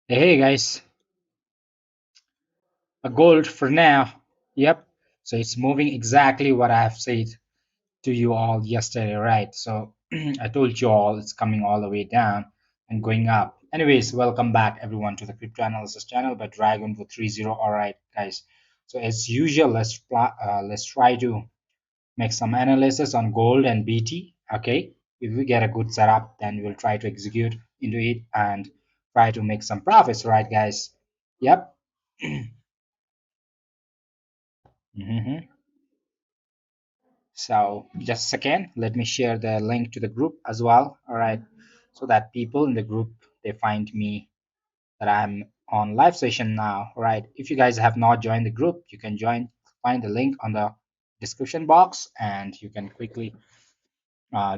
Hey guys, a gold for now. Yep. So it's moving exactly what I have said to you all yesterday, right? So I told you all it's coming all the way down and going up. Anyways, welcome back everyone to the crypto analysis channel by Dragon for 30. All right, guys. So as usual, let's try to make some analysis on gold and BT. Okay. If we get a good setup, then we'll try to execute into it and try to make some profits, right, guys? Yep. Mhm. So just a second, let me share the link to the group as well. All right, so that people in the group they find me that I'm on live session now. All right, if you guys have not joined the group, you can join. Find the link on the description box, and you can quickly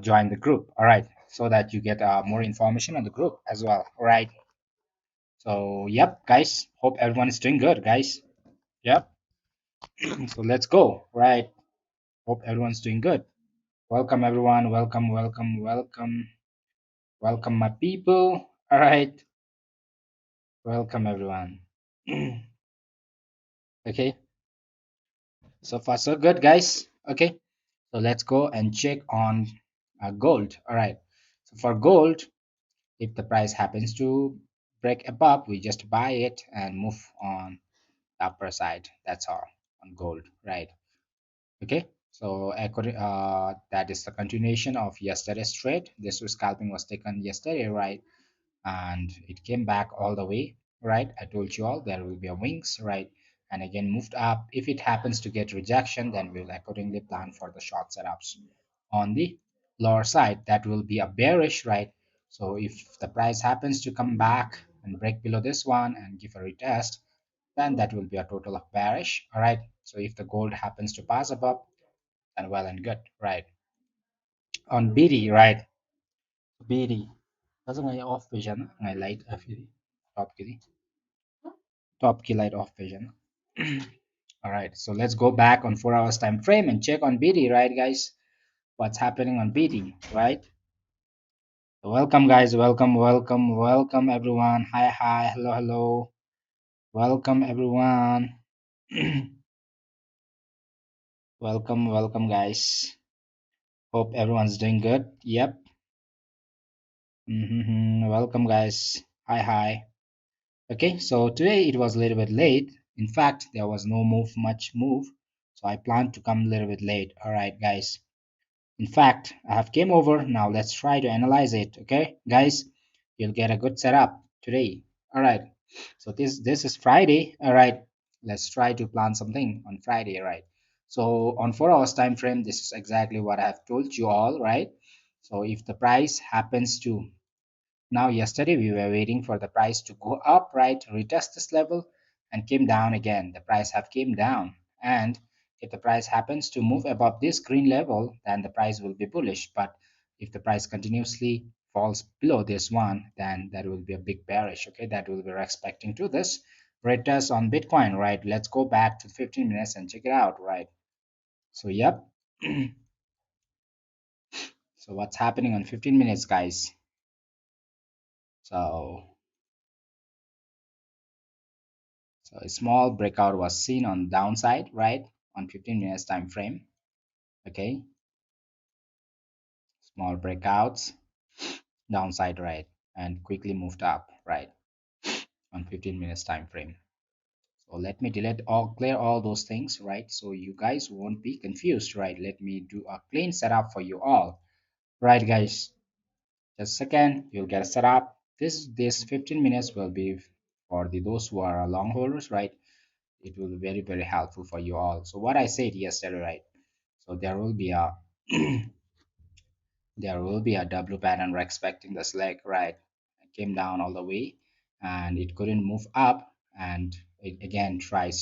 join the group. All right, so that you get more information on the group as well. All right. So yep, guys. Hope everyone is doing good, guys. Yep. So let's go. Right. Hope everyone's doing good. Welcome everyone. Welcome, welcome, welcome, welcome my people. All right. Welcome everyone. Okay. So far so good, guys. Okay. So let's go and check on gold. All right. So for gold, if the price happens to break above, we just buy it and move on the upper side. That's all on gold, right? Okay. So that is the continuation of yesterday's trade. This was scalping was taken yesterday, right? And it came back all the way, right? I told you all there will be a wings, right? And again moved up. If it happens to get rejection, then we'll accordingly plan for the short setups on the lower side. That will be a bearish, right? So if the price happens to come back and break below this one and give a retest, then that will be a total of bearish. All right. So if the gold happens to pass above, then well and good, right? On BD, right? BD. Kasi ngay off vision, ngay light top key, top key light off vision. All right, so let's go back on 4 hours time frame and check on BD, right, guys? What's happening on BD, right? So welcome, guys. Welcome, welcome, welcome, everyone. Hi, hi, hello, hello. Welcome, everyone. Welcome, welcome, guys. Hope everyone's doing good. Yep. Welcome, guys. Hi, hi. Okay, so today it was a little bit late. In fact, there was no much move. So I planned to come a little bit late. All right, guys. In fact, I have came over. Now let's try to analyze it. Okay, guys, you'll get a good setup today. All right. So this is Friday. All right. Let's try to plan something on Friday. All right. So on 4 hours time frame, this is exactly what I have told you all. Right. So if the price happens to now, yesterday we were waiting for the price to go up, right, retest this level and came down again. The price have came down, and if the price happens to move above this green level, then the price will be bullish. But if the price continuously falls below this one, then that will be a big bearish. Okay, that will be expecting to this retest on Bitcoin, right? Let's go back to 15 minutes and check it out, right? So, yep. So what's happening on 15 minutes, guys? So So a small breakout was seen on downside, right? On 15 minutes time frame. Okay, small breakouts, downside, right? And quickly moved up, right? On 15 minutes time frame. So let me delete all clear all those things, right? So you guys won't be confused, right? Let me do a clean setup for you all. Right, guys? Just a second, you'll get a setup. This 15 minutes will be for those who are long holders, right? It will be very, very helpful for you all. So what I said yesterday, right? So there will be a there will be a W pattern. We're expecting this leg, right? It came down all the way and it couldn't move up, and it again tried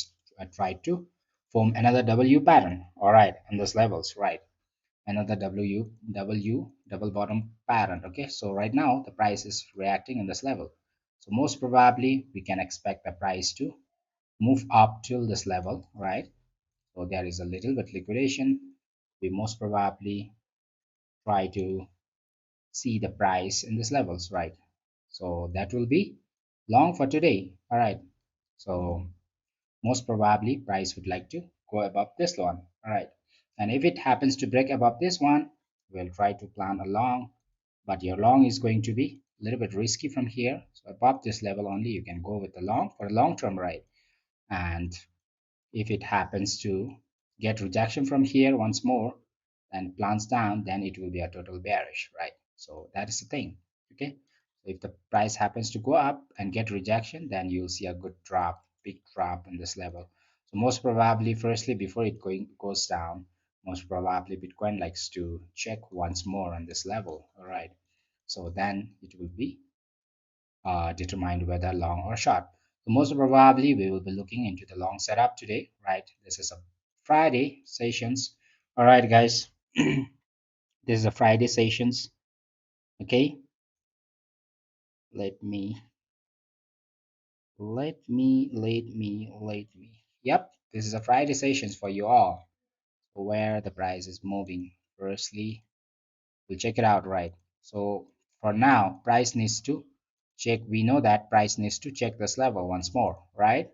to form another W pattern. All right, on those levels, right? Another W double bottom pattern. Okay, so right now the price is reacting in this level. So most probably we can expect the price to move up till this level, right? So there is a little bit liquidation. We most probably try to see the price in these levels, right? So that will be long for today. All right. So most probably price would like to go above this one. All right. And if it happens to break above this one, we'll try to plan a long, but your long is going to be a little bit risky from here. So above this level only, you can go with the long for a long term ride. And if it happens to get rejection from here once more and plants down, then it will be a total bearish, right? So that is the thing. Okay. If the price happens to go up and get rejection, then you'll see a good drop, big drop in this level. So most probably, firstly, before it goes down, most probably Bitcoin likes to check once more on this level. All right. So then it will be determined whether long or short. So most probably we will be looking into the long setup today, right? This is a Friday sessions. All right, guys. This is a Friday sessions. Okay. Let me, let me. Yep. This is a Friday sessions for you all where the price is moving. Firstly, we'll check it out, right? So for now, price needs to check. We know that price needs to check this level once more, right?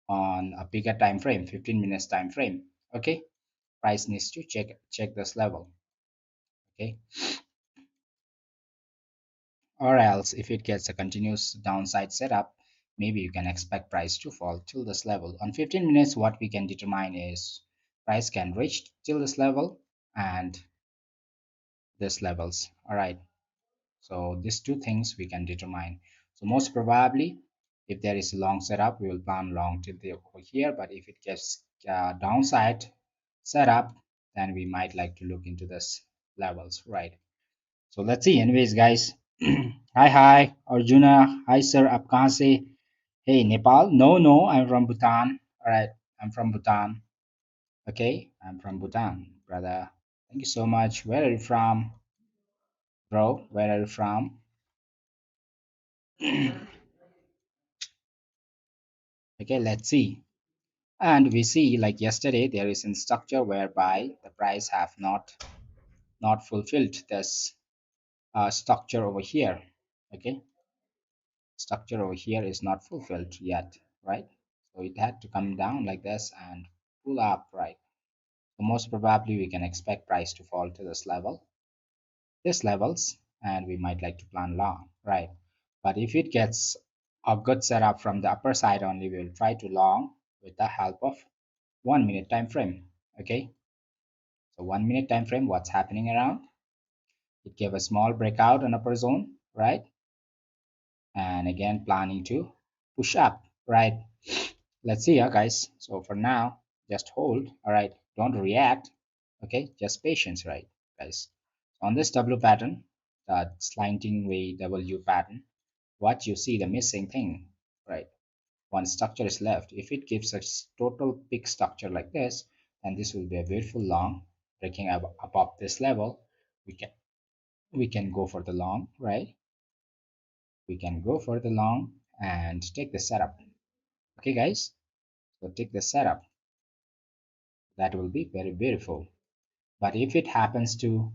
On a bigger time frame, 15 minutes time frame. Okay, price needs to check this level. Okay, or else if it gets a continuous downside setup, maybe you can expect price to fall till this level. On 15 minutes, what we can determine is price can reach till this level and this levels. All right, so these two things we can determine. So most probably, if there is a long setup, we will plan long till the over here. But if it gets downside setup, then we might like to look into this levels, right? So let's see. Anyways, guys. Hi, Arjuna. Hi, sir. आप कहाँ से? Hey, Nepal. No, no. I'm from Bhutan. All right. I'm from Bhutan. Okay. I'm from Bhutan, brother. Thank you so much. Where are you from, bro? Where are you from? Okay, let's see. And we see like yesterday there is a structure whereby the price have not fulfilled this structure over here. Okay, structure over here is not fulfilled yet, right? So it had to come down like this and pull up, right? So most probably we can expect price to fall to this levels, and we might like to plan long, right? But if it gets a good setup from the upper side only, we will try to long with the help of 1 minute time frame. Okay, so 1 minute time frame, what's happening around? It gave a small breakout on upper zone, right? And again planning to push up, right? Let's see, guys. So for now, just hold. All right, don't react. Okay, just patience, right, guys? On this W pattern, that slanting way W pattern, what you see the missing thing, right? One structure is left. If it gives a total big structure like this, then this will be a beautiful long breaking up above this level. We can go for the long, right? We can go for the long and take the setup. Okay, guys. So take the setup. That will be very beautiful. But if it happens to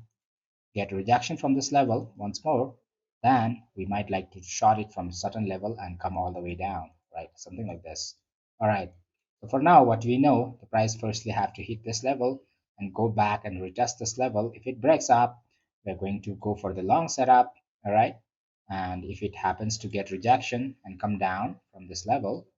get rejection from this level once more, then we might like to short it from a certain level and come all the way down, right? Something like this. All right. So for now, what we know, the price firstly have to hit this level and go back and retest this level. If it breaks up, we're going to go for the long setup, all right? And if it happens to get rejection and come down from this level,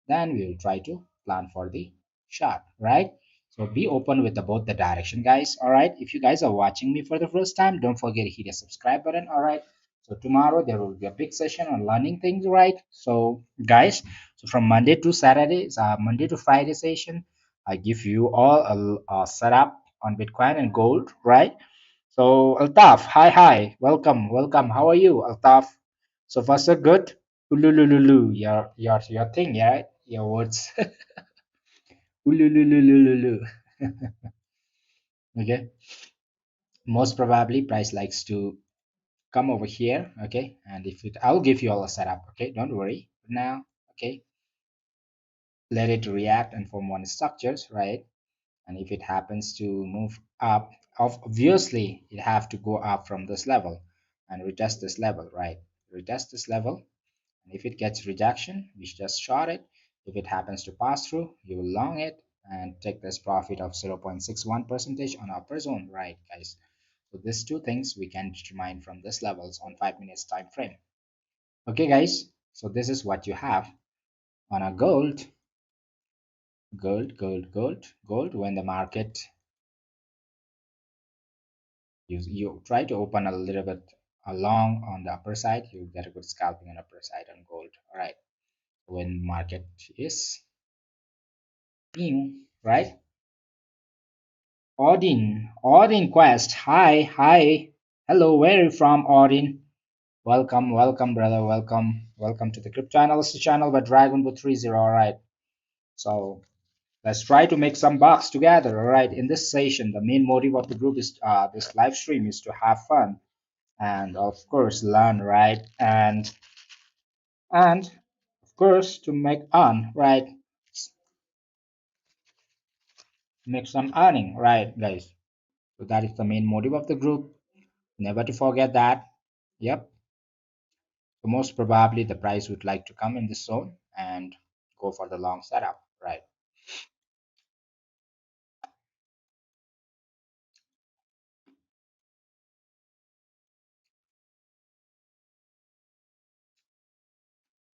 then we will try to plan for the shot, right? So be open with the, both the direction, guys. All right, if you guys are watching me for the first time, don't forget to hit the subscribe button. All right, so tomorrow there will be a big session on learning things, right? So guys, so from Monday to Saturday, Monday to Friday session, I give you all a setup on Bitcoin and gold, right? So Altaf, hi, welcome. How are you, Altaf? So far so good. Ululululu, your thing, yeah, your words. Ululululu. Okay. Most probably price likes to come over here. Okay, and if it, I'll give you all a setup. Okay, don't worry now. Okay, let it react and form one structures, right? And if it happens to move up, obviously it have to go up from this level and retest this level, right? Retest this level And if it gets rejection, we just short it. If it happens to pass through, you will long it and take this profit of 0.61 percentage on upper zone, right, guys? So these two things we can determine from this levels on 5 minutes time frame. Okay, guys. So this is what you have on a gold. When the market you try to open a little bit along on the upper side, you get a good scalping on upper side on gold. All right. When market is in, right? Odin Quest. Hi. Hello, where are you from, Odin? Welcome, brother. Welcome to the Crypto Analyst channel by Dragonboot30. All right. So let's try to make some bucks together. All right. In this session, the main motive of the group is this live stream is to have fun and of course learn, right? And of course to make earn, right? Make some earning, right, guys? So that is the main motive of the group. Never to forget that. Yep. So most probably the price would like to come in this zone and go for the long setup, right?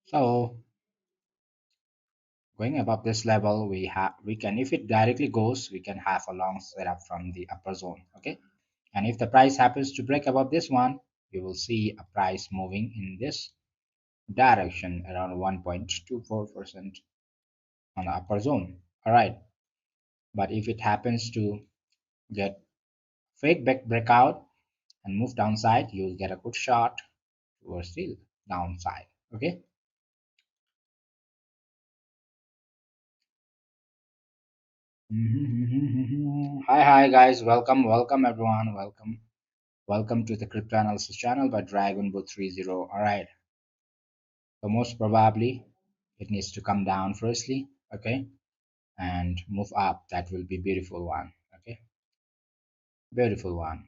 So going above this level, we can, if it directly goes, we can have a long setup from the upper zone. Okay. And if the price happens to break above this one, you will see a price moving in this direction around 1.24% on the upper zone. All right. But if it happens to get fake back breakout and move downside, you'll get a good shot towards the downside. Okay. Hi guys, welcome everyone, welcome to the Crypto Analysis channel by Dragonboot30. All right. So most probably it needs to come down firstly, okay, and move up. That will be beautiful one. Okay, beautiful one.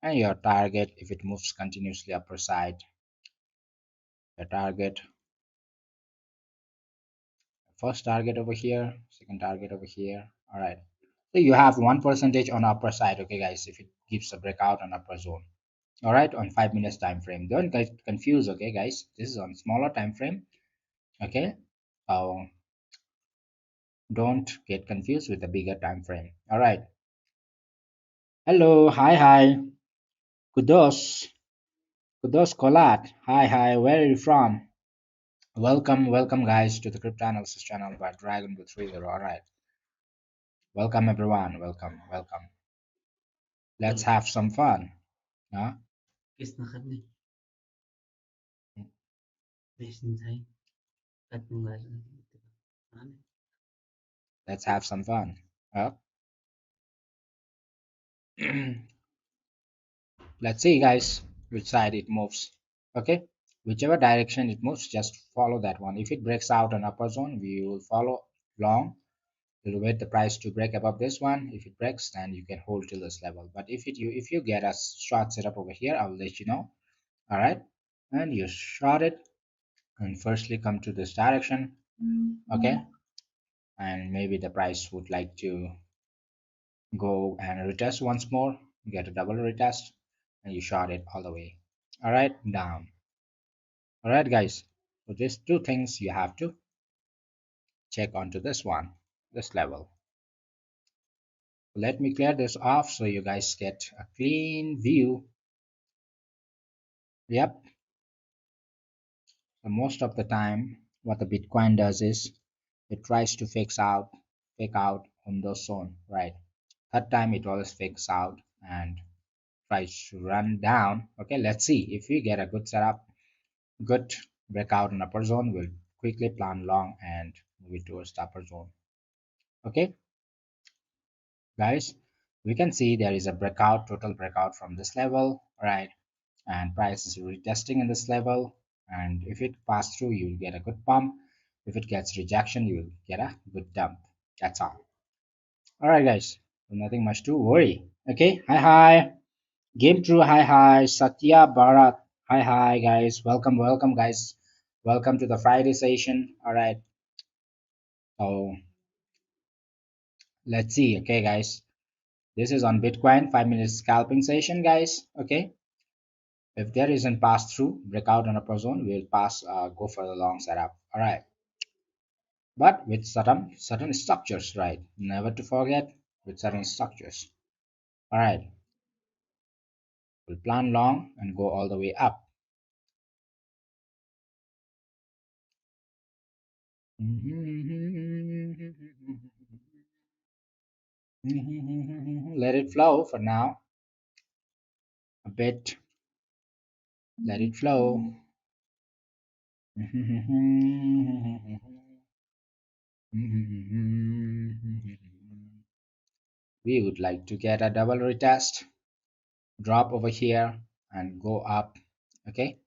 And your target, if it moves continuously upper side, the target, first target over here, second target over here. All right. So you have 1% on upper side, okay, guys, if it gives a breakout on upper zone. All right, on 5 minutes time frame. Don't get confused, okay, guys. This is on smaller time frame, okay. So don't get confused with the bigger time frame. All right. Hello, hi. Kudos, kudos Kolat. Hi. Where are you from? Welcome, guys, to the Crypto Analysis channel by Dragonboot30. All right. Welcome, everyone. Welcome. Let's have some fun. Huh? Let's have some fun. Huh? Let's see, guys, which side it moves. Okay, whichever direction it moves, just follow that one. If it breaks out an upper zone, we will follow long. We'll wait the price to break above this one. If it breaks, then you can hold till this level. But if you get a short setup over here, I will let you know. All right, and you short it and firstly come to this direction. Okay, and maybe the price would like to go and retest once more, get a double retest, and you short it all the way. All right, down. All right, guys. So these two things you have to check onto this one, this level. Let me clear this off so you guys get a clean view. Yep. So most of the time, what the Bitcoin does is it tries to fake out on the zone, right? Third time it always fakes out and tries to run down. Okay, let's see if we get a good setup, good breakout in upper zone. We'll quickly plan long and move it towards the upper zone. Okay, guys, we can see there is a breakout, total breakout from this level, right? And price is retesting in this level, and if it pass through, you'll get a good pump. If it gets rejection, you'll get a good dump. That's all. All right, guys. So nothing much to worry. Okay, hi. Game True, hi. Satya Bharat, hi guys. Welcome guys. Welcome to the Friday session. All right. So let's see. Okay, guys. This is on Bitcoin 5 minutes scalping session, guys. Okay. If there isn't pass through breakout on upper zone, we'll pass go for the long setup. All right. But with certain structures, right? Never to forget with certain structures. All right. We'll plan long and go all the way up. Let it flow for now. A bit. Let it flow. We would like to get a double retest, drop over here and go up. Okay.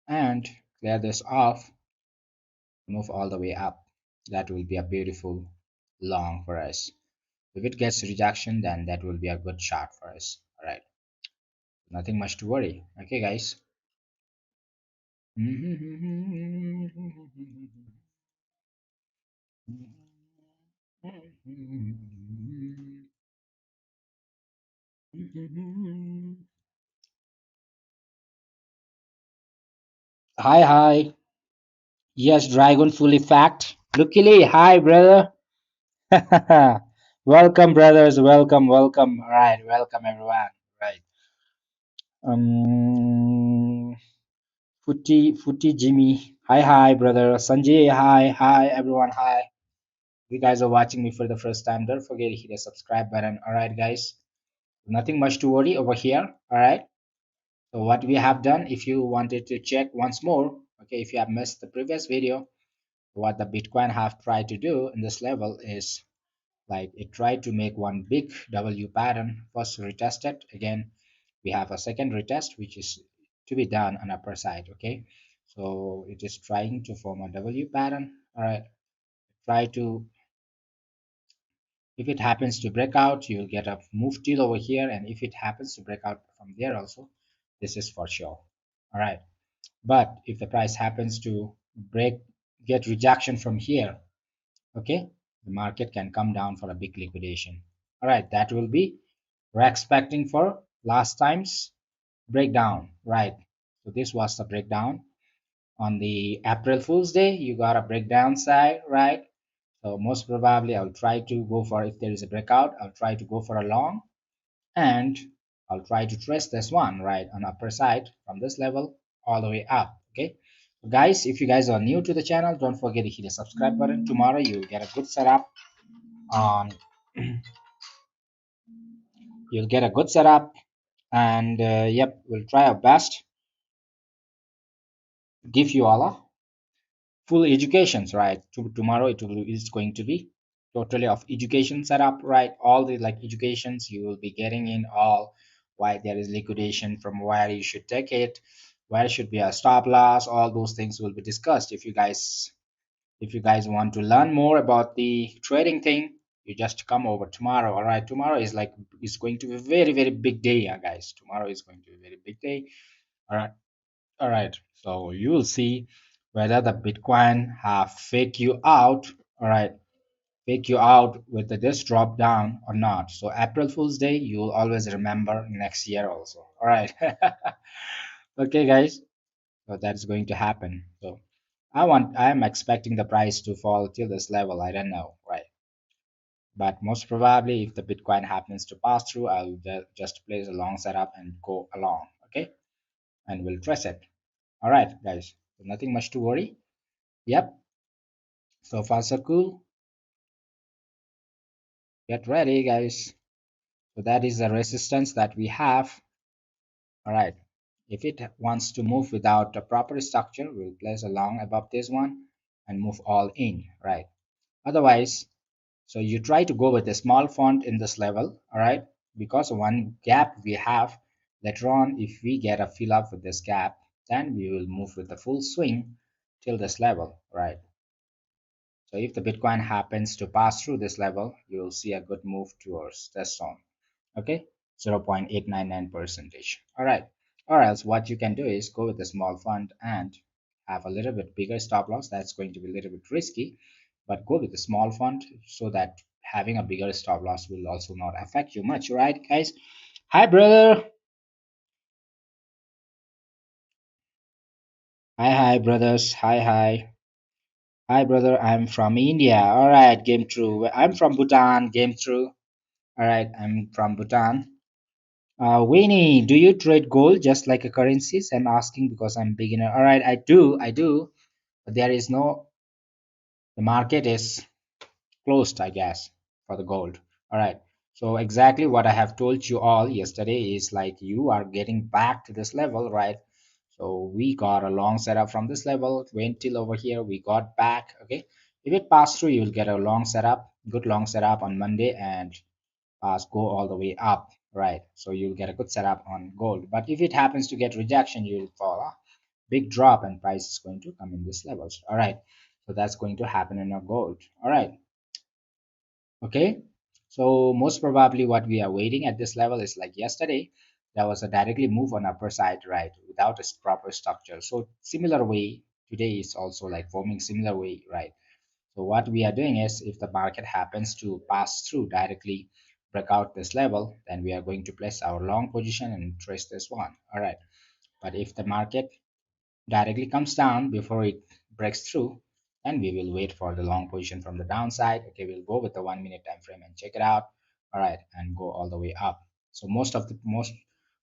And clear this off, move all the way up. That will be a beautiful long for us. If it gets rejection, then that will be a good shot for us. All right. Nothing much to worry. Okay, guys. Hi. Yes, Dragon fully fact. Luckily, hi, brother. Welcome, brothers. Welcome. All right, welcome everyone. Right. Um, Footy, Jimmy. Hi, brother. Sanjay, hi, everyone. Hi. You guys are watching me for the first time. Don't forget to hit the subscribe button. All right, guys. Nothing much to worry over here. All right. So what we have done, if you wanted to check once more, okay, if you have missed the previous video, what the Bitcoin have tried to do in this level is like it tried to make one big W pattern. First retested, again we have a second retest which is to be done on upper side. Okay, so it is trying to form a W pattern. All right, try to, if it happens to break out, you'll get a move till over here, and if it happens to break out from there also, this is for sure. All right, but if the price happens to break, get rejection from here, okay, the market can come down for a big liquidation. All right, that will be, we're expecting for last time's breakdown, right? So this was the breakdown on the April Fool's Day. You got a breakdown side, right? So most probably I'll try to go for, if there is a breakout, I'll try to go for a long, and I'll try to trace this one right on upper side from this level all the way up. Okay, so guys, if you guys are new to the channel, don't forget to hit the subscribe button. Tomorrow you'll get a good setup on you'll get a good setup, and yep, we'll try our best to give you all a full educations, right? Tomorrow is going to be totally of education setup, right? All the like educations you will be getting in, all why there is liquidation, from where you should take it, where should be a stop loss, all those things will be discussed. If you guys want to learn more about the trading thing, you just come over tomorrow. All right, tomorrow is like, is going to be a very big day, guys. Tomorrow is going to be a very big day. All right. All right, so you will see whether the Bitcoin have fake you out, all right, fake you out with this drop down or not. So April Fool's Day, you will always remember next year also. All right. Okay, guys. So that's going to happen. So I am expecting the price to fall till this level. I don't know, right? But most probably, if the Bitcoin happens to pass through, I'll just place a long setup and go along. Okay, and we'll trace it. All right, guys. So nothing much to worry. Yep. So far so cool. Get ready, guys. So that is the resistance that we have. All right. If it wants to move without a proper structure, we'll place a long above this one and move all in, right? Otherwise, so you try to go with a small font in this level, all right? Because one gap we have, later on, if we get a fill up with this gap, then we will move with the full swing till this level, right? So if the Bitcoin happens to pass through this level, you will see a good move towards this zone. Okay, 0.899 percentage. All right, or else what you can do is go with a small fund and have a little bit bigger stop loss. That's going to be a little bit risky, but go with a small fund so that having a bigger stop loss will also not affect you much. Right, guys? Hi, brother. Hi, brothers. Hi, brother. I'm from India. All right, game true. I'm from Bhutan. Game true. All right, I'm from Bhutan. Winnie, do you trade gold just like a currencies? I'm asking because I'm beginner. All right, I do. But there is no, the market is closed, I guess, for the gold. All right. So exactly what I have told you all yesterday is like you are getting back to this level, right? So we got a long setup from this level, went till over here, we got back. Okay. If it passed through, you'll get a long setup, good long setup on Monday, and go all the way up, right? So you'll get a good setup on gold. But if it happens to get rejection, you'll fall a big drop and price is going to come in this levels. All right. So that's going to happen in a gold. All right. Okay. So most probably what we are waiting at this level is like yesterday, there was a directly move on upper side, right? Without a proper structure. So similar way, today is also like forming similar way, right? So what we are doing is if the market happens to pass through directly, break out this level, then we are going to place our long position and trace this one. All right. But if the market directly comes down before it breaks through, and we will wait for the long position from the downside. Okay, we'll go with the 1 minute time frame and check it out. All right, and go all the way up. So most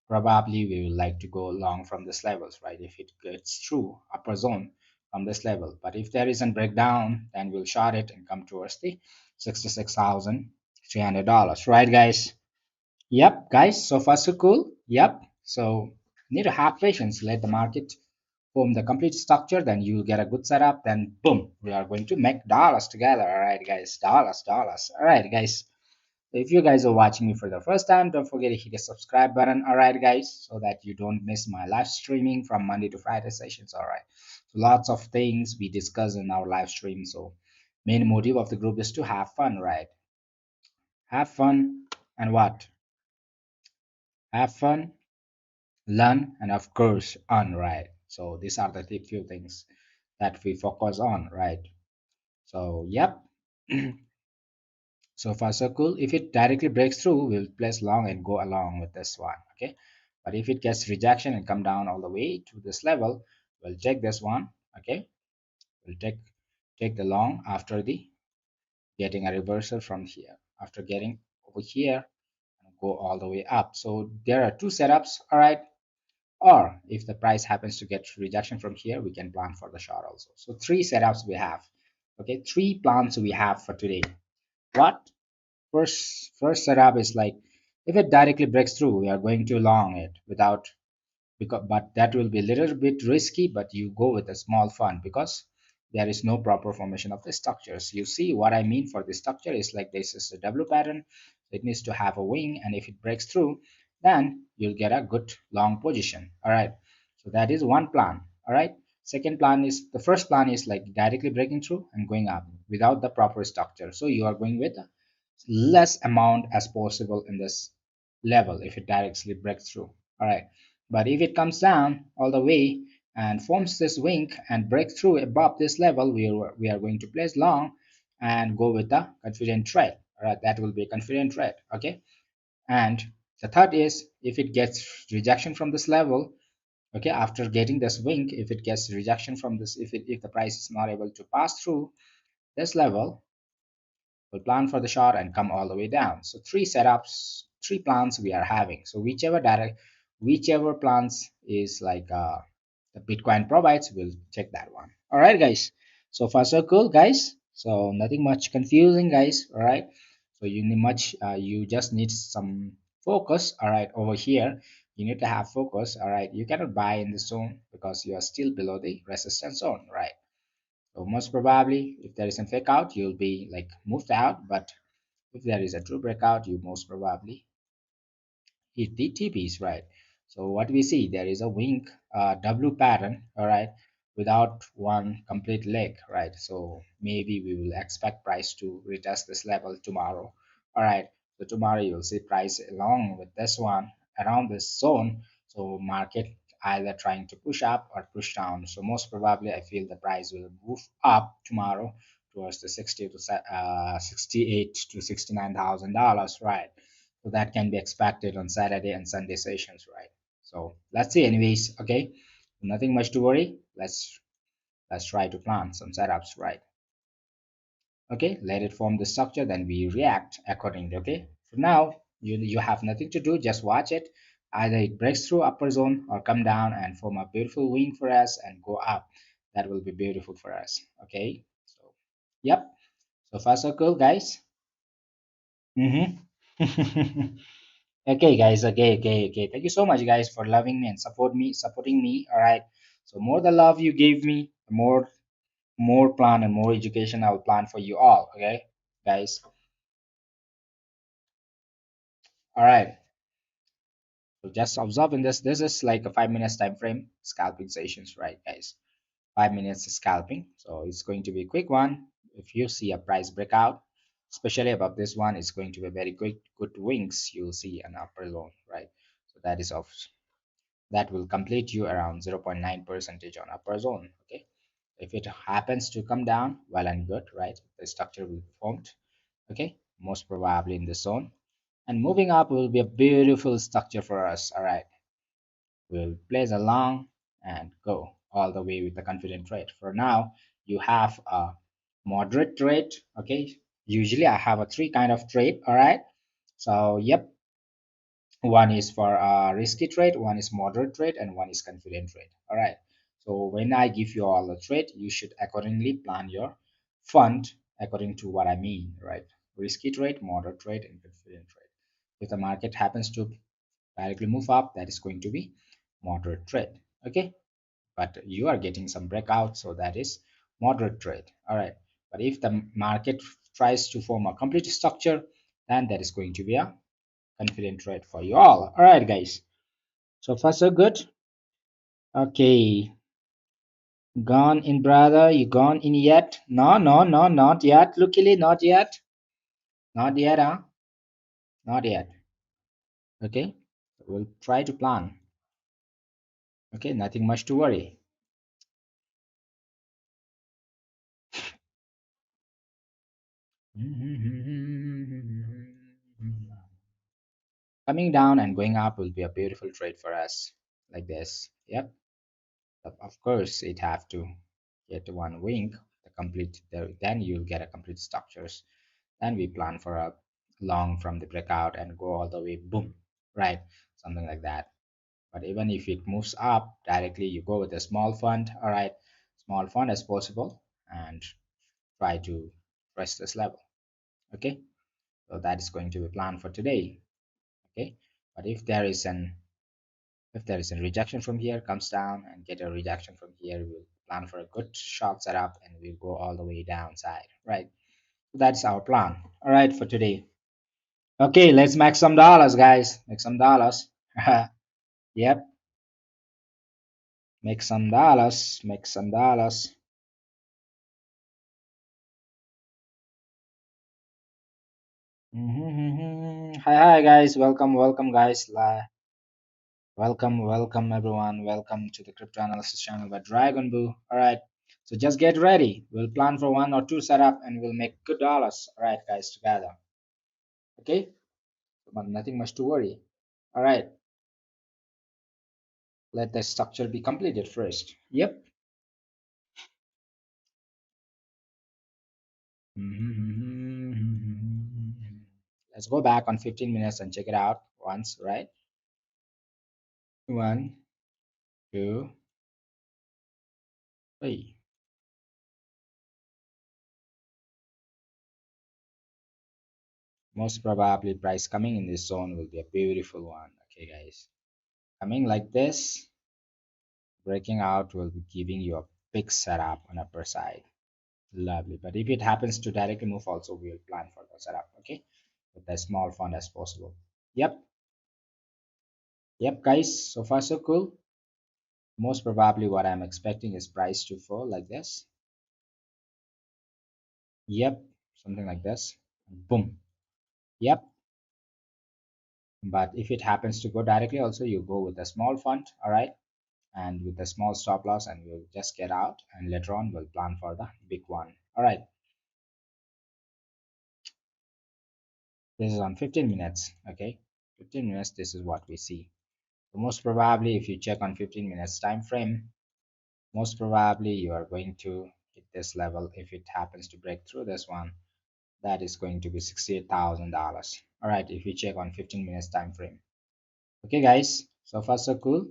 probably we will like to go long from this levels, right? If it gets through upper zone from this level, but if there isn't breakdown, then we'll short it and come towards the $66,300, right, guys? Yep, guys. So far so cool. Yep. So need to have patience. Let the market form the complete structure, then you'll get a good setup. Then boom, we are going to make dollars together. All right, guys, dollars. All right, guys. So if you guys are watching me for the first time, don't forget to hit the subscribe button. All right, guys, so that you don't miss my live streaming from Monday to Friday sessions. All right. So lots of things we discuss in our live stream. So main motive of the group is to have fun, right? Have fun and what? Have fun, learn, and of course earn, right? So these are the few things that we focus on, right? So yep. So far so cool. If it directly breaks through, we'll place long and go along with this one. Okay. But if it gets rejection and come down all the way to this level, we'll check this one. Okay. We'll take the long after the getting a reversal from here. After getting over here, go all the way up. So there are two setups. All right. Or if the price happens to get rejection from here, we can plan for the short also. So three setups we have. Okay, three plans we have for today. What? First setup is like if it directly breaks through, we are going to long it without, because but that will be a little bit risky, but you go with a small fund because there is no proper formation of the structures. You see what I mean for the structure is like this is a W pattern. It needs to have a wing, and if it breaks through, then you'll get a good long position. All right, so that is one plan. All right, second plan is, the first plan is like directly breaking through and going up without the proper structure. So you are going with less amount as possible in this level if it directly breaks through. All right, but if it comes down all the way and forms this wing and breaks through above this level, we are going to place long and go with the confident trade. All right, that will be a confident trade. Okay, and the third is if it gets rejection from this level. Okay, after getting this wing, if it gets rejection from this, if the price is not able to pass through this level, we'll plan for the short and come all the way down. So three setups, three plans we are having. So whichever plans is like the Bitcoin provides, we'll check that one. All right, guys. So far so cool, guys. So nothing much confusing, guys. All right. So you need much. You just need some focus. All right, over here. You need to have focus. All right. You cannot buy in the zone because you are still below the resistance zone, right? So most probably, if there is a fake out, you'll be like moved out. But if there is a true breakout, you most probably hit the TPs, right? So what we see, there is a wing W pattern, all right, without one complete leg, right? So maybe we will expect price to retest this level tomorrow. All right, so tomorrow you'll see price along with this one around this zone. So market either trying to push up or push down. So most probably I feel the price will move up tomorrow towards the 68 to $69,000, right? So that can be expected on Saturday and Sunday sessions, right? So let's see anyways. Okay, nothing much to worry. Let's try to plan some setups, right? Okay, let it form the structure, then we react accordingly. Okay, for now you have nothing to do, just watch it. Either it breaks through upper zone or come down and form a beautiful wing for us and go up. That will be beautiful for us. Okay, so yep, so far so cool, guys. Mm-hmm. Okay, guys. Okay. Thank you so much, guys, for loving me and supporting me. All right. So more the love you gave me, the more plan and more education I will plan for you all. Okay, guys. All right. So just observing this. This is like a 5 minutes time frame scalping sessions, right, guys? 5 minutes scalping. So it's going to be a quick one. If you see a price breakout, especially above this one, it's going to be very good wings. You'll see an upper zone, right? So that is of that will complete you around 0.9 percentage on upper zone. Okay, if it happens to come down, well and good, right? The structure will be formed. Okay, most probably in the zone, and moving up will be a beautiful structure for us. All right, we'll place along and go all the way with the confident trade. For now you have a moderate trade. Okay, usually I have a three kind of trade. All right, so yep, one is for a risky trade, one is moderate trade, and one is confident trade. All right, so when I give you all the trade, you should accordingly plan your fund according to what I mean, right? Risky trade, moderate trade, and confident trade. If the market happens to directly move up, that is going to be moderate trade. Okay, but you are getting some breakout, so that is moderate trade. All right, but if the market tries to form a complete structure, then that is going to be a confident trade for you all. All right, guys. So far, so good. Okay. Gone in, brother. You gone in yet? No, no, no, not yet. Luckily, not yet. Not yet, huh? Not yet. Okay. We'll try to plan. Okay. Nothing much to worry. Coming down and going up will be a beautiful trade for us. Like this. Yep. Of course, it have to get one wing. The complete. Then you'll get a complete structures. Then we plan for a long from the breakout and go all the way boom, right? Something like that. But even if it moves up directly, you go with a small fund. All right, small fund as possible, and try to press this level. Okay, so that is going to be planned for today. Okay, but if there is a rejection from here, comes down and get a rejection from here, we'll plan for a good short setup and we'll go all the way downside, right? So that's our plan. All right, for today. Okay, let's make some dollars, guys. Make some dollars. Yep, make some dollars. Make some dollars. Hi, guys. Welcome, guys. Welcome, everyone. Welcome to the crypto analysis channel by Dragon Boo. All right, so just get ready. We'll plan for one or two setup, and we'll make good dollars. All right, guys, together. Okay, but nothing much to worry. All right, let the structure be completed first. Yep. Let's go back on 15 minutes and check it out once, right? One, two, three. Most probably price coming in this zone will be a beautiful one. Okay, guys. Coming like this, breaking out will be giving you a big setup on upper side. Lovely. But if it happens to directly move also, we'll plan for the setup. Okay. With as small fund as possible. Yep. Yep, guys. So far so cool. Most probably what I'm expecting is price to fall like this. Yep, something like this. Boom. Yep. But if it happens to go directly, also you go with a small fund, all right, and with a small stop loss, and we'll just get out, and later on we'll plan for the big one. All right, this is on 15 minutes. Okay, 15 minutes. This is what we see. So most probably, if you check on 15 minutes time frame, most probably you are going to hit this level. If it happens to break through this one, that is going to be $68,000. All right, if you check on 15 minutes time frame. Okay, guys. So far so cool.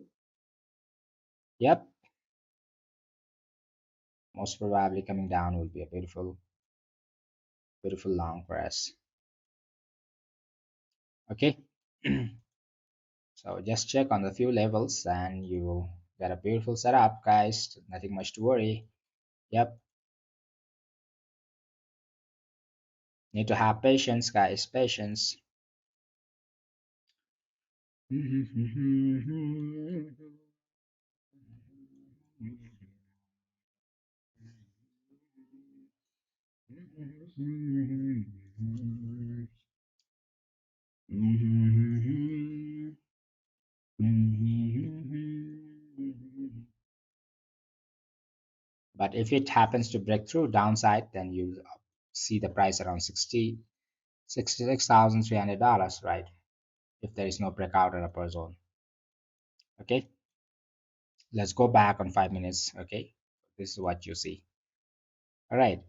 Yep. Most probably coming down will be a beautiful, beautiful long for us. Okay. So just check on the few levels and you get a beautiful setup, guys. Nothing much to worry. Yep. Need to have patience, guys. Patience. But if it happens to break through downside, then you see the price around $66,300, right? If there is no breakout or upper zone. Okay, let's go back on 5 minutes. Okay, this is what you see. All right,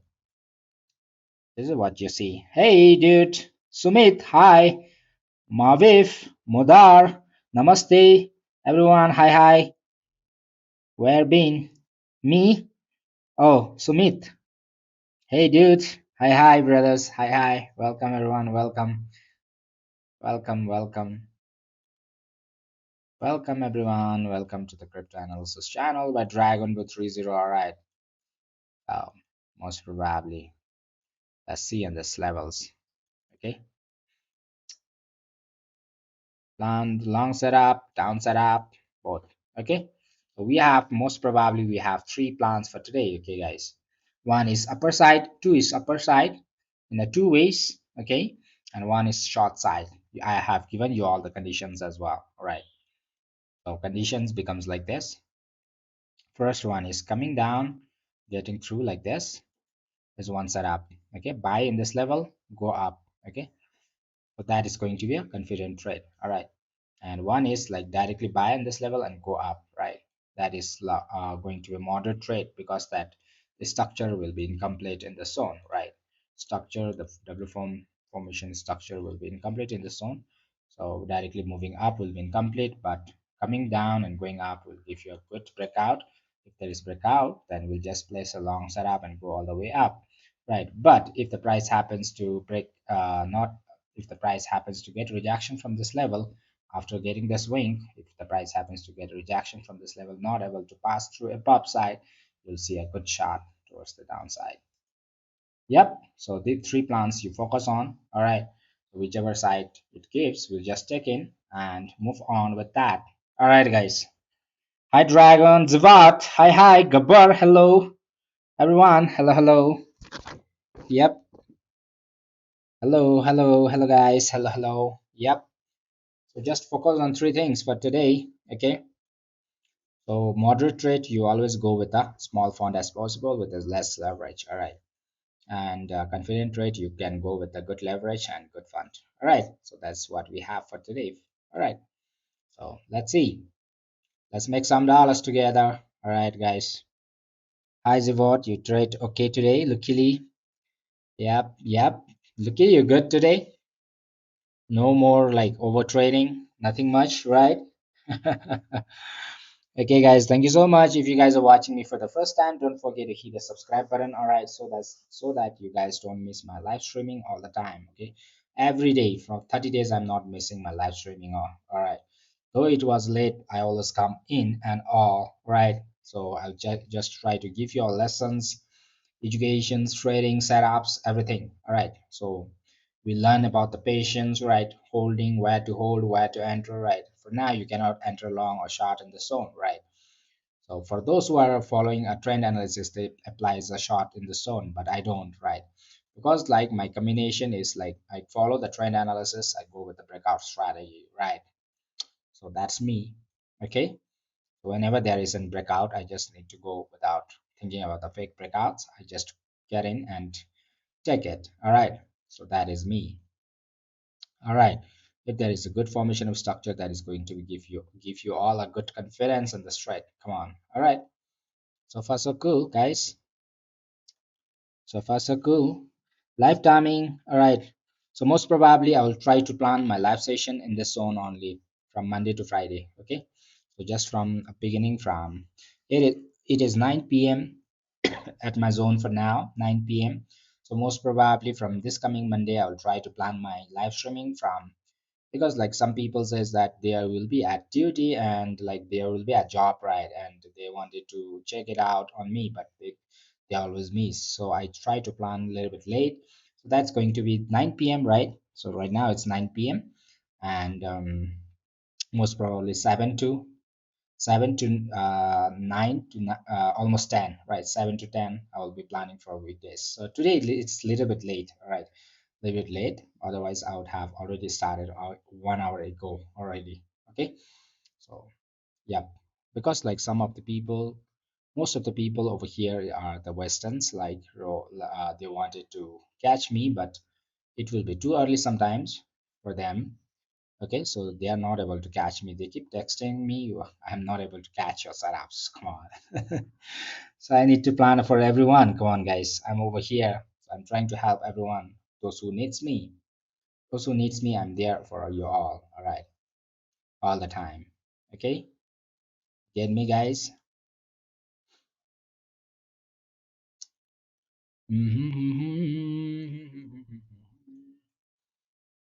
this is what you see. Hey, dude, Sumit, hi, Maviv, Modar, Namaste, everyone. Hi, hi. Where been? Me? Oh, Sumit. Hey, dude. Hi, hi, brothers. Hi, hi. Welcome, everyone. Welcome, welcome, welcome. Welcome everyone, welcome to the crypto analysis channel by Dragon 30. All right, uh, most probably let's see on this levels. Okay, long setup, down setup, both. Okay, so we have most probably we have three plans for today. Okay, guys, one is upper side, two is upper side in the two ways. Okay, and one is short side. I have given you all the conditions as well. All right, so conditions becomes like this. First one is coming down, getting through like this is one setup. Okay, buy in this level, go up. Okay, so that is going to be a confident trade. All right, and one is like directly buy in this level and go up, right? That is going to be a moderate trade because that the structure will be incomplete in the zone, right? Structure, the w form formation structure will be incomplete in the zone, so directly moving up will be incomplete, but coming down and going up will give you a good breakout. If there is breakout, then we'll just place a long setup and go all the way up, right? But if the price happens to break not if the price happens to get rejection from this level after getting the swing, if the price happens to get rejection from this level, not able to pass through a pop side, you'll see a good shot towards the downside. Yep, so the three plans you focus on. All right, whichever side it gives, we'll just take in and move on with that. All right, guys. Hi, Dragon, Zavat. Hi, hi, Gabbar. Hello, everyone. Hello, hello. Yep. Hello, hello, hello, guys. Hello, hello. Yep. So just focus on three things for today. Okay. So moderate rate, you always go with a small font as possible with as less leverage. All right. And confident rate, you can go with a good leverage and good font. All right. So that's what we have for today. All right. So let's see. Let's make some dollars together. All right, guys. Hi, Zivot. You trade okay today? Luckily. Yep. Yep. Luckily, you're good today. No more like over trading. Nothing much, right? Okay, guys, thank you so much. If you guys are watching me for the first time, don't forget to hit the subscribe button. All right, so that you guys don't miss my live streaming all the time. Okay, every day for 30 days, I'm not missing my live streaming. All right, though it was late, I always come in and all right. So I'll just try to give you all lessons, educations, trading setups, everything. All right, so we learn about the patience, right? Holding, where to hold, where to enter, right? For now, you cannot enter long or short in the zone, right? So for those who are following a trend analysis, they applies a short in the zone, but I don't, right? Because like my combination is like I follow the trend analysis, I go with the breakout strategy, right? So that's me. Okay. So whenever there is a breakout, I just need to go without thinking about the fake breakouts. I just get in and take it. All right. So that is me. All right. If there is a good formation of structure, that is going to give you all a good confidence in the trade. Come on. All right. So far so cool, guys. So far so cool. Live timing. All right. So most probably I will try to plan my live session in this zone only from Monday to Friday. Okay. So just from beginning from it is 9 p.m. at my zone for now, 9 p.m. So most probably from this coming Monday, I will try to plan my live streaming from, because like some people says that there will be activity and like there will be a job, right, and they wanted to check it out on me, but they always miss. So I try to plan a little bit late. So that's going to be 9 p.m., right? So right now it's 9 p.m. and most probably 9 to almost 10, right? 7 to 10 I will be planning for weekdays. So today it's a little bit late, all right, a little bit late, otherwise I would have already started 1 hour ago already. Okay. So yeah, because like some of the people, most of the people over here are the westerns, like they wanted to catch me, but it will be too early sometimes for them. Okay, so they are not able to catch me. They keep texting me, I'm not able to catch your setups. Come on. So I need to plan for everyone. Come on, guys. I'm over here. So I'm trying to help everyone. Those who needs me. Those who needs me, I'm there for you all. All right. All the time. Okay? Get me, guys?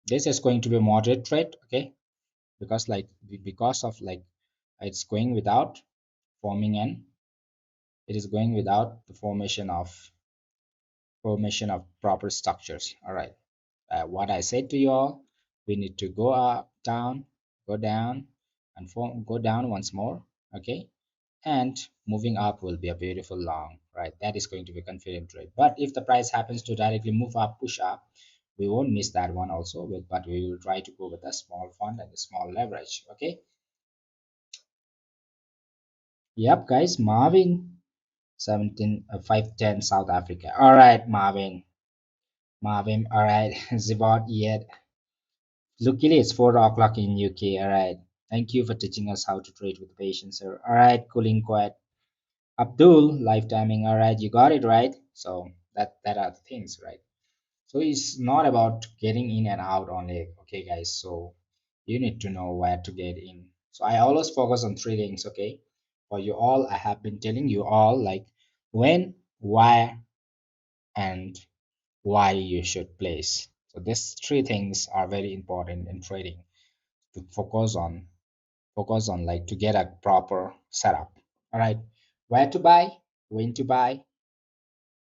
This is going to be a moderate trade, okay? Because like because of like it's going without forming an it is going without the formation of proper structures. All right. What I said to you all, we need to go up, down, go down, and go down once more. Okay. And moving up will be a beautiful long, right? That is going to be confident trade. But if the price happens to directly move up, push up, we won't miss that one also. But we will try to go with a small fund and a small leverage. Okay. Yep, guys. Marvin, 17, 510 South Africa. All right, Marvin. Marvin, all right. Zibot, yet. Luckily, it's 4 o'clock in UK. All right. Thank you for teaching us how to trade with patience, sir. All right, cooling quiet. Abdul, life timing. All right, you got it right. So that are the things, right? So it's not about getting in and out only. Okay, guys. So you need to know where to get in. So I always focus on three things. Okay, for you all, I have been telling you all like when, why, and why you should place. So these three things are very important in trading to focus on like to get a proper setup. All right, where to buy, when to buy,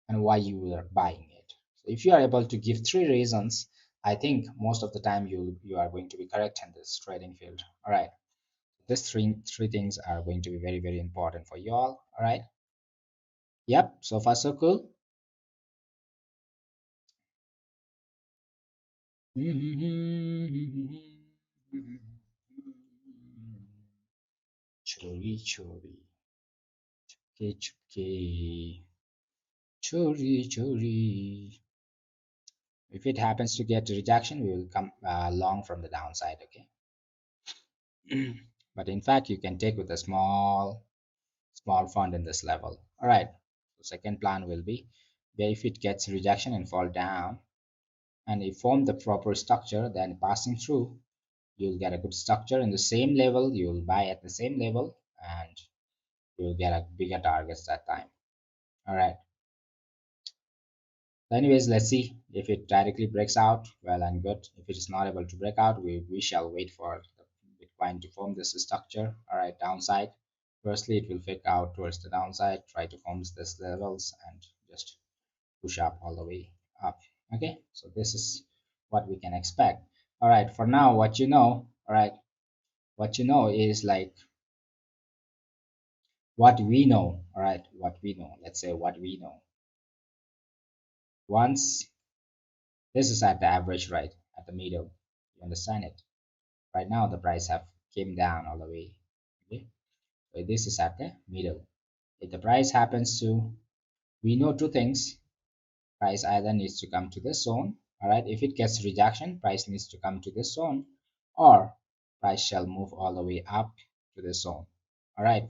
and why you are buying it. So if you are able to give three reasons, I think most of the time you are going to be correct in this trading field. All right, these three things are going to be very very important for you all. All right. Yep. So far so cool. Chori chori, chupke chupke, chori chori. If it happens to get rejection, we will come long from the downside. Okay. But in fact, you can take with a small fund in this level. All right. So second plan will be where if it gets rejection and fall down and you form the proper structure, then passing through, you'll get a good structure in the same level. You'll buy at the same level and you'll get a bigger targets that time. All right. So anyways, let's see if it directly breaks out. Well and good. If it is not able to break out, we shall wait for the Bitcoin to form this structure. All right, downside. Firstly, it will fake out towards the downside, try to form this levels and just push up all the way up. Okay, so this is what we can expect. All right, for now, what you know, all right, what you know is like what we know. All right, what we know. Let's say what we know. Once this is at the average, right, at the middle. You understand it? Right now the price have came down all the way. Okay, so this is at the middle. If the price happens to, we know two things. Price either needs to come to this zone. All right, if it gets rejection, price needs to come to this zone, or price shall move all the way up to this zone. All right,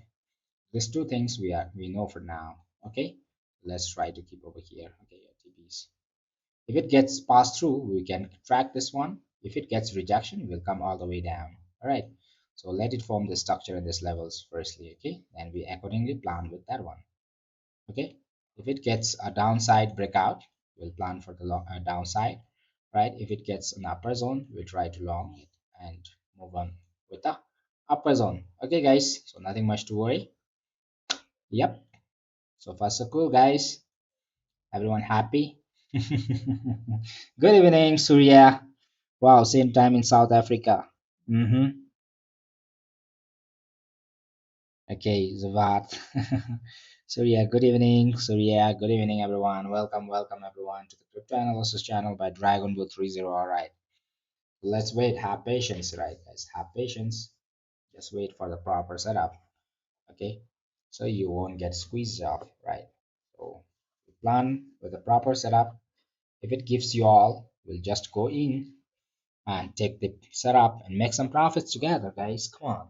these two things we know for now. Okay, let's try to keep over here. Okay, TPs. If it gets passed through, we can track this one. If it gets rejection, we'll come all the way down. All right, so let it form the structure in these levels firstly. Okay, and we accordingly plan with that one. Okay, if it gets a downside breakout, we'll plan for the downside. Right, if it gets an upper zone, we'll try to long it and move on with the upper zone. Okay guys, so nothing much to worry. Yep, so far so cool guys. Everyone happy? Good evening, Surya. Wow, same time in South Africa. Mm-hmm. Okay, Zavat. Surya, good evening. Surya, good evening, everyone. Welcome, everyone, to the Crypto Analysis channel by Dragon Blue 30. All right, let's wait. Have patience, right, guys? Have patience. Just wait for the proper setup. Okay, so you won't get squeezed off, right? So plan with the proper setup. If it gives you all, we'll just go in and take the setup and make some profits together, guys. Come on.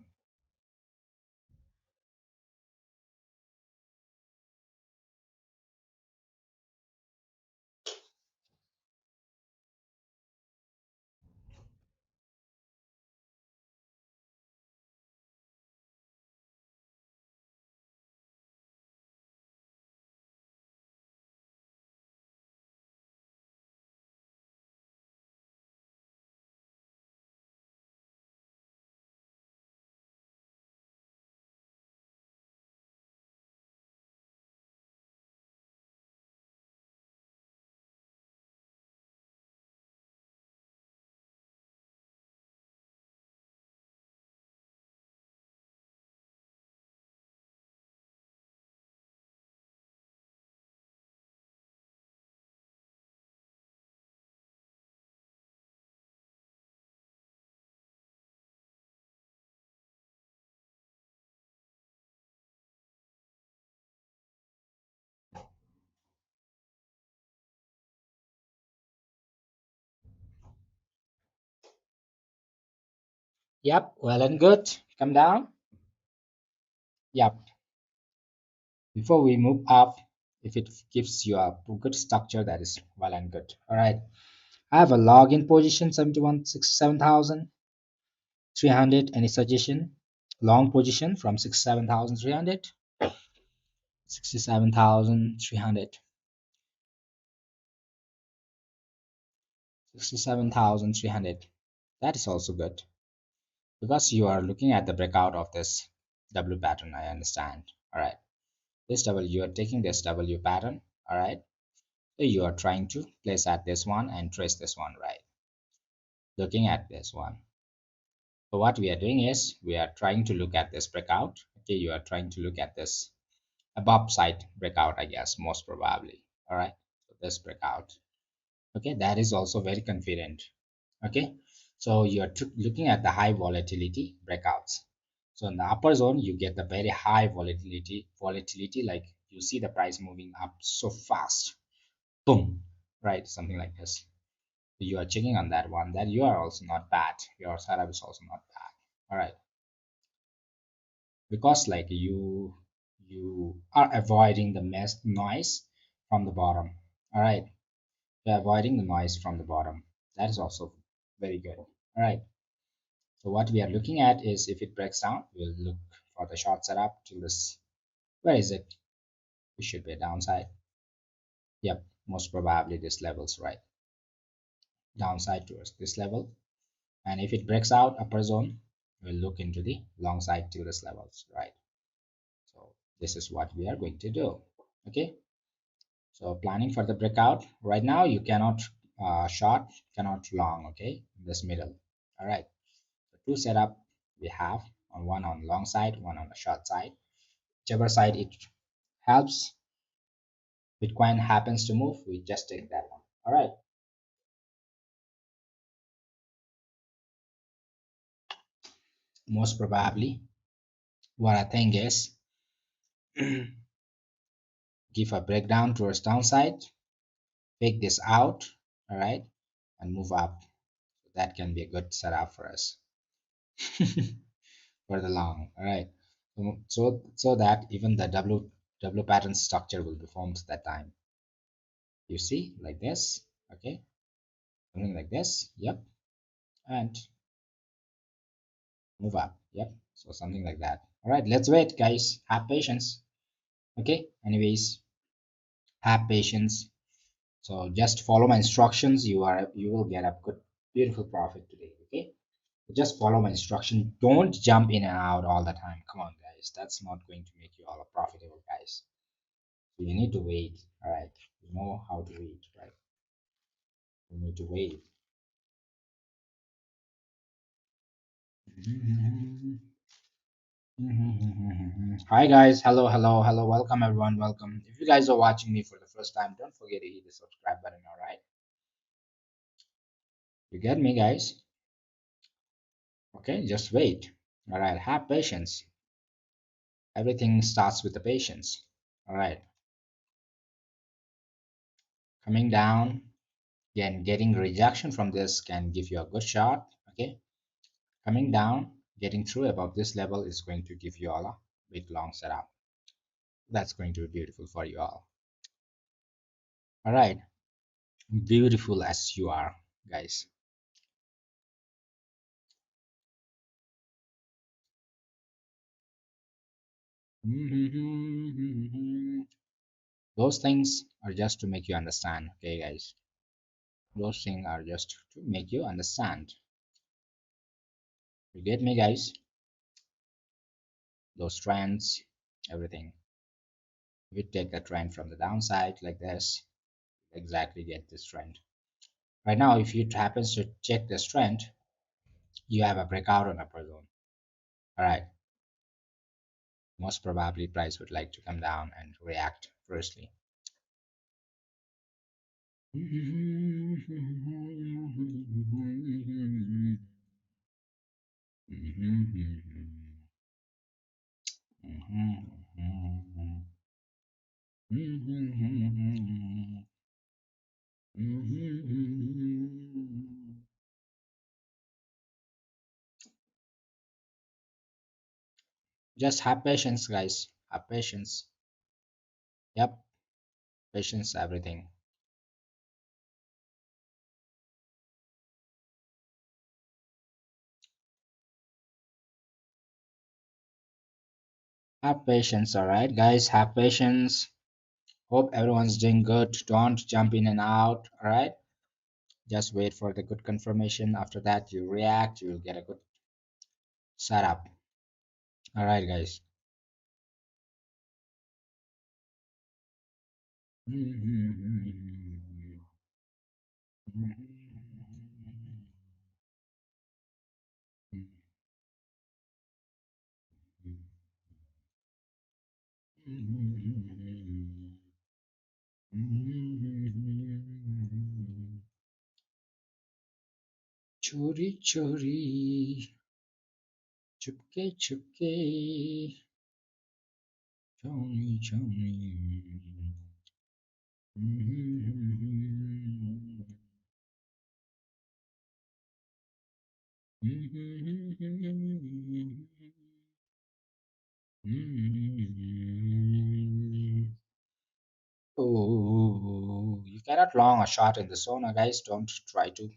Yep, well and good. Come down. Yep. Before we move up, if it gives you a good structure, that is well and good. All right. I have a login position 67,300. Any suggestion? Long position from 67,300. 67,300. 67,300. That is also good because you are looking at the breakout of this W pattern. I understand. All right. This W, you are taking this W pattern. All right. So you are trying to place at this one and trace this one, right? Looking at this one. So what we are doing is we are trying to look at this breakout. Okay, you are trying to look at this above side breakout, I guess, most probably. All right. So this breakout. Okay, that is also very confident. Okay, so you're looking at the high volatility breakouts. So in the upper zone you get the very high volatility, like you see the price moving up so fast, boom, right, something like this. You are checking on that one, that you are also not bad, your setup is also not bad. All right, because like you are avoiding the mess noise from the bottom. All right, you're avoiding the noise from the bottom. That is also very good. All right, so what we are looking at is if it breaks down, we'll look for the short setup to this. Where is it? It should be a downside. Yep, most probably this level's right. Downside towards this level. And if it breaks out upper zone, we'll look into the long side to this levels, right? So this is what we are going to do. Okay. So planning for the breakout. Right now you cannot short, cannot long, okay, in this middle. All right. The two setup we have on one on long side, one on the short side. whichever side it helps, Bitcoin happens to move, we just take that one. All right. Most probably, what I think is give a breakdown towards downside, take this out, all right, and move up. That can be a good setup for us for the long. All right. So that even the W pattern structure will be formed at that time. You see, like this, okay, something like this, yep, and move up, yep. So something like that. All right, let's wait, guys. Have patience. Okay. Anyways, have patience. So just follow my instructions. You will get a good, beautiful profit today. Okay. Just follow my instruction. Don't jump in and out all the time. Come on, guys. That's not going to make you all profitable, guys. So you need to wait. All right. You know how to wait, right? You need to wait. Hi guys, hello, hello, hello, welcome everyone, welcome. If you guys are watching me for the first time, don't forget to hit the subscribe button, all right? You get me, guys? Okay, just wait. All right, have patience. Everything starts with the patience. All right, coming down, again, getting rejection from this can give you a good shot. Okay, coming down, getting through above this level is going to give you all a big long setup. That's going to be beautiful for you all. All right, beautiful as you are, guys. Those things are just to make you understand, okay, guys? Those things are just to make you understand. You get me, guys? Those trends, everything. We take a trend from the downside like this, exactly get this trend. Right now, if you happens to check this trend, you have a breakout on upper zone. All right, most probably price would like to come down and react firstly. Just have patience, guys. Have patience. Yep, patience, everything. Have patience, all right, guys. Have patience. Hope everyone's doing good. Don't jump in and out, all right? Just wait for the good confirmation. After that, you react, you'll get a good setup. All right, guys. चोरी चोरी चुपके चुपके चोरी चोरी Oh, you cannot long a shot in the sauna, guys. Don't try to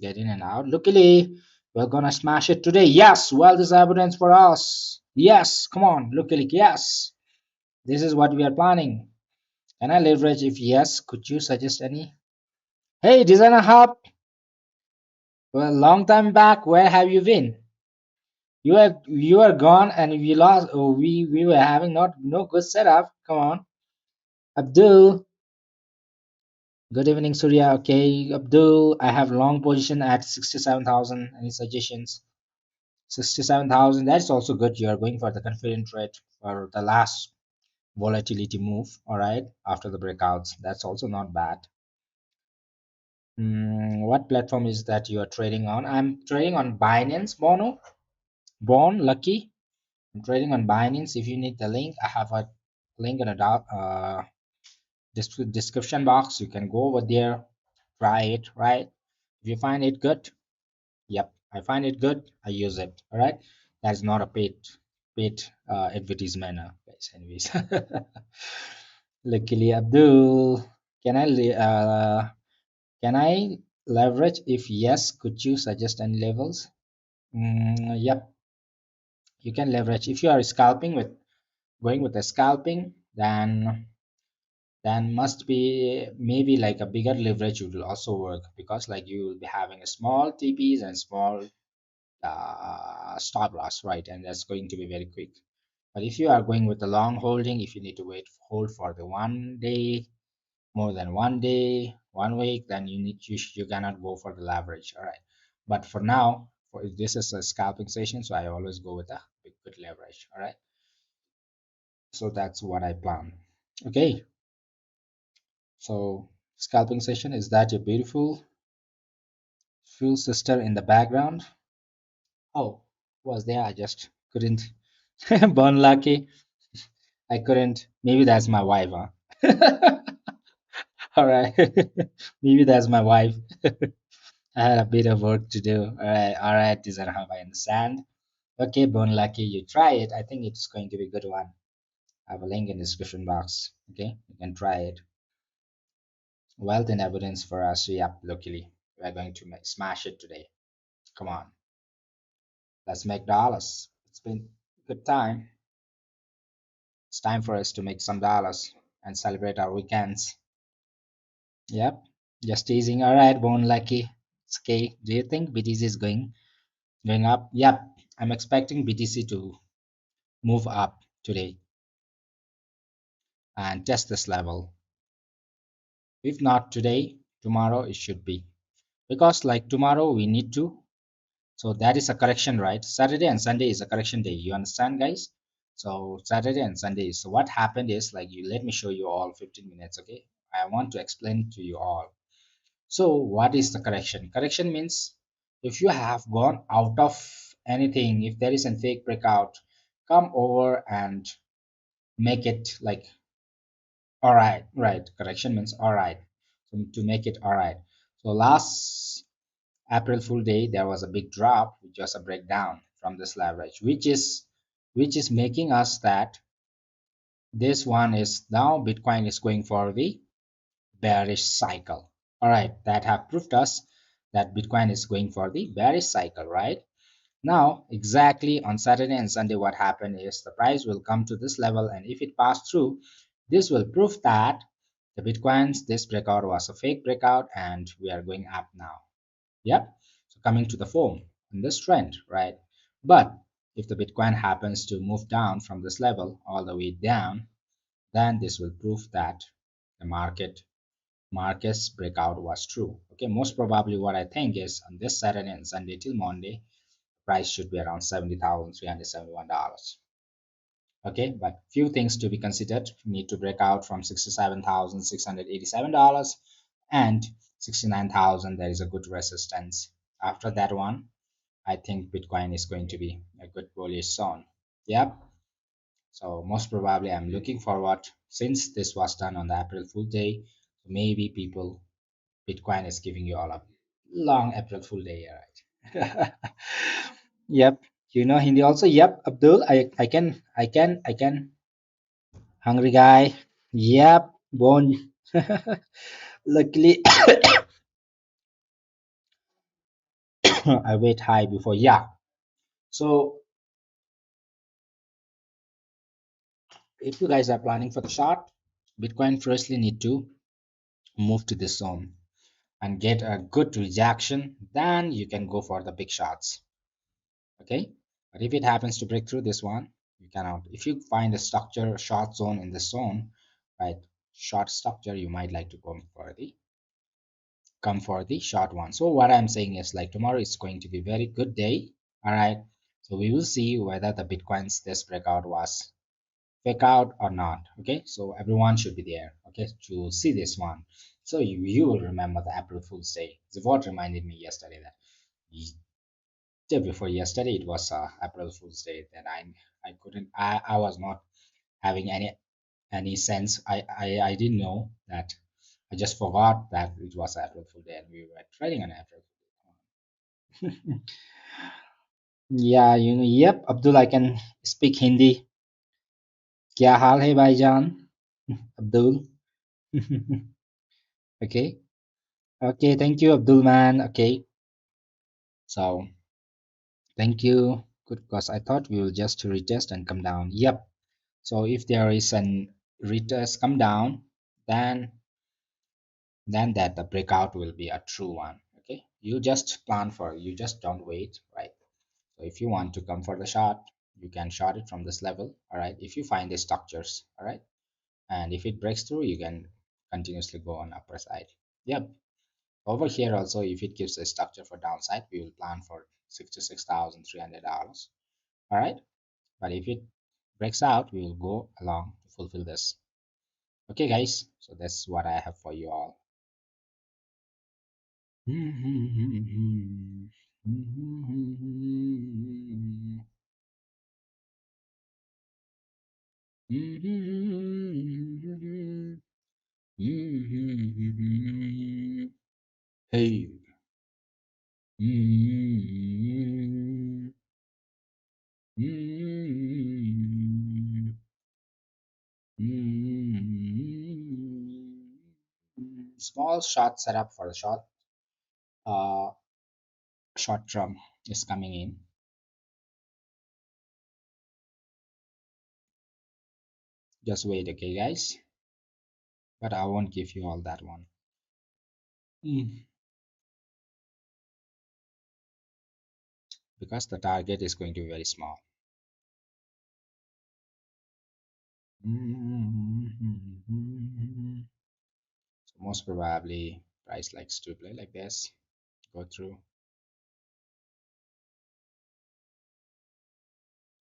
get in and out. Luckily, we're gonna smash it today. Yes, well, this evidence for us. Yes, come on, luckily, yes. This is what we are planning. Can I leverage? If yes, could you suggest any? Hey, designer hub. Well, long time back. Where have you been? You are gone, and we lost. Oh, we were having not no good setup. Come on, Abdul. Good evening, Surya. Okay, Abdul. I have long position at 67,000. Any suggestions? 67,000, that's also good. You're going for the confident trade for the last volatility move, all right, after the breakouts. That's also not bad. What platform is that you are trading on? I'm trading on Binance Bono, Born Lucky. I'm trading on Binance. If you need the link, I have a link in the description box. You can go over there, try it, right? If you find it good, yep, I find it good, I use it, all right? That's not a paid advertisement, guys. Anyways, luckily, Abdul, can can I leverage? If yes, could you suggest any levels? Yep, you can leverage. If you are scalping with going with the scalping, then must be maybe like a bigger leverage will also work, because like you will be having a small TPs and small stop loss, right? And that's going to be very quick. But if you are going with the long holding, if you need to hold for the 1 day, more than 1 day, 1 week, then you cannot go for the leverage, all right? But for now, for this is a scalping session, so I always go with a good leverage, all right? So that's what I plan. Okay, so scalping session, is that your beautiful full sister in the background? Oh, was there? I just couldn't. Born lucky. I couldn't. Maybe that's my wife, huh? All right. Maybe that's my wife. I had a bit of work to do. All right, Tizarham, I understand. Okay, Born lucky, you try it. I think it's going to be a good one. I have a link in the description box. Okay, you can try it. Wealth and evidence for us. Yep, luckily we're going to smash it today. Come on, let's make dollars. It's been a good time. It's time for us to make some dollars and celebrate our weekends. Yep, just teasing. All right, Born lucky. It's okay. Do you think BTC is going up? Yep, I'm expecting BTC to move up today and test this level. If not today, tomorrow it should be. Because like tomorrow we need to. So that is a correction, right? Saturday and Sunday is a correction day. You understand, guys? So Saturday and Sunday. So what happened is, like, you let me show you all 15 minutes, okay? I want to explain to you all. So what is the correction? Correction means if you have gone out of anything, if there is a fake breakout, come over and make it like all right, right. Correction means all right. So to make it all right. So last April Fool Day, there was a big drop, which was a breakdown from this leverage, which is making us that this one is now Bitcoin is going for the bearish cycle. All right, that have proved us that Bitcoin is going for the bearish cycle, right? Now, exactly on Saturday and Sunday, what happened is the price will come to this level, and if it passed through, this will prove that the Bitcoins, this breakout was a fake breakout, and we are going up now. Yep. So coming to the form in this trend, right? But if the Bitcoin happens to move down from this level all the way down, then this will prove that the market's breakout was true. Okay, most probably what I think is on this Saturday and Sunday till Monday, price should be around $70,371. Okay, but few things to be considered. You need to break out from $67,687 and 69,000. There is a good resistance. After that one, I think Bitcoin is going to be a good bullish zone. Yep. So most probably I'm looking forward, since this was done on the April Fool Day, maybe people Bitcoin is giving you all a long April Fool Day, right? Yep. You know Hindi also? Yep, Abdul. I can. Hungry guy. Yep. Bone. Luckily, I wait high before. Yeah. So if you guys are planning for the short, Bitcoin firstly need to move to this zone and get a good rejection. Then you can go for the big shots. Okay. But if it happens to break through this one, you cannot. If you find a structure short zone in this zone, right? Short structure, you might like to come for the short one. So what I'm saying is, like, tomorrow is going to be very good day. All right. So we will see whether the Bitcoin's this breakout was fake out or not. Okay, so everyone should be there, okay, to see this one. So you will remember the April Fool's Day. The what reminded me yesterday that day before yesterday it was April Fool's Day. That I couldn't I was not having any sense. I didn't know that. I just forgot that it was April Fool Day and we were trading on April Fool Day. Yeah, yep, Abdul, I can speak Hindi. क्या हाल है भाईजान? Abdul. Okay. Okay, thank you, Abdul man. Okay. So thank you. Good, because I thought we will just retest and come down. Yep. So if there is an retest come down, then that the breakout will be a true one. Okay. You just plan for it. You just don't wait, right? So if you want to come for the shot, you can short it from this level. All right. If you find the structures, all right. And if it breaks through, you can continuously go on upper side. Yep. Over here also, if it gives a structure for downside, we will plan for $66,300. All right. But if it breaks out, we will go along to fulfill this. Okay, guys. So that's what I have for you all. Hey. Small short setup for the uh, short term is coming in. Just wait, okay, guys. But I won't give you all that one. Because the target is going to be very small. So most probably price likes to play like this, go through,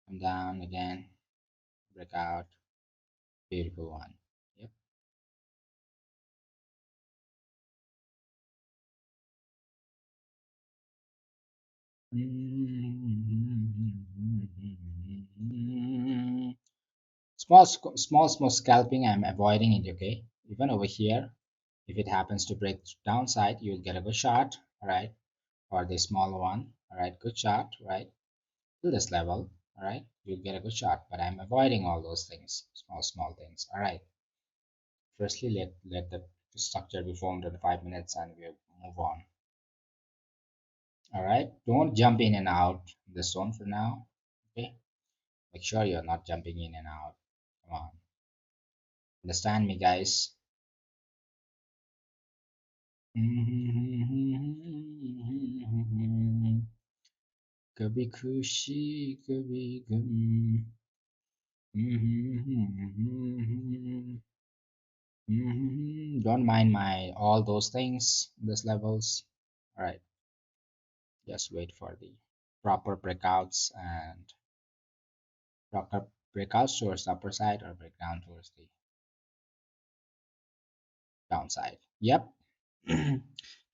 come down again, breakout, beautiful one. Yep. Small scalping, I'm avoiding it, okay? Even over here, if it happens to break downside, you'll get a good shot, all right? Or the small one, all right? Good shot, right? To this level, all right? You'll get a good shot, but I'm avoiding all those things, small things, all right? Firstly, let the structure be formed in 5 minutes and we'll move on, all right? Don't jump in and out this zone for now, okay? Make sure you're not jumping in and out. Come on, understand me, guys. कभी खुशी कभी गम. Don't mind my all those things, these levels. All right, just wait for the proper breakouts and proper breakouts towards the upper side or breakdown towards the downside. Yep.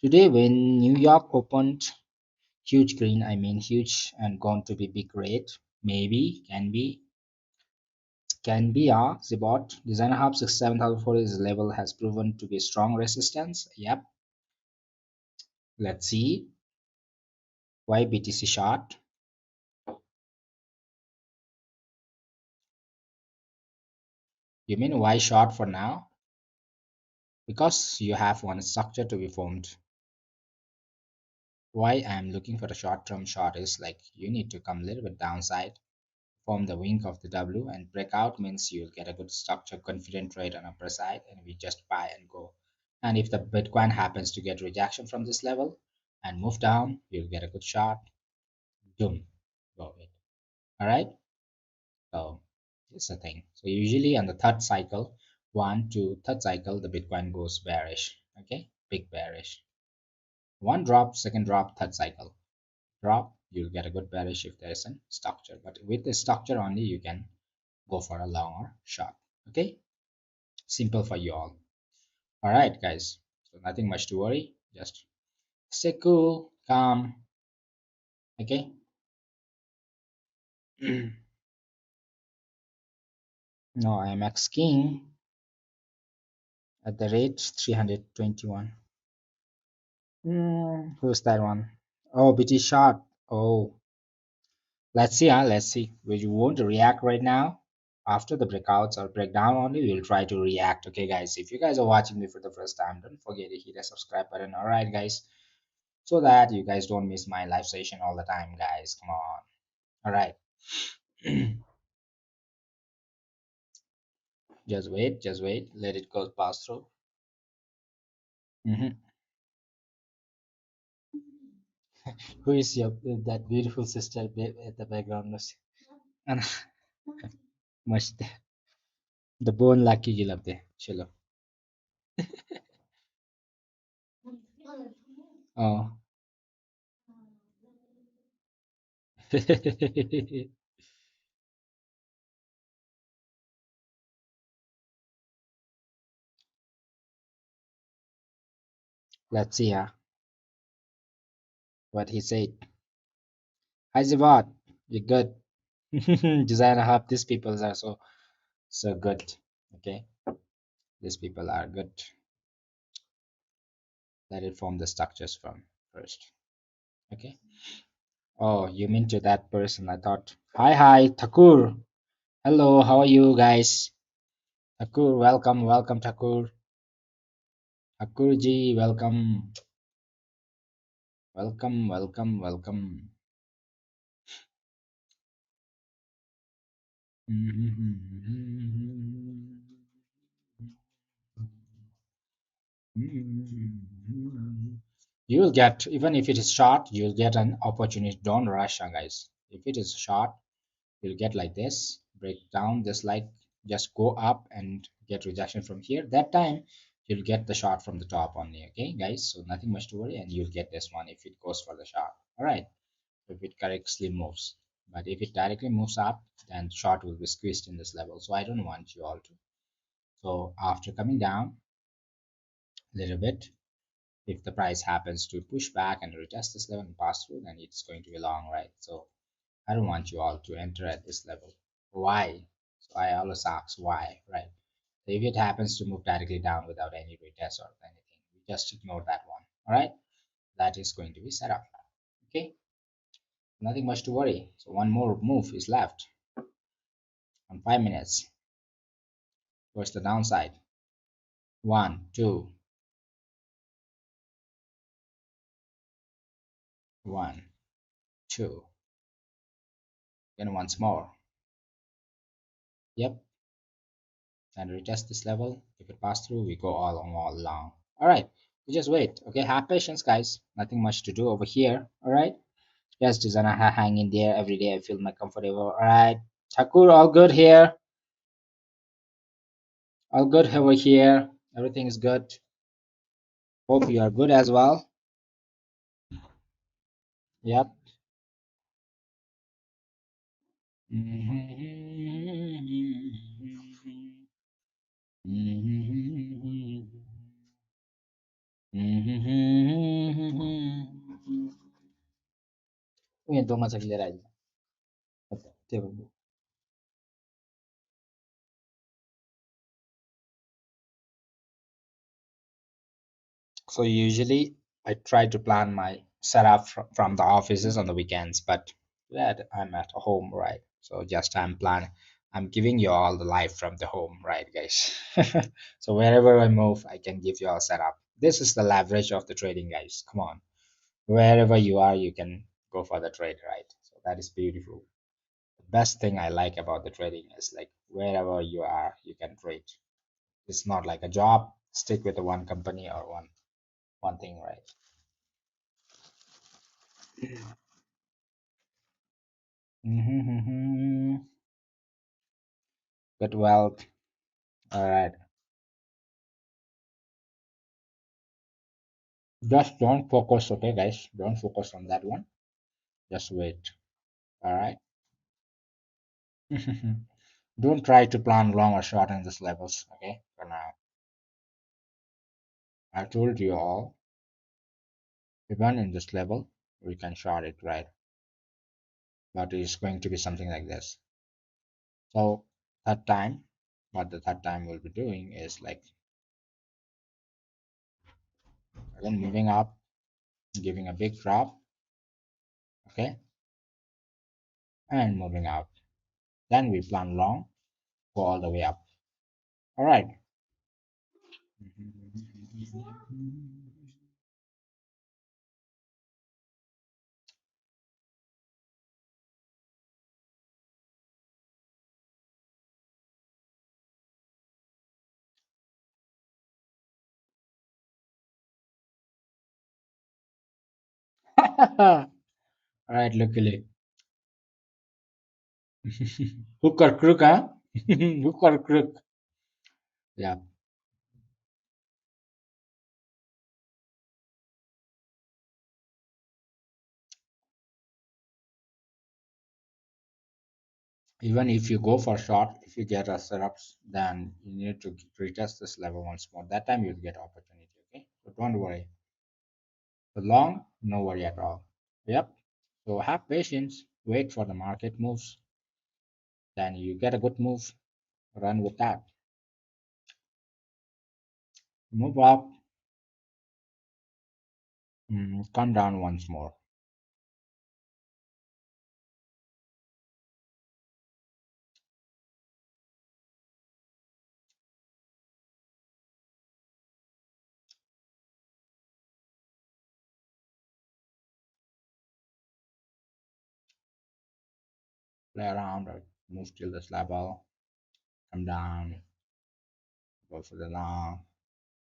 Today, when New York opened, huge green, I mean huge and going to be big red, maybe, can be a Zibot. Designer Hub 67004 is level has proven to be strong resistance. Yep. Let's see why BTC short. You mean why short for now? Because you have one structure to be formed. Why I'm looking for a short-term short is like you need to come a little bit downside, form the wing of the W, and breakout means you'll get a good structure, confident trade on upper side, and we just buy and go. And if the Bitcoin happens to get rejection from this level and move down, you'll get a good shot. Boom, go it. All right. So it's a thing. So usually on the third cycle, one to third cycle, the Bitcoin goes bearish. Okay, big bearish. One drop, second drop, third cycle. Drop, you'll get a good bearish if there is a structure. But with the structure only, you can go for a long or short. Okay, simple for you all. All right, guys. So nothing much to worry. Just stay cool, calm. Okay. No, I am X King at the rate 321. Who's that one? Oh, BT short. Oh, let's see, huh? Let's see. We won't react right now. After the breakouts or breakdown only, we'll try to react. Okay, guys. If you guys are watching me for the first time, don't forget to hit the subscribe button. All right, guys. So that you guys don't miss my live session all the time, guys. Come on. All right. Just wait. Just wait. Let it go pass through. Mhm. Who is your that beautiful sister at the background? And must the bone lucky you love there. Chilo. Oh. Let's see what he said. Hi Zivad, you good? Designer hub, these people are so good. Okay, these people are good. Let it form the structures from first. Okay. Oh, you mean to that person? I thought. Hi, Thakur. Hello, how are you guys? Thakur, welcome, Thakur. Thakur ji, welcome. You'll get, even if it is short, you'll get an opportunity. Don't rush, guys. If it is short, you'll get like this, break down this, like just go up and get rejection from here. That time you'll get the short from the top only. Okay, guys, so nothing much to worry, and you'll get this one if it goes for the short. All right, if it correctly moves. But if it directly moves up, then short will be squeezed in this level. So I don't want you all to. So after coming down a little bit, if the price happens to push back and retest this level and pass through, then it's going to be long, right? So I don't want you all to enter at this level. Why? So I always ask why, right? So if it happens to move directly down without any retest or anything, we just ignore that one. All right, that is going to be set up. Okay, nothing much to worry. So one more move is left on 5 minutes. Where's the downside? One, two, one, two. Then once more. Yep, and retest this level. If it pass through, we go all along. All right, we just wait. Okay, have patience, guys. Nothing much to do over here. All right. Yes, designer, hang in there every day. I feel my comfortable. All right, Thakur, all good here. All good over here. Everything is good. Hope you are good as well. Yep. Ito nga sa giliran. So usually I try to plan my setup from the offices on the weekends, but that I'm at home, right? So just I'm giving you all the life from the home, right, guys? So wherever I move, I can give you all setup. This is the leverage of the trading, guys. Come on, wherever you are, you can go for the trade, right? So that is beautiful. The best thing I like about the trading is like wherever you are, you can trade. It's not like a job. Stick with the one company or one thing, right? Good wealth. All right. Just don't focus, okay, guys? Don't focus on that one. Just wait. All right. Don't try to plan long or short in these levels. Okay. For now, I told you all, even in this level, we can short it, right? But it's going to be something like this. So third time, what the third time we'll be doing is like again moving up, giving a big drop, okay, and moving out. Then we plan long, go all the way up. All right. All right, luckily. Hook or crook, huh? Hook or crook. Yeah. Even if you go for short, if you get a setups, then you need to retest this level once more. That time you'll get opportunity. Okay. So don't worry. The long, no worry at all. Yep. So have patience. Wait for the market moves. Then you get a good move. Run with that. Move up. Come down once more. Play around or move till this level. Come down. Go for the long.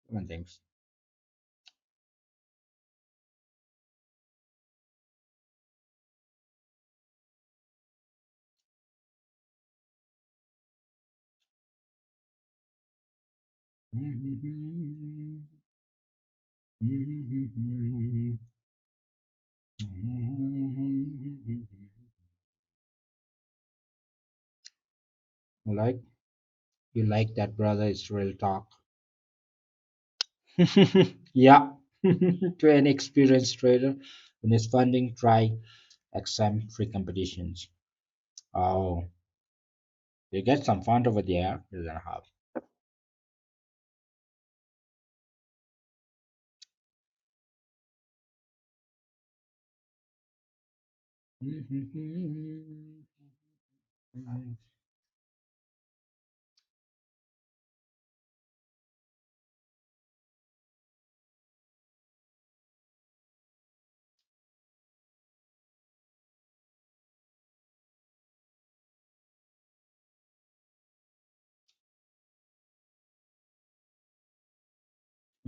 Different things. Like you like that, brother? It's real talk. Yeah. To an experienced trader, when it's funding, try XM free competitions. Oh, you get some fun over there. You're gonna have.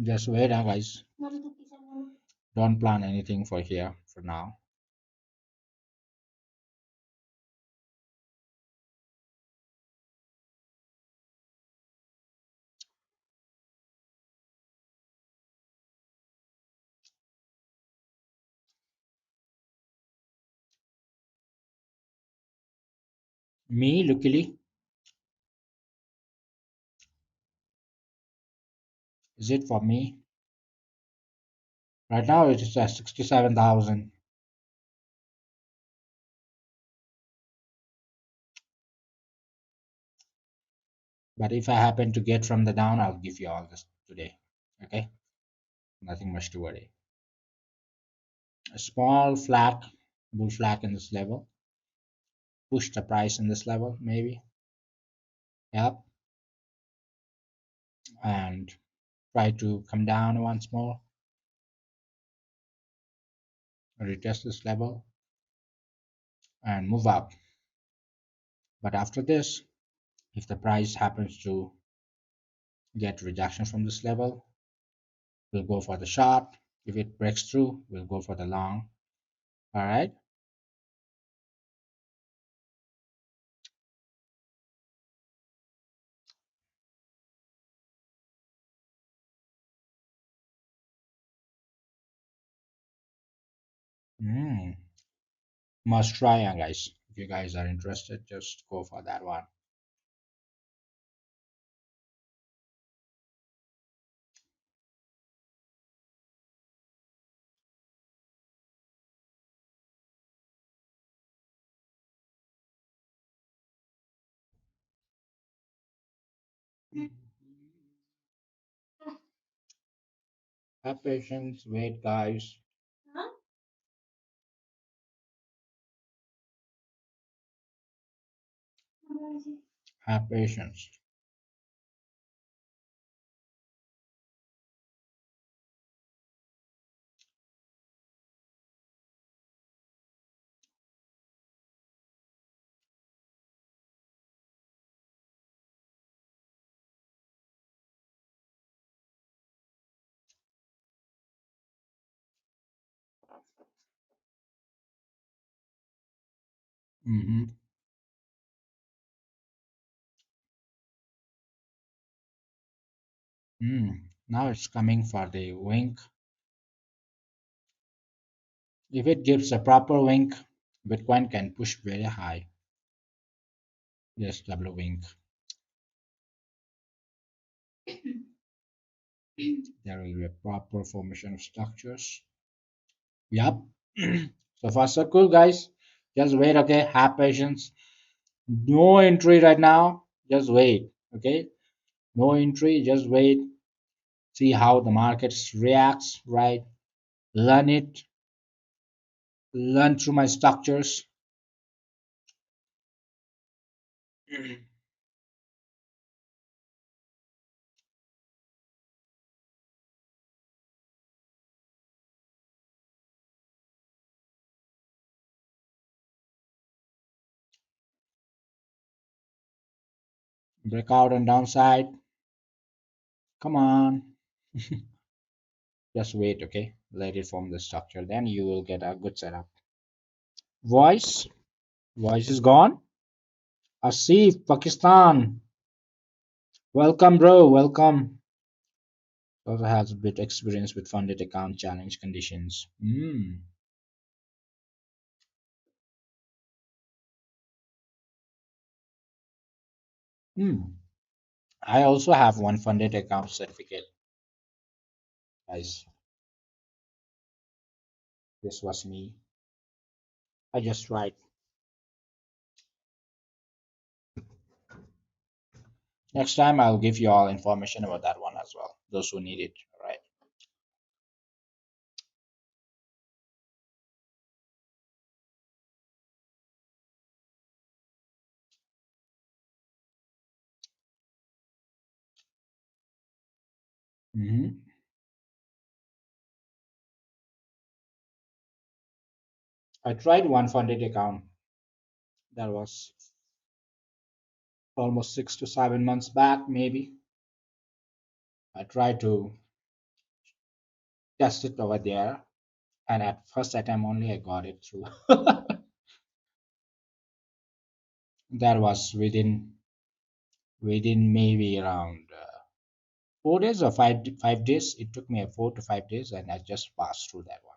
Just wait, guys. Don't plan anything for here for now. Me, luckily, is it for me? Right now, it is at 67,000. But if I happen to get from the down, I'll give you all this today. Okay, nothing much to worry. A small flag, bull flag in this level. Push the price in this level, maybe. Yep, and try to come down once more. Retest this level and move up. But after this, if the price happens to get rejection from this level, we'll go for the short. If it breaks through, we'll go for the long. All right. Mm. Must try, guys. If you guys are interested, just go for that one. Have patience, wait, guys. Have patience. Mm-hmm. Now it's coming for the wink. If it gives a proper wink, Bitcoin can push very high. Yes, double wink. There will be a proper formation of structures. Yep. So far, so cool, guys. Just wait, okay? Have patience. No entry right now. Just wait, okay? No entry. Just wait. See how the market reacts, right? Learn it. Learn through my structures. Breakout and downside. Come on. Just wait, okay? Let it form the structure. Then you will get a good setup. Voice. Voice is gone. Asif, Pakistan. Welcome, bro. Welcome. Also has a bit experience with funded account challenge conditions. Hmm. I also have one funded account certificate, guys. This was me. I just tried. Next time I'll give you all information about that one as well. Those who need it. All right. Mm-hmm. I tried one funded account that was almost 6 to 7 months back, maybe. I tried to test it over there, and at first attempt only I got it through. That was within maybe around 4 days or 5 days. It took me 4 to 5 days, and I just passed through that one.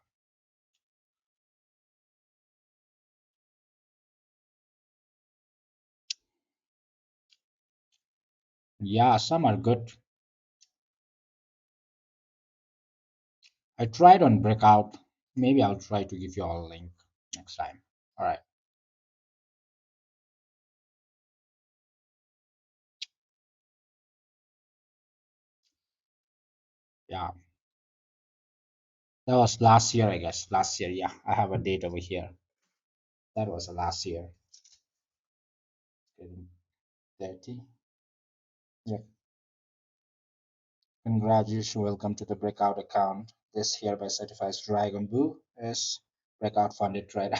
Yeah, some are good. I tried on breakout. Maybe I'll try to give you all a link next time. All right. Yeah, that was last year, I guess. Last year, yeah. I have a date over here. That was the last year. Getting 30. Yep. Congratulations. Welcome to the breakout account. This hereby certifies Dragon Boo is breakout funded trader.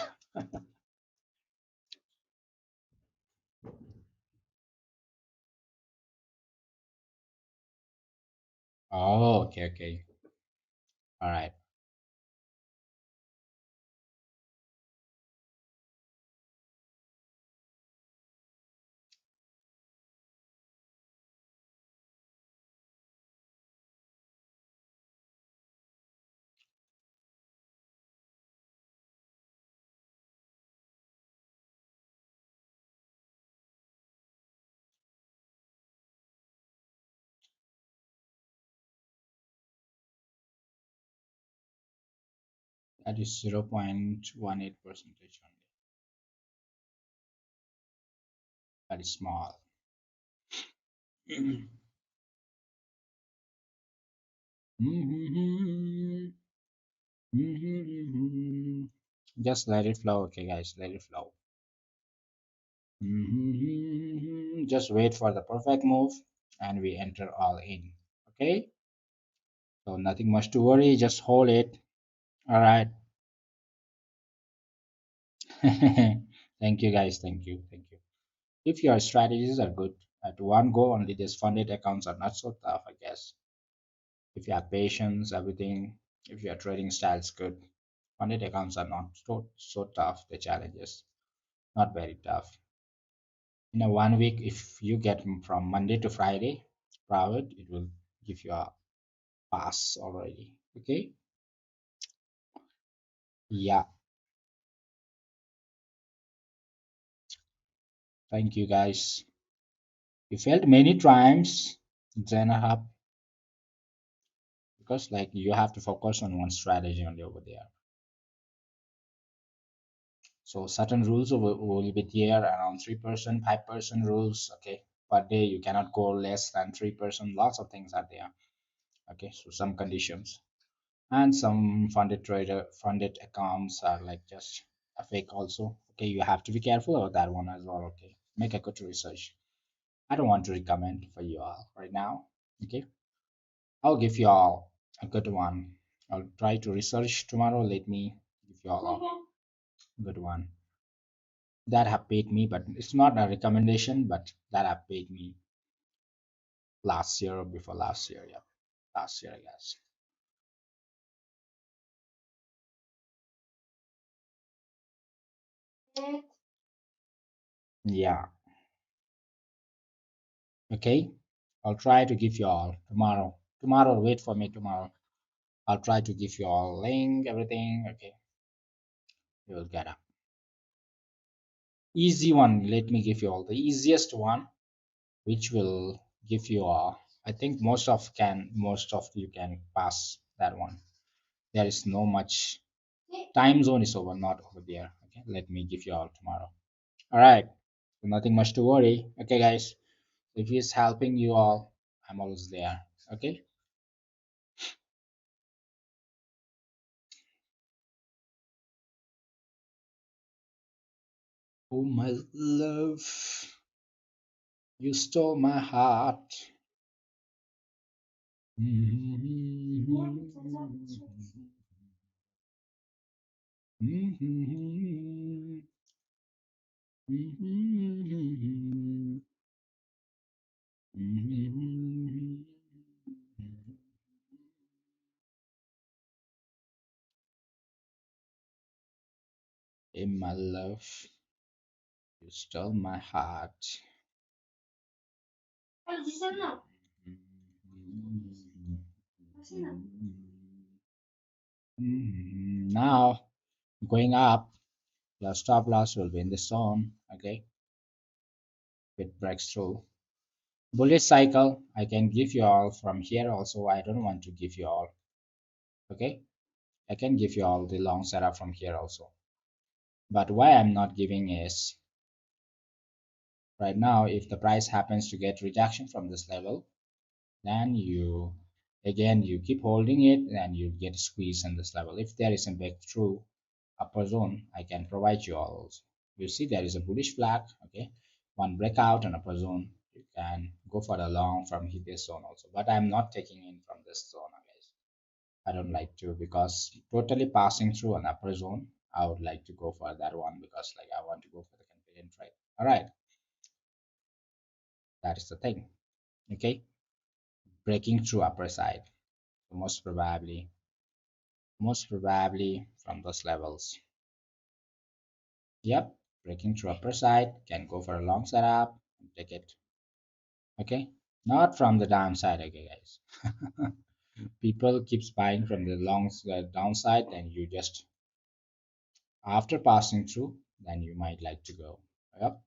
Oh, okay, okay. All right. That is 0.18 percentage only. That is small. Just let it flow, okay, guys. Let it flow. Just wait for the perfect move, and we enter all in. Okay, so nothing much to worry. Just hold it. All right. Thank you, guys. Thank you. Thank you. If your strategies are good, at one go only, these funded accounts are not so tough, I guess. If you have patience, everything, if your trading style is good, funded accounts are not so tough. The challenges not very tough. In a 1 week, if you get from Monday to Friday, private, it will give you a pass already. Okay. Yeah. Thank you, guys. You failed many times, then I have because like you have to focus on one strategy only over there. So certain rules will be there around 3%, 5% rules. Okay, per day you cannot go less than 3%. Lots of things are there. Okay, so some conditions and some funded accounts are like just a fake also. Okay, you have to be careful about that one as well. Okay, make a good research. I don't want to recommend for you all right now. Okay, I'll give you all a good one. I'll try to research tomorrow. Let me give you all a good one that have paid me, but it's not a recommendation, but that have paid me last year or before last year. Yeah, last year, I guess. Yeah, okay. I'll try to give you all tomorrow. Tomorrow, wait for me tomorrow. I'll try to give you all link, everything. Okay, you will get up. Easy one. Let me give you all the easiest one, which will give you a. I think most of you can pass that one. There is no much time zone is over, not over there. Okay, let me give you all tomorrow. All right, so nothing much to worry. Okay, guys, if he's helping you all, I'm always there. Okay. Oh my love, you stole my heart. In my love, you stole my heart. Now, going up, your stop loss will be in the zone. Okay, if it breaks through. Bullish cycle, I can give you all from here also. I don't want to give you all. Okay, I can give you all the long setup from here also. But why I'm not giving is right now, if the price happens to get rejection from this level, then you again you keep holding it and you get squeezed in this level. If there is a breakthrough upper zone, I can provide you all also. You see there is a bullish flag, okay, one breakout and upper zone. You can go for the long from this zone also, but I'm not taking in from this zone, guys. I don't like to because totally passing through an upper zone. I would like to go for that one because like I want to go for the confident trade. All right, that is the thing. Okay, breaking through upper side. So most probably from those levels. Yep, breaking through upper side can go for a long setup and take it. Okay, not from the downside. Okay, guys. People keeps buying from the long downside, and you just after passing through, then you might like to go. Yep,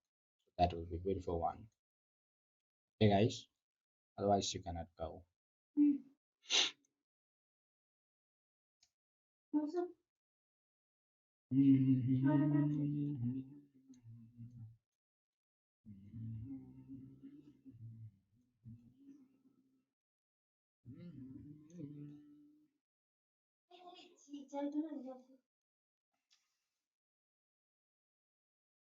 that will be a beautiful one. Okay, guys. Otherwise, you cannot go.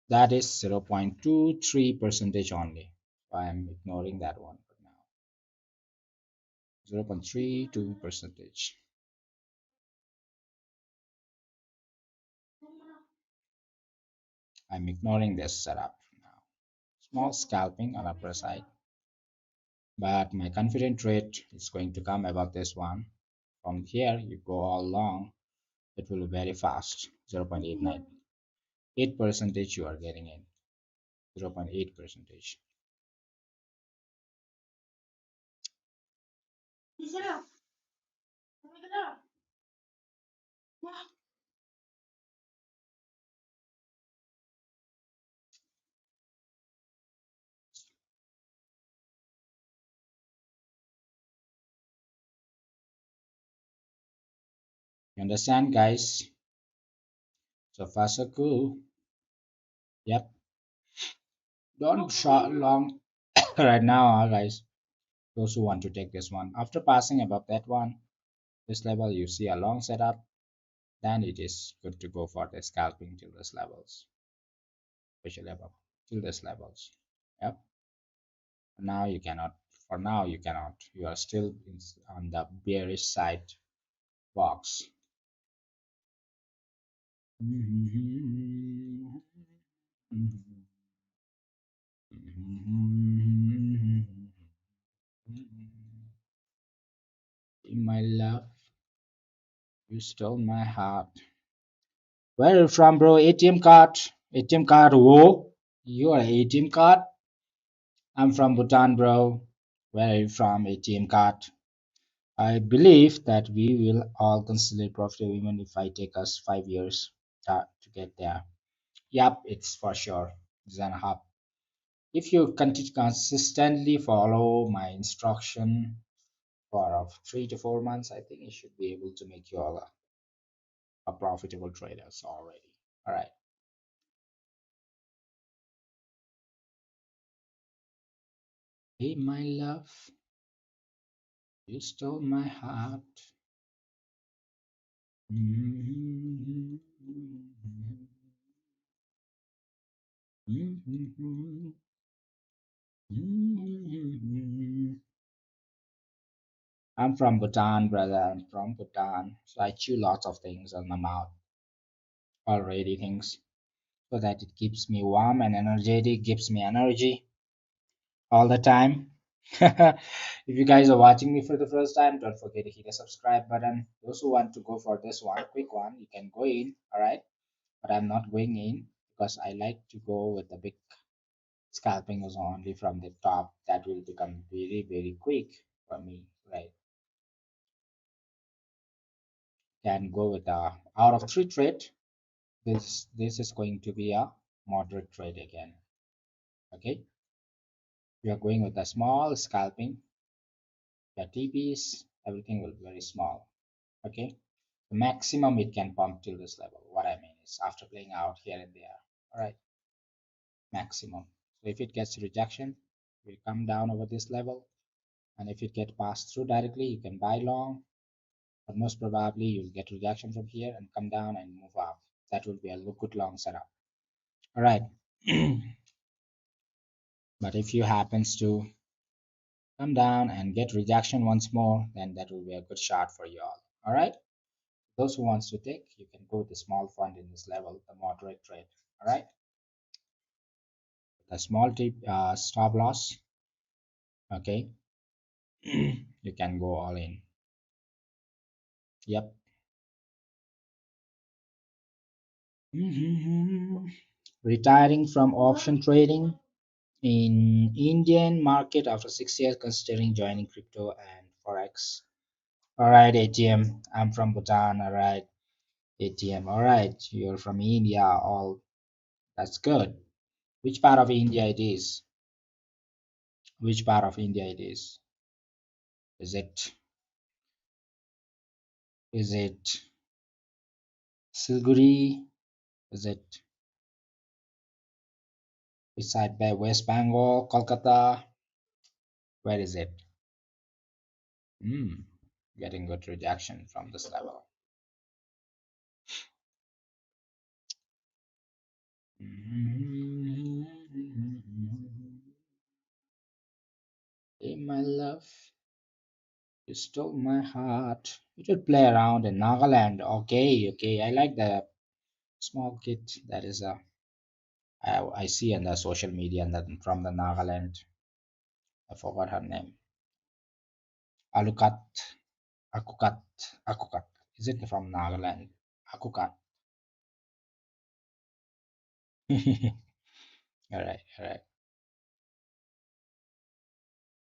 That is 0.23 percentage only. So I am ignoring that one for now. 0.32 percentage. I'm ignoring this setup now. Small scalping on upper side, but my confident rate is going to come above this one. From here, you go all long, it will be very fast. 0.89. 8 percentage you are getting in. 0.8 percentage. You understand, guys? So far, so cool. Yep. Don't short long right now, guys. Those who want to take this one. After passing above that one, this level, you see a long setup, then it is good to go for the scalping till this levels, especially above till this levels. Yep. Now you cannot. For now, you cannot. You are still on the bearish side box. In my love, you stole my heart. Where are you from, bro? ATM card. ATM card. Whoa. You are ATM card? I'm from Bhutan, bro. Where are you from? ATM card. I believe that we will all consider profitable even if I take us 5 years to get there. Yep, it's for sure. It's an hub. If you consistently follow my instruction for 3 to 4 months, I think it should be able to make you all a profitable traders already. All right. Hey, my love, you stole my heart. Mhm. Mhm. Mhm. I'm from Bhutan, brother. I'm from Bhutan. So I chew lots of things on my mouth, already things, so that it keeps me warm and energetic, gives me energy all the time. If you guys are watching me for the first time, don't forget to hit the subscribe button. Those who want to go for this one, quick one, you can go in, all right? But I'm not going in because I like to go with the big scalping is only from the top. That will become very, very quick for me, right? Can go with the out of three trade. This is going to be a moderate trade again. Okay, we are going with a small scalping. The TPs, everything will be very small. Okay, the maximum it can pump till this level. What I mean is after playing out here and there. All right, maximum. So if it gets rejection, will come down over this level, and if it get passed through directly, you can buy long. But most probably you'll get rejection from here and come down and move up. That will be a good long setup. All right. But if you happens to come down and get rejection once more, then that will be a good shot for you all. All right. Those who wants to take, you can go with the small fund in this level, the moderate trade. All right. The small tip stop loss. Okay. You can go all in. Yep. Retiring from option trading in Indian market after 6 years, considering joining crypto and forex. All right, ATM. I'm from Bhutan. All right, ATM. All right, you're from India. All that's good. Which part of India it is? Which part of India it is? Is it is it Silguri? Is it beside by West Bengal, Kolkata? Where is it? Hmm, getting good rejection from this level. Hey, my love, you stole my heart. You should play around in Nagaland. Okay, okay. I like the small kid that is I see in the social media and then from the Nagaland. I forgot her name. Alukat, Akukat, Akukat. Is it from Nagaland? Akukat. All right, all right.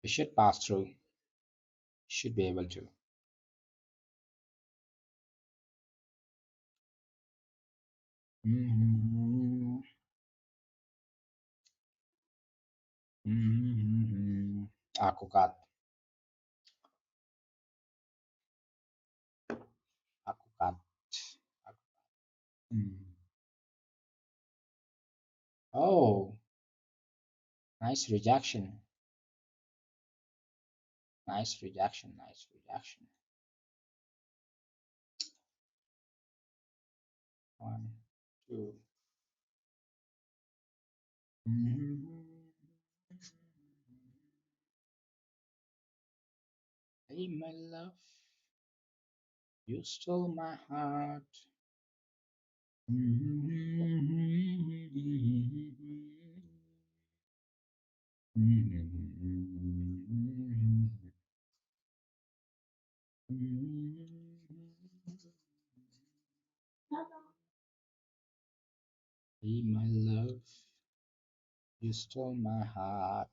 We should pass through. Should be able to. Mm-hmm. Mm-hmm. Akukat, Akukat. Mm. Oh, nice rejection. Nice rejection. Nice rejection. One, two. Mm-hmm. Hey, my love, you stole my heart. Hey, my love, you stole my heart.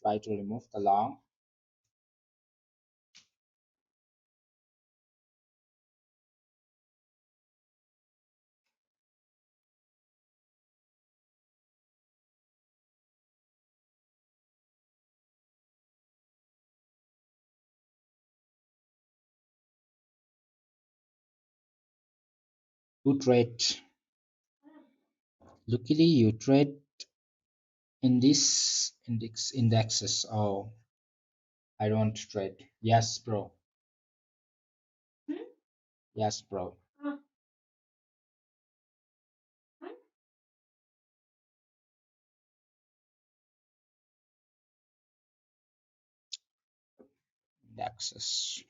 Try to remove the long. You trade. Luckily, you trade in this indexes. Oh, I don't trade. Yes, bro. Yes, bro. Indexes.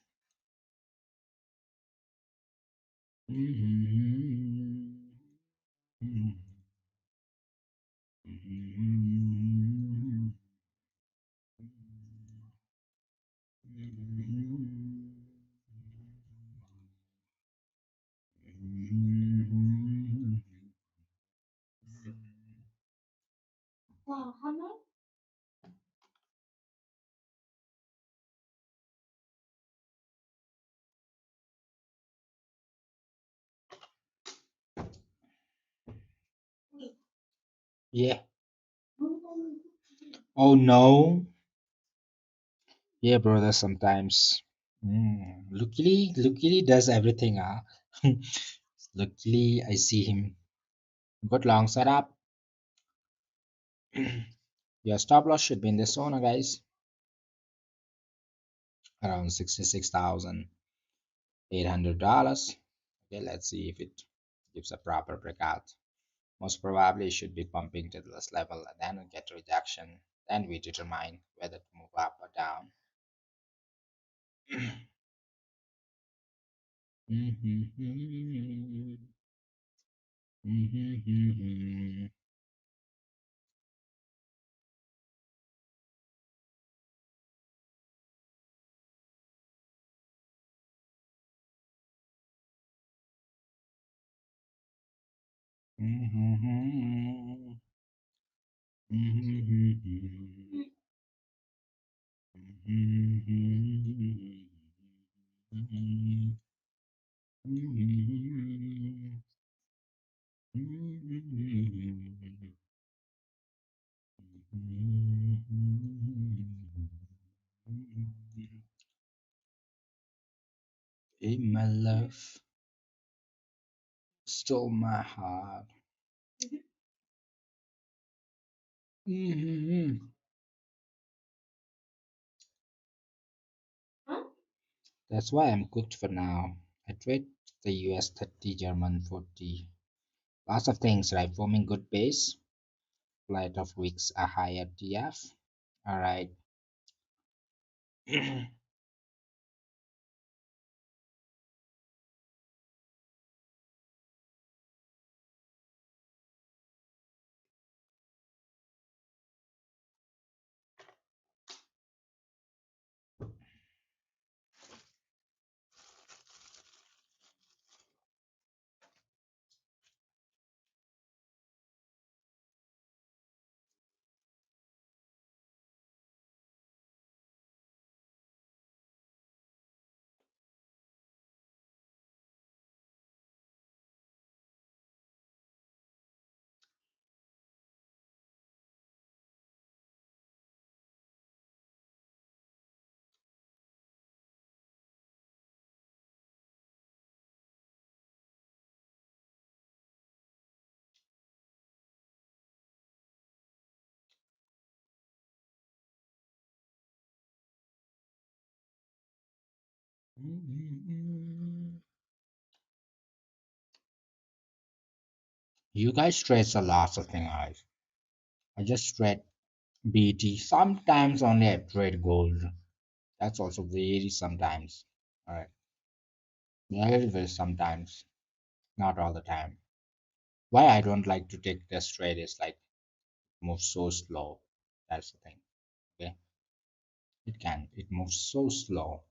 Yeah. Oh no. Yeah, brother. Sometimes. Luckily does everything. Luckily, I see him. Good long setup. Your stop loss should be in this zone, guys. Around $66,800. Okay, let's see if it gives a proper breakout. Most probably it should be pumping to this level and then we get rejection. Then we determine whether to move up or down. In my love stole my heart. That's why I'm cooked for now. I trade the US 30, German 40. Lots of things, right? Forming good base. Flight of weeks a higher TF. Alright. You guys trade a lot of things, guys. I just trade BT. Sometimes only I trade gold. That's also very sometimes. Alright. Very, very sometimes. Not all the time. Why I don't like to take this trade is like move so slow. That's the thing. Okay. It moves so slow.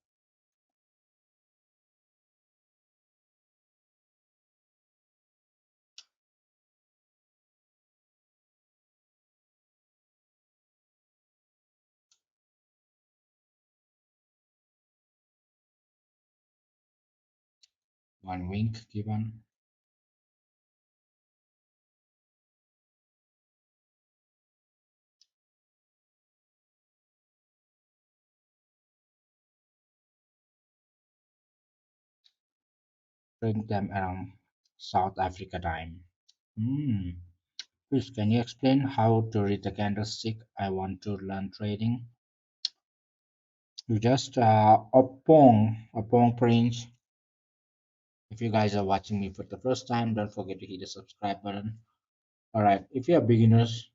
1 wink given. Bring them around South Africa time. Hmm. Please, can you explain how to read the candlestick? I want to learn trading. You just Opong Prince. If you guys are watching me for the first time, don't forget to hit the subscribe button. Alright, if you are beginners,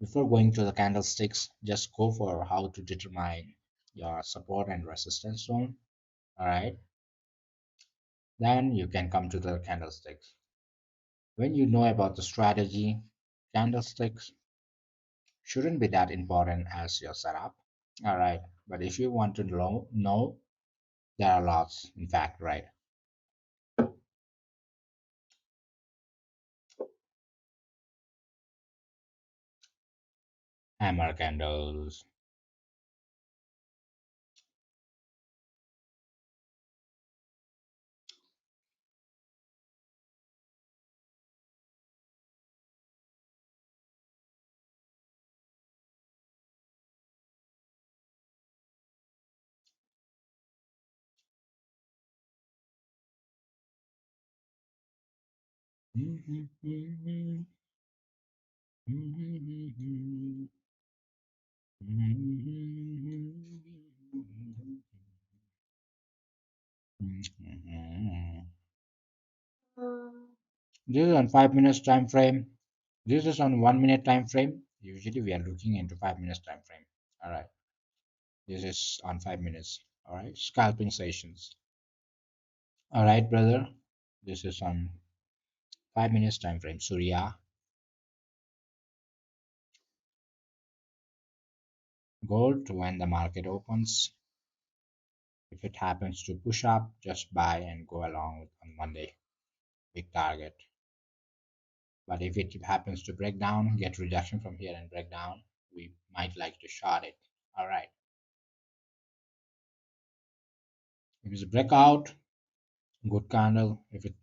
before going to the candlesticks, just go for how to determine your support and resistance zone. Alright, then you can come to the candlesticks. When you know about the strategy, candlesticks shouldn't be that important as your setup. Alright, but if you want to know, there are lots, in fact, right? Hammer candles. This is on 5 minutes time frame. This is on 1 minute time frame. Usually we are looking into 5 minutes time frame. All right. This is on 5 minutes. All right. Scalping sessions. All right, brother. This is on 5 minutes time frame. Surya, gold when the market opens. If it happens to push up, just buy and go along with on Monday. Big target. But if it happens to break down, get rejection from here and break down, we might like to short it. All right. If it's a breakout, good candle. If it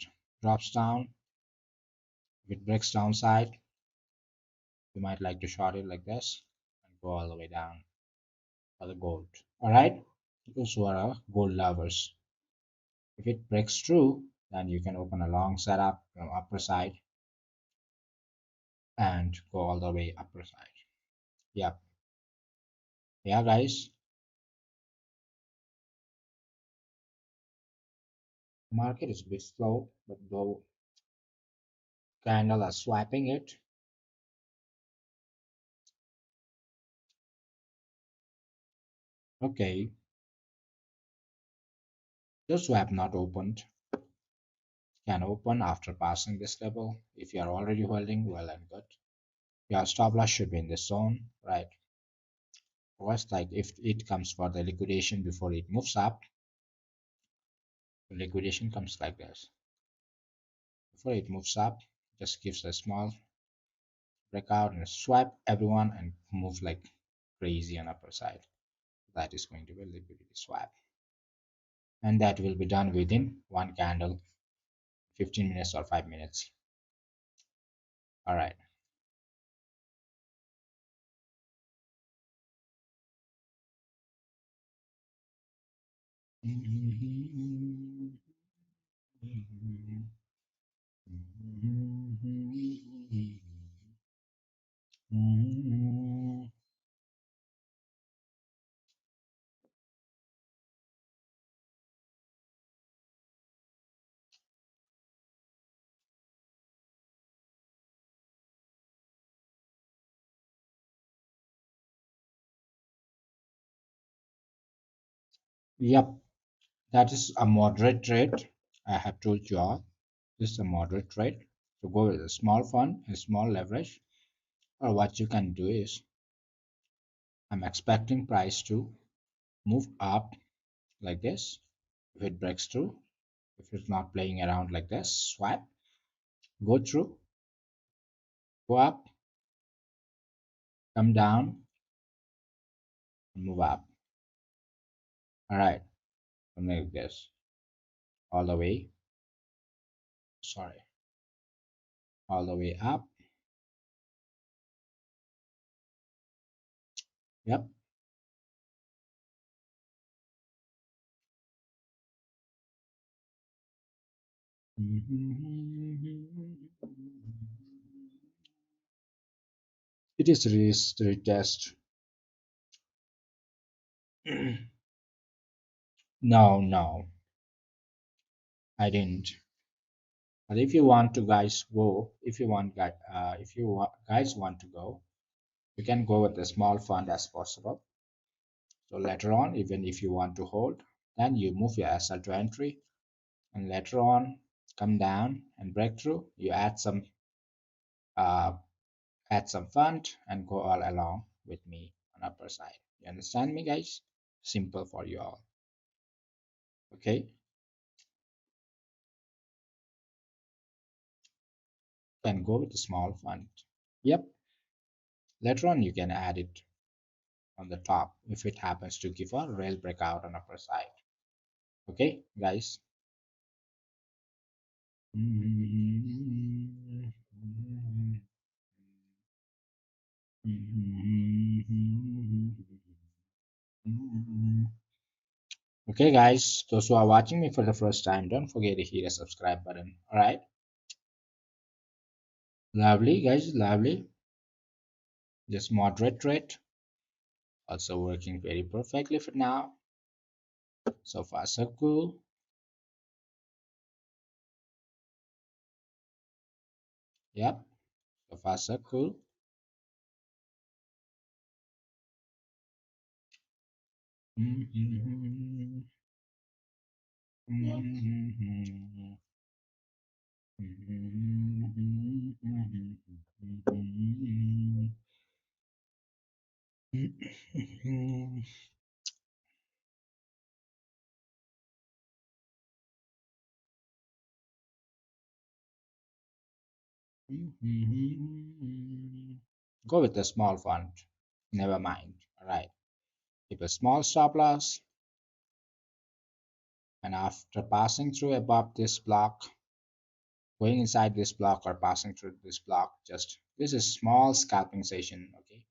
drops down, if it breaks downside, you might like to short it like this and go all the way down for the gold. All right, those who are gold lovers. If it breaks through, then you can open a long setup from upper side and go all the way upper side. Yep. Yeah, guys. Market is a bit slow, but though candle are swiping it. Okay, the swap not opened. Can open after passing this level. If you are already holding, well and good. Your stop loss should be in this zone, right? First, like if it comes for the liquidation before it moves up, the liquidation comes like this. Before it moves up, just gives a small breakout and swipe everyone and move like crazy on upper side. That is going to be a liquidity swap. And that will be done within one candle, 15 minutes or 5 minutes. All right. Yep, that is a moderate trade. I have told you all. This is a moderate trade. To go with a small fund, a small leverage, or what you can do is I'm expecting price to move up like this. If it breaks through, if it's not playing around like this, swipe, go through, go up, come down, and move up. All right, something like this, all the way, sorry, all the way up. Yep. It is retest. No, no, I didn't. But if you want to guys go, if you want if you guys want to go, you can go with a small fund as possible. So later on, even if you want to hold, then you move your SL to entry, and later on come down and break through. You uh, add some fund and go all along with me on upper side. You understand me, guys? Simple for you all. Okay, can go with a small fund. Yep. Later on, you can add it on the top if it happens to give a real breakout on upper side. Okay, guys. Okay, guys, those who are watching me for the first time, don't forget to hit the subscribe button. All right, lovely, guys, lovely. Just moderate rate, also working very perfectly for now. So far, so cool. Yep, so far, so cool. Go with a small font. Never mind. All right. Keep a small stop loss And after passing through above this block, going inside this block or passing through this block, just this is small scalping session. Okay,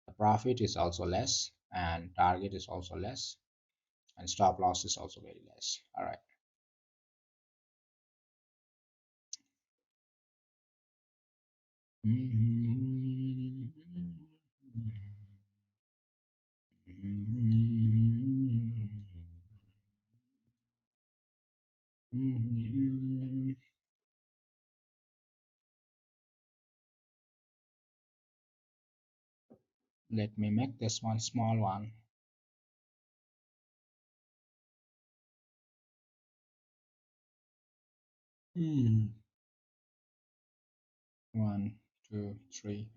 the profit is also less and target is also less and stop loss is also very less. All right. Let me make this one small one. One, two, three.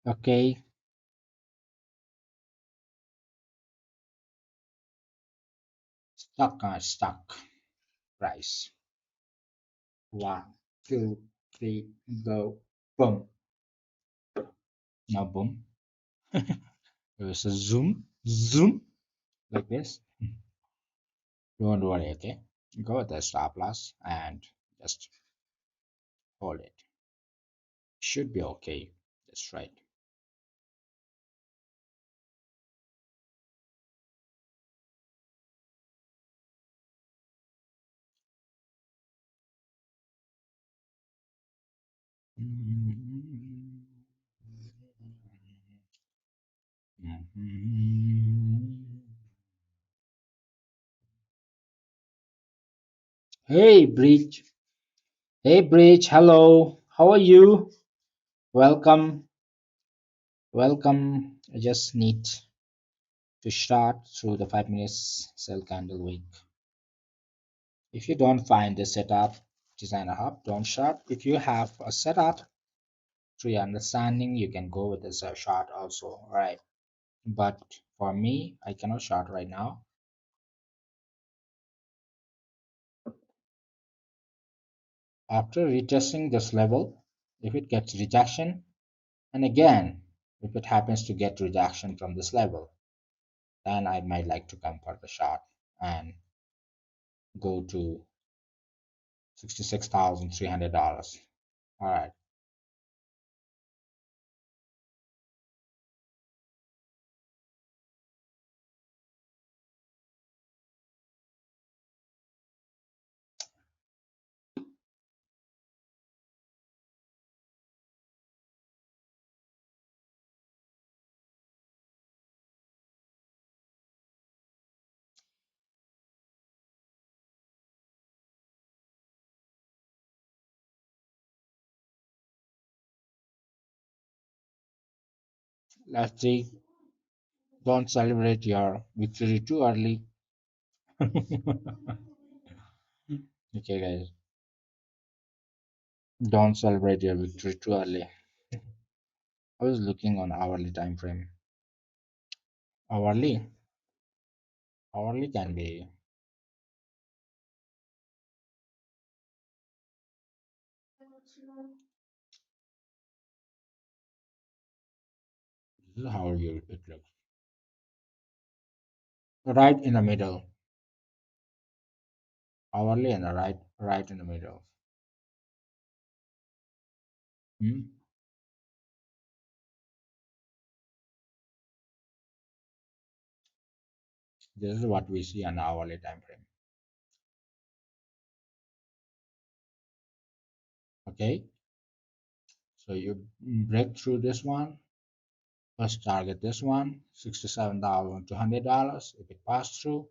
Okay, stuck price. One, two, three, go, boom. Now boom. There's a zoom, like this. Don't worry, okay? Go with the stop loss and just hold it. Should be okay. That's right. Hey, Bridge. Hey, Bridge. Hello. How are you? Welcome. Welcome. I just need to start through the 5 minutes sell candle week. If you don't find the setup designer hub, don't start. If you have a setup through your understanding, you can go with this short also, right? But for me, I cannot short right now. After retesting this level, if it gets rejection, and again, if it happens to get rejection from this level, then I might like to come for the short and go to $66,300. All right, let's see. Don't celebrate your victory too early. Okay, guys, don't celebrate your victory too early. I was looking on hourly time frame. Hourly, hourly can be. This is how it looks. Right in the middle. Hourly and the right in the middle. Hmm? This is what we see on hourly time frame. Okay, so you break through this one. First target this one, $67,200. If it passed through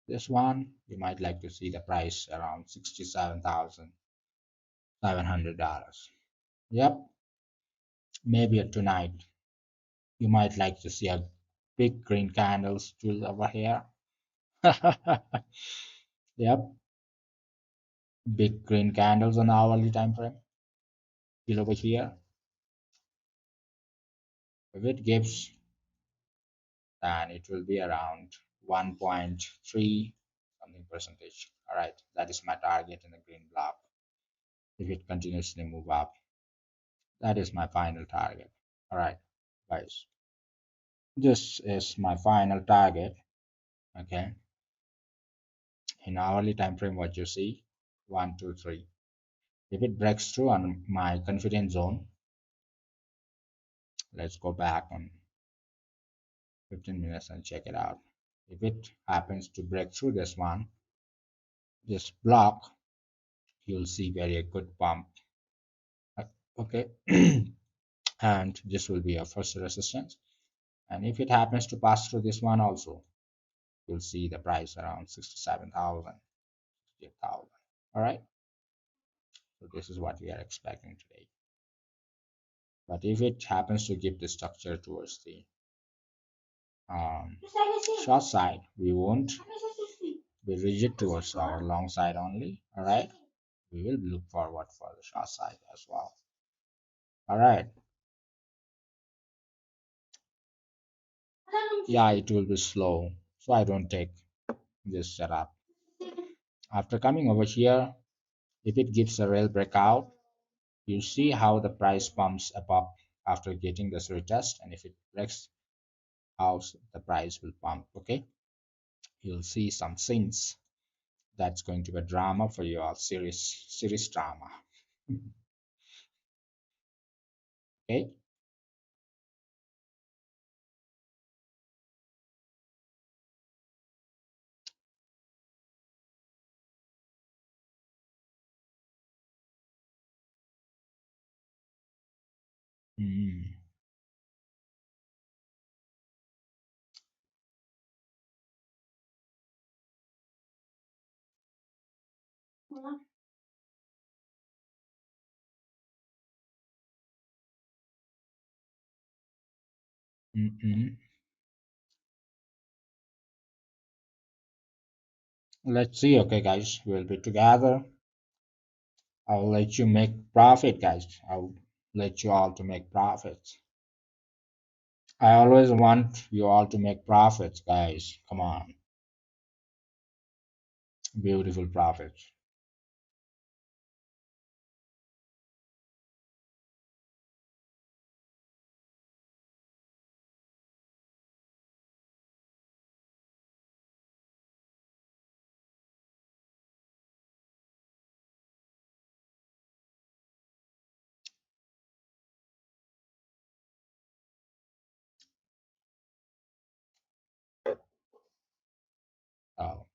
this one, you might like to see the price around $67,700. Yep, maybe tonight you might like to see a big green candles still over here. Yep, big green candles on hourly time frame still over here. If it gives, then it will be around 1.3 compounding percentage. All right, that is my target in the green block. If it continuously move up, that is my final target. All right, guys, this is my final target. Okay, in hourly time frame, what you see, 1, 2, 3. If it breaks through on my confidence zone, let's go back on 15 minutes and check it out. If it happens to break through this one, this block, you'll see very good pump. Okay, and this will be a first resistance. And if it happens to pass through this one also, you'll see the price around 67,000, 68,000. All right, so this is what we are expecting today. But if it happens to give the structure towards the short side, we won't be rigid towards our long side only. All right, we will look forward for the short side as well. All right, yeah, it will be slow, so I don't take this setup. After coming over here, if it gives a real breakout, you see how the price pumps up after getting this retest, and if it breaks out, the price will pump. Okay, you'll see some scenes. That's going to be a drama for your series drama. Okay. Mm. Mm-mm. Let's see. Okay, guys, we'll be together. I'll let you make profit, guys. I'll let you all to make profits. I always want you all to make profits, guys. Come on, beautiful profits. Oh,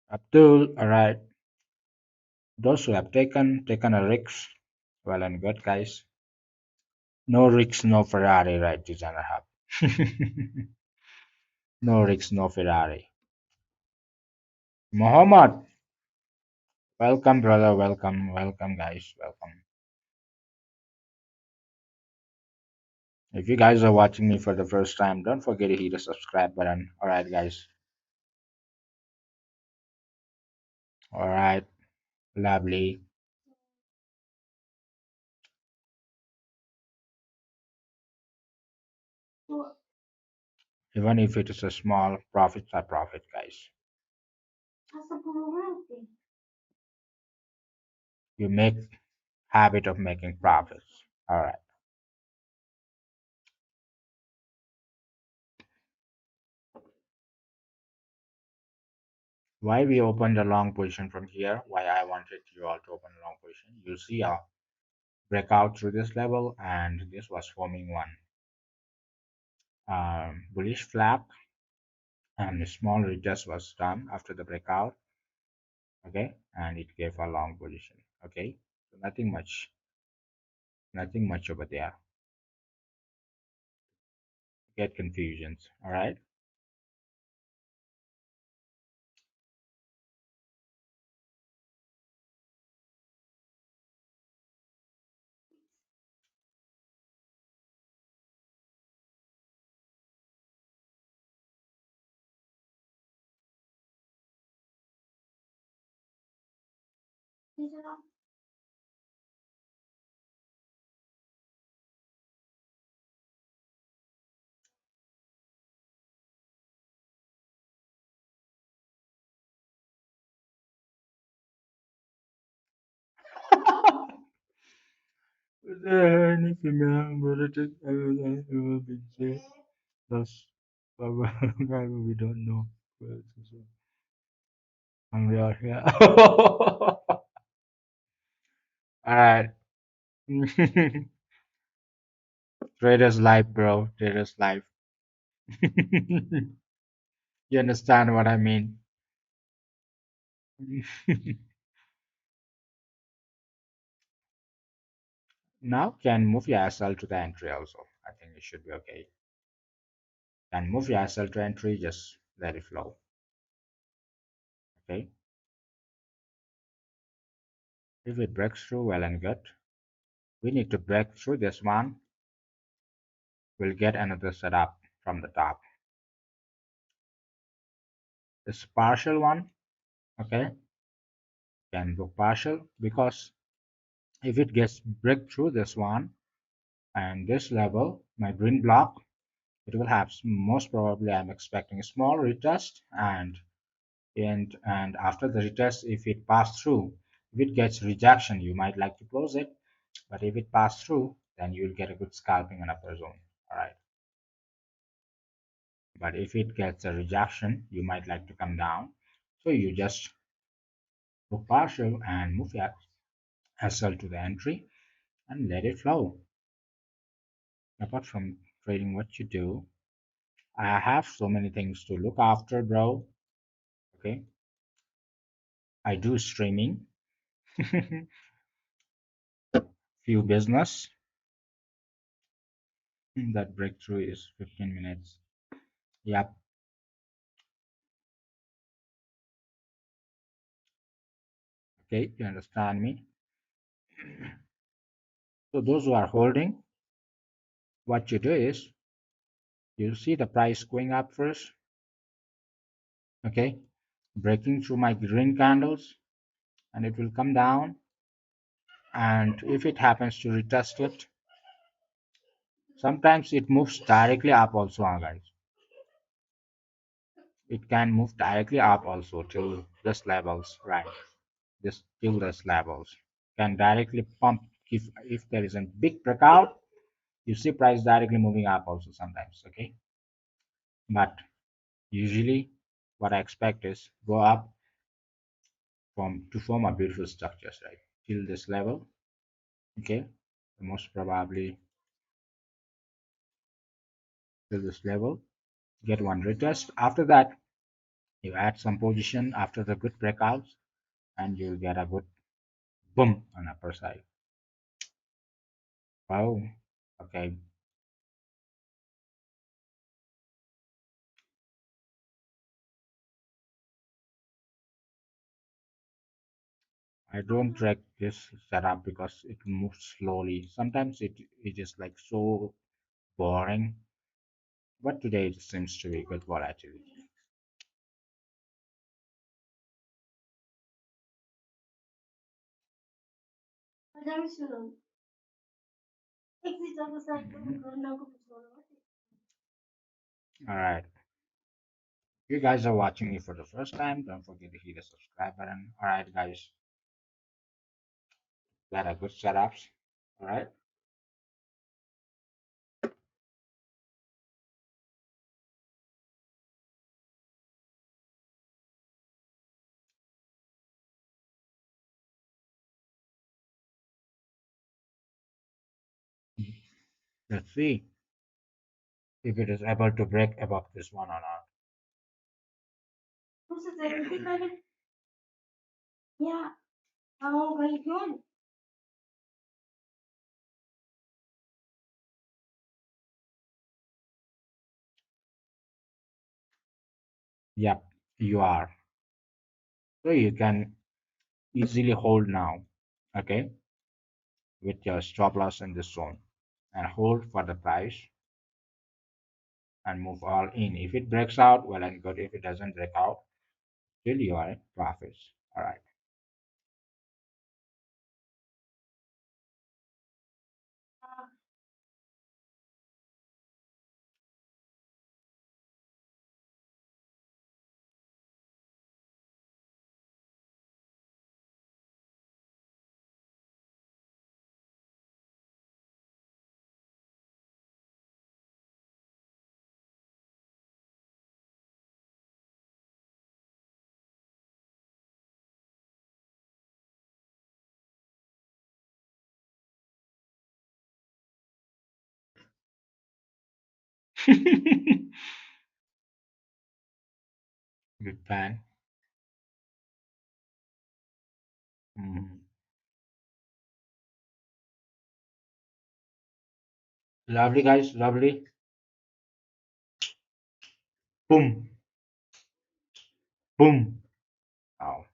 Abdul, all right. Those who have taken a risk, well and good, guys. No risk, no Ferrari, right, designer hub. No risk, no Ferrari. Muhammad, welcome, brother. Welcome, welcome, guys. Welcome. If you guys are watching me for the first time, don't forget to hit the subscribe button. All right, guys. All right, lovely. Even if it is a small profits are profit, guys. You make habit of making profits. All right. Why we opened a long position from here? Why I wanted you all to open a long position? You see a breakout through this level, and this was forming one bullish flag, and a small retest was done after the breakout. Okay, and it gave a long position. Okay, so nothing much, Nothing much over there. Get confusions. All right. Is there anything related ever been said? That's why we don't know. Well, and we are here. All right. Traders life, bro. Traders life. You understand what I mean? Now can move your SL to the entry also. I think it should be okay. Can move your SL to entry, just let it flow. Okay. If it breaks through, well and good. We need to break through this one. We'll get another setup from the top. This partial one, okay, can go partial because if it gets break through this one and this level, my green block, it will have most probably I'm expecting a small retest and after the retest, if it pass through, if it gets rejection, you might like to close it, but if it pass through, then you'll get a good scalping in upper zone. All right. But if it gets a rejection, you might like to come down. So you just book partial and move your SL to the entry and let it flow. Apart from trading what you do, I have so many things to look after, bro. Okay. I do streaming, few business. That breakthrough is 15 minutes. Yep. Okay. You understand me? So those who are holding, what you do is you see the price going up first. Okay. Breaking through my green candles and it will come down. And if it happens to retest it, sometimes it moves directly up also, guys. It can move directly up also till this levels, right? This till this levels can directly pump if there is a big breakout. You see price directly moving up also sometimes, okay? But usually, what I expect is go up from to form a beautiful structures, right? Till this level, okay? Most probably till this level, get one retest. After that, you add some position after the good breakouts, and you'll get a good boom on upper side. Wow. Okay. I don't track this setup because it moves slowly. Sometimes it is like so boring, but today it seems to be good volatility. All right. You guys are watching me for the first time. Don't forget to hit the subscribe button. All right, guys. That are good setups. All right. Let's see if it is able to break above this one or not. Yep, you are. So you can easily hold now, okay, with your stop loss in this zone and hold for the price and move all in. If it breaks out, well and good. If it doesn't break out, still you are in profits. All right. Good plan. Mhm. Lovely, guys. Lovely. Boom. Boom. Oh.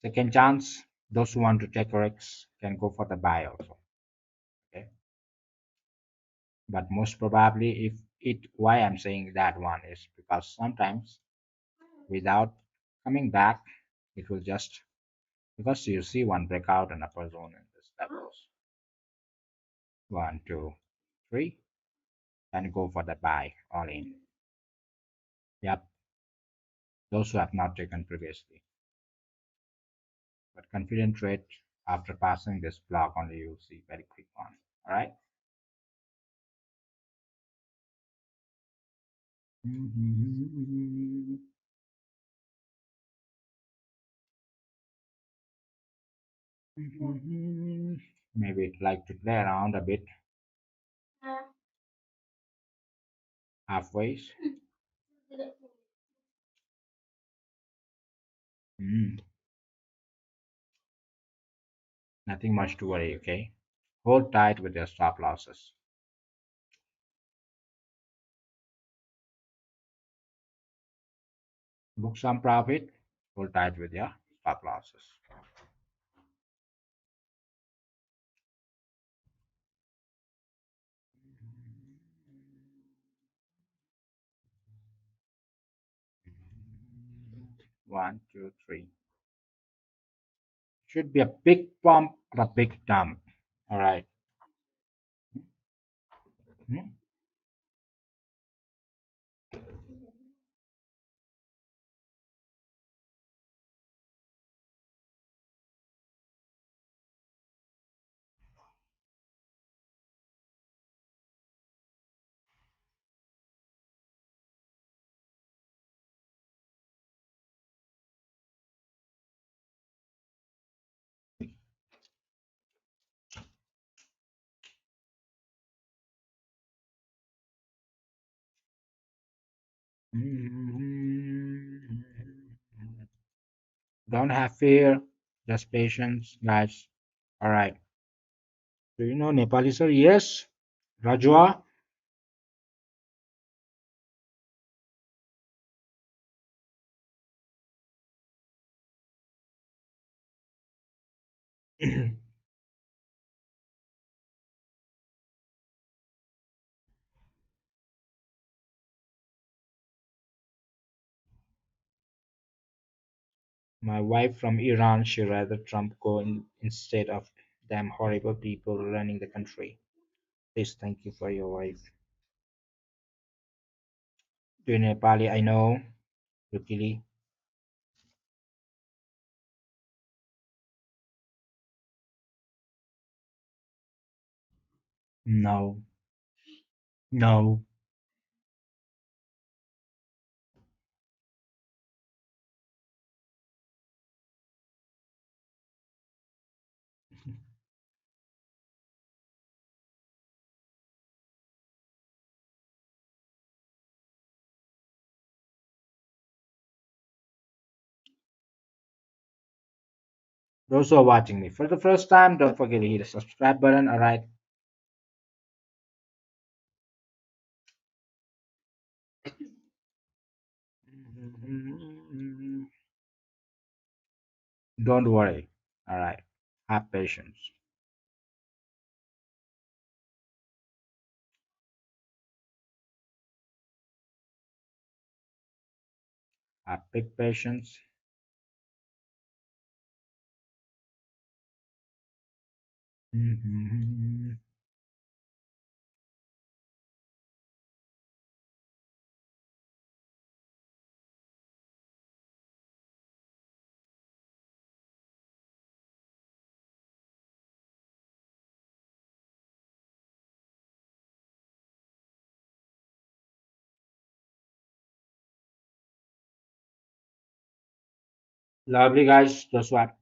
Second chance. Those who want to take risks can go for the buy also. Okay. But most probably, if it, why I'm saying that one is because sometimes without coming back, it will just, because you see one breakout and upper zone in this levels. One, two, three, and go for the buy all in. Yep. Those who have not taken previously. But confident trade after passing this block only you'll see very quick one. All right. Maybe it like to play around a bit halfway. Mm, nothing much to worry, okay? Hold tight with your stop losses. Book some profit, hold tight with your stop losses. 1, 2, 3. Should be a big pump or a big dump. All right. Hmm? Don't have fear, just patience, guys. All right. Do you know Nepali sir? Yes. Rajwa. My wife from Iran, she rather Trump go instead of them horrible people running the country. Please thank you for your wife. Do you Nepali? I know. Luckily. No. No. Those who are watching me for the first time, don't forget to hit the subscribe button. All right. Don't worry. All right. Have patience. Have big patience. Lovely, guys. Just what?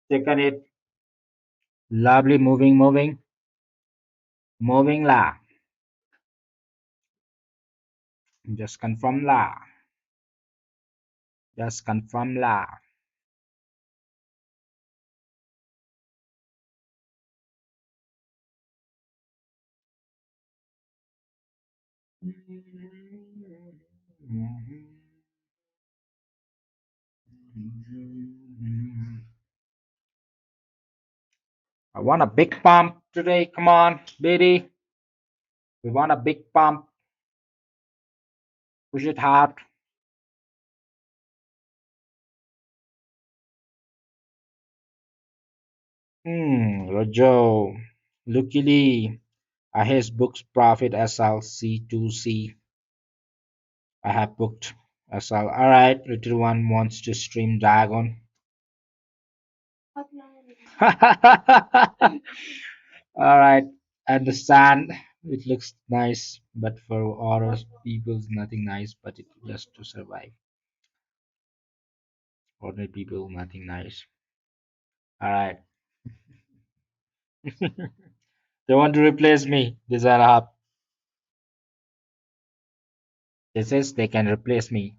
Taking it. Lovely. Moving, moving, moving la. Just confirm la. Just confirm la. I want a big pump today. Come on, BD. We want a big pump. Push it hard. Rojo. Luckily, I has booked Profit SLC2C. I have booked SL. Alright, little one wants to stream Dragon. Alright, understand. It looks nice, but for other people, nothing nice, but it just to survive. Ordinary people, nothing nice. Alright. They want to replace me. These are up. They says they can replace me.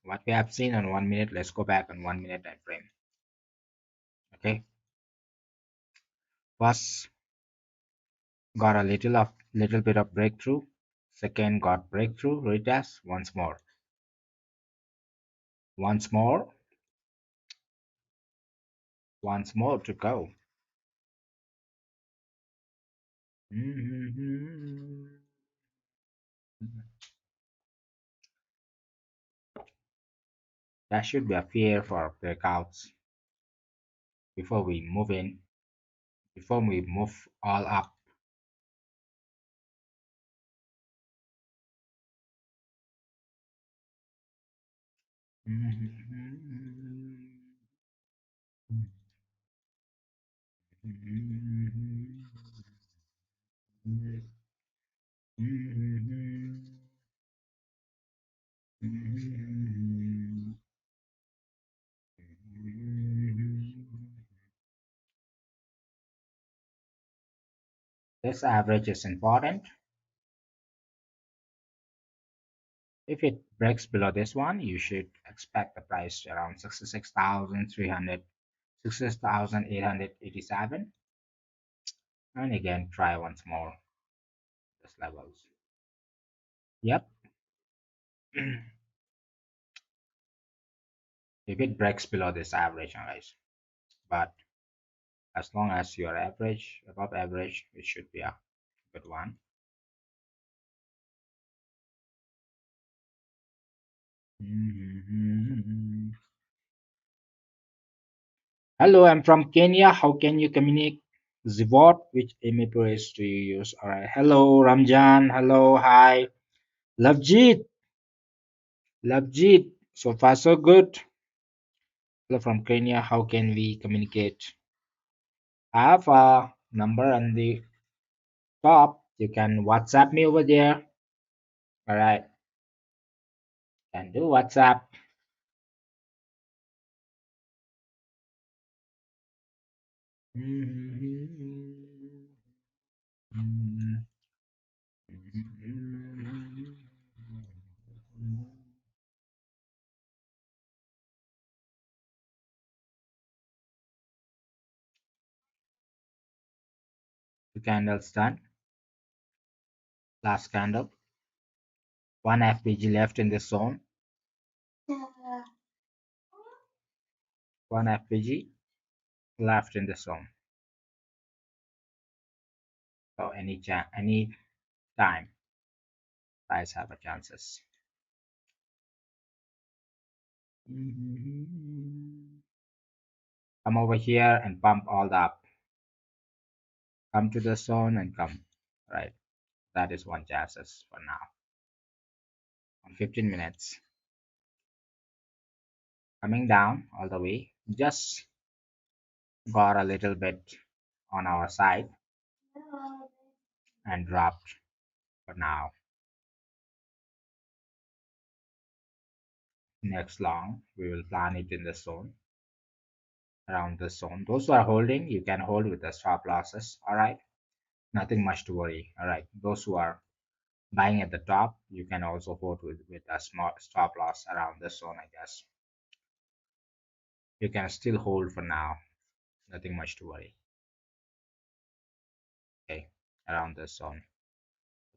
What we have seen on 1 minute, let's go back on 1 minute time frame. Okay. First got a little bit of breakthrough. Second got breakthrough, retest once more. Once more, once more to go. Mhm. That should be a fear for breakouts before we move in, before we move all up. This average is important. If it breaks below this one, you should expect the price around 66,300, 66,887, and again try once more this levels. Yep. If it breaks below this average, guys, but as long as you're average, above average, it should be a good one. Hello, I'm from Kenya. How can you communicate? The what? Which emitters do you use? All right. Hello, Ramjan. Hello, hi. Lavjeet. Lavjeet. So far, so good. Hello from Kenya. How can we communicate? I have a number on the top. You can WhatsApp me over there. All right. Can do WhatsApp. The candle's done. Last candle. One FPG left in this zone. One FPG left in this zone. So any time, price have a chances. Come over here and pump all the up. Come to the zone and come. Right. That is one chances for now. On 15 minutes. Coming down all the way. Just got a little bit on our side and dropped for now. Next long, we will plan it in the zone, around the zone. Those who are holding, you can hold with the stop losses. All right. Nothing much to worry. All right. Those who are buying at the top, you can also hold with a small stop loss around the zone, I guess. You can still hold for now. Nothing much to worry. Okay. Around the zone.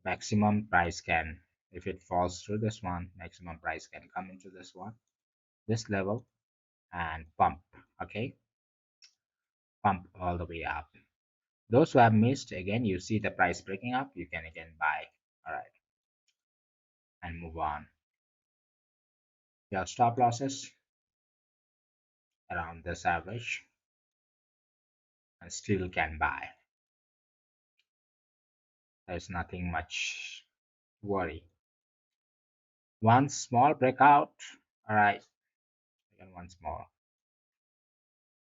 Maximum price can, if it falls through this one, maximum price can come into this one, this level, and pump. Okay. Pump all the way up. Those who have missed, again, you see the price breaking up, you can again buy. All right. And move on. Your stop losses around this average and still can buy. There's nothing much worry. One small breakout. All right. Again, once more.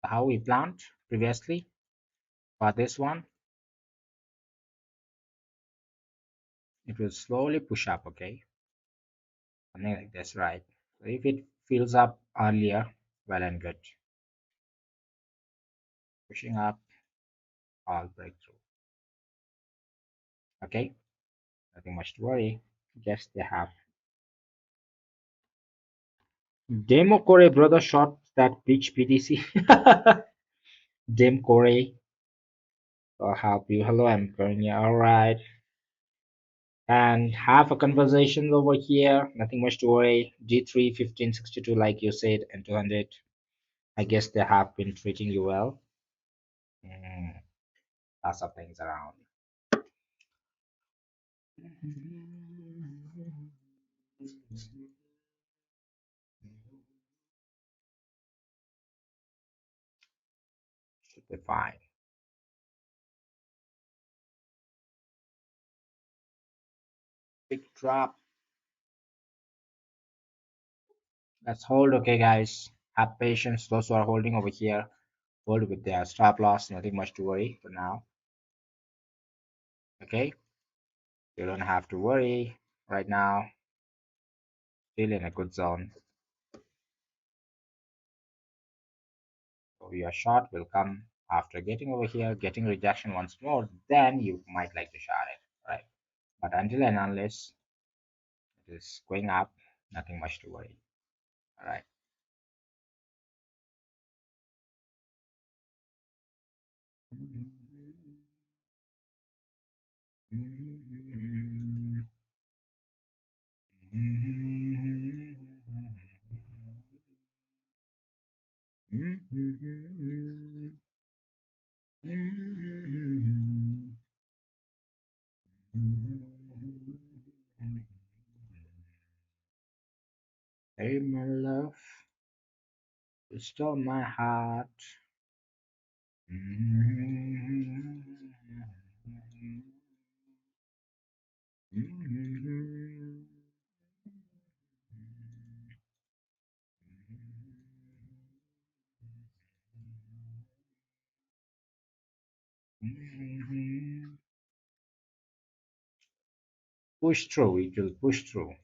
How we planned previously for this one, it will slowly push up. Okay. Something like this, right? So if it fills up earlier, well and good. Pushing up, all breakthrough. Okay. Nothing much to worry. Yes, they have. Demo Core brother shot that bitch BTC. Dem Core. I'll help you. Hello, I'm Konya. Alright. And have a conversation over here. Nothing much to worry. G3 1562, like you said, and 200. I guess they have been treating you well. Lots of things around. Should be fine. Big drop. Let's hold. Okay, guys. Have patience. Those who are holding over here, hold with their stop loss. Nothing much to worry for now. Okay. You don't have to worry right now. Still in a good zone. So your short will come after getting over here, getting rejection once more. Then you might like to short it, right? But until and unless it is going up, nothing much to worry. All right. Hey, my love, you stole my heart. Push through, it will push through.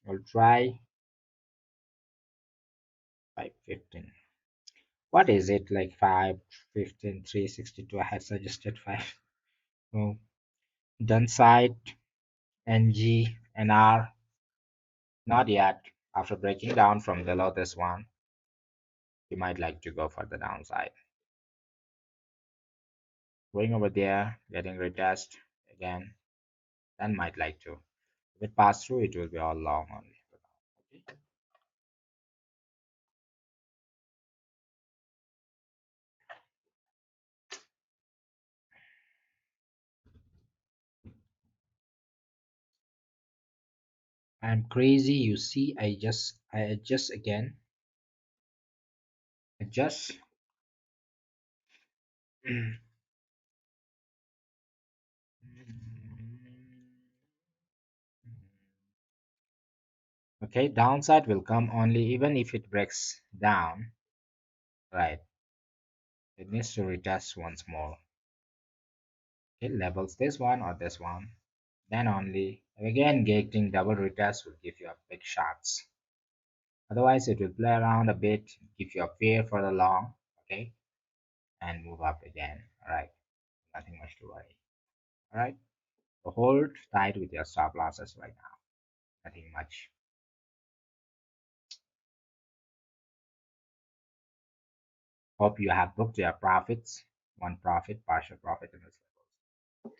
I'll try 515. What is it like 515, 362? I had suggested 5. Oh, done side, NG, NR, not yet. After breaking down from below this one, you might like to go for the downside. Going over there, getting retest again, then might like to. If it pass through, it will be all long only. Okay. I'm crazy. You see, I adjust again. Adjust. Okay, downside will come only even if it breaks down. Right. It needs to retest once more. Okay, levels this one or this one. Then only again getting double retest will give you a big shots. Otherwise, it will play around a bit, give you a fear for the long, okay, and move up again. All right, nothing much to worry. All right, so hold tight with your stop losses right now. Nothing much. Hope you have booked your profits. One profit, partial profit in this level.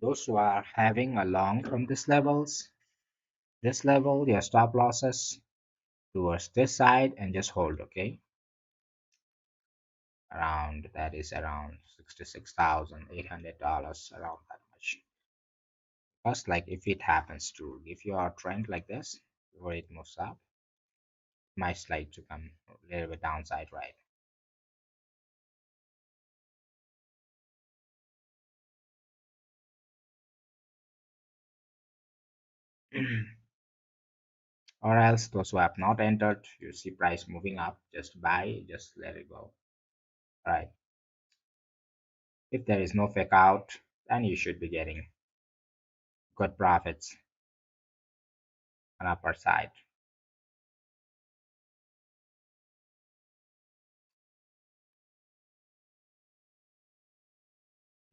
Those who are having a long from this level, your stop losses towards this side and just hold, okay? Around that is around $66,800, around that much. Because like if it happens to give you a trend like this, where it moves up, it might slide to come a little bit downside, right? Or else those who have not entered, you see price moving up, just buy, just let it go. Right. If there is no fake out, then you should be getting good profits on upper side.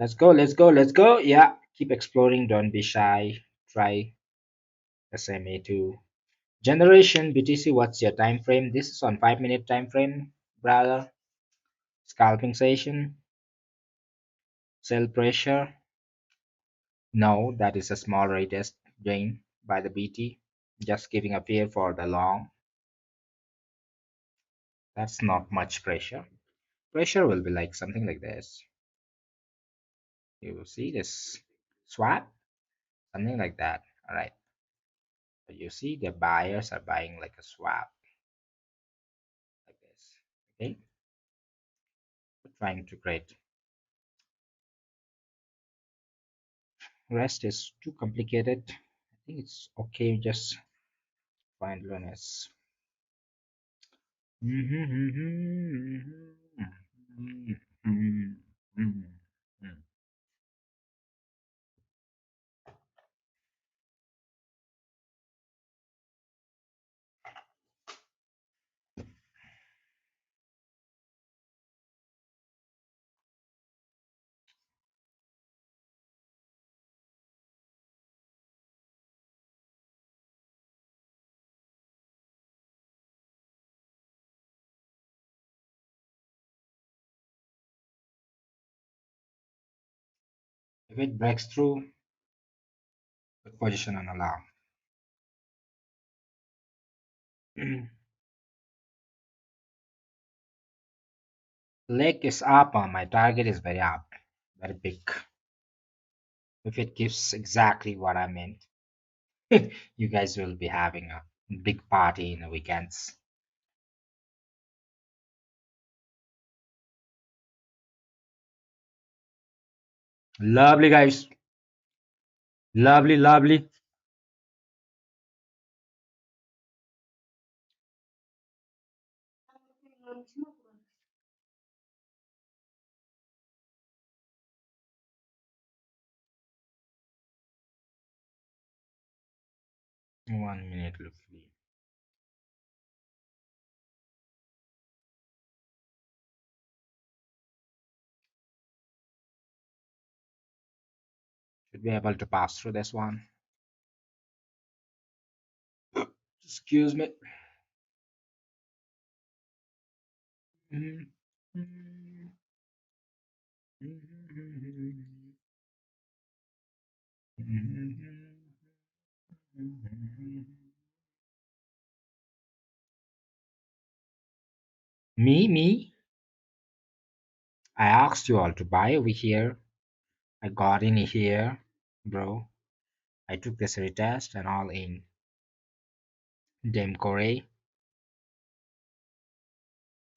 Let's go, let's go, let's go. Yeah, keep exploring, don't be shy. Try SMA2. Generation BTC, what's your time frame? This is on 5 minute time frame, brother. Scalping session, sell pressure. No, that is a small retest gain by the BT. Just giving a fear for the long. That's not much pressure. Pressure will be like something like this. You will see this swap, something like that. All right. So you see the buyers are buying like a swap, like this. Okay. We're trying to create. Rest is too complicated. I think it's okay. Just find Lunas. If it breaks through, put position on alarm. Leg is up, my target is very up, very big. If it gives exactly what I meant, you guys will be having a big party in the weekends. Lovely, guys. Lovely, lovely. 1 minute, lovely. Should be able to pass through this one. Excuse me. Me? I asked you all to buy over here. I got in here, bro. I took this retest and all in. Dem Corey.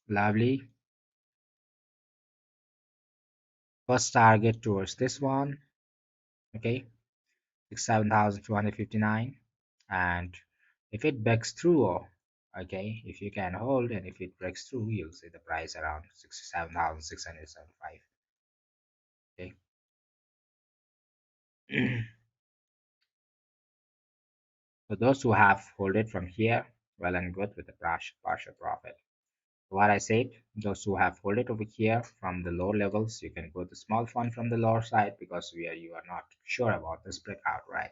Lovely. First target towards this one. Okay. 67,259. And if it breaks through, okay, if you can hold and if it breaks through, you'll see the price around 67,675. Okay. So those who have hold it from here, well and good with the partial profit. What I said, those who have hold it over here from the lower levels, you can go the small fund from the lower side because you are not sure about this breakout, right?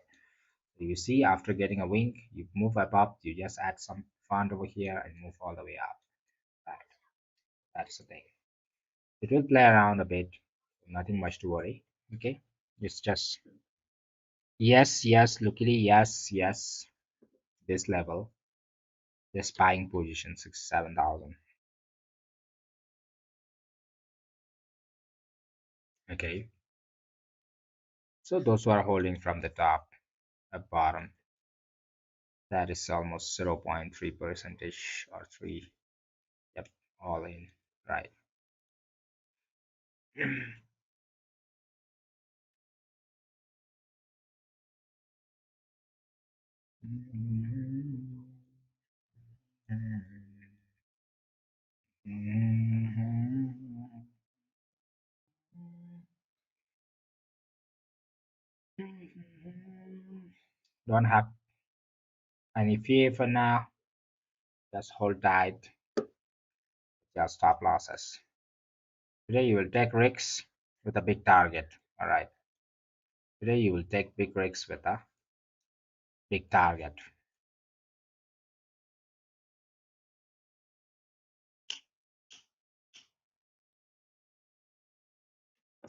So you see, after getting a wink, you move up, you just add some fund over here and move all the way up. Right. That's the thing. It will play around a bit, nothing much to worry. Okay, it's just yes, luckily yes. This level, this buying position 67,000. Okay, so those who are holding from the top at bottom, that is almost 0.3 percentage or 3. Yep, all in, right. Don't have any fear for now. Just hold tight. Just stop losses. Today you will take risks with a big target. All right. Today you will take big risks with a big target.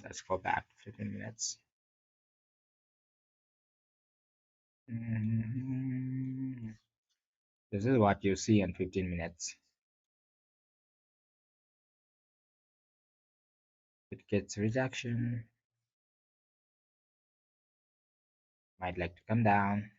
Let's go back 15 minutes. This is what you see in 15 minutes. It gets rejection. Might like to come down.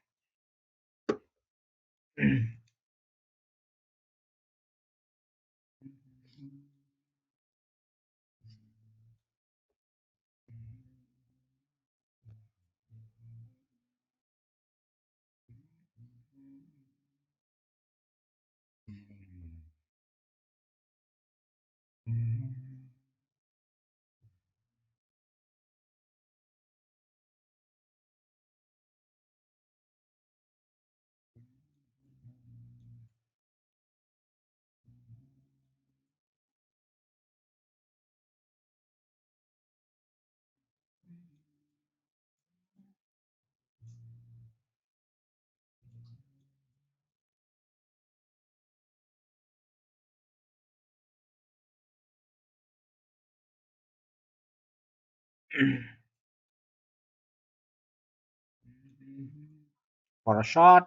For a short,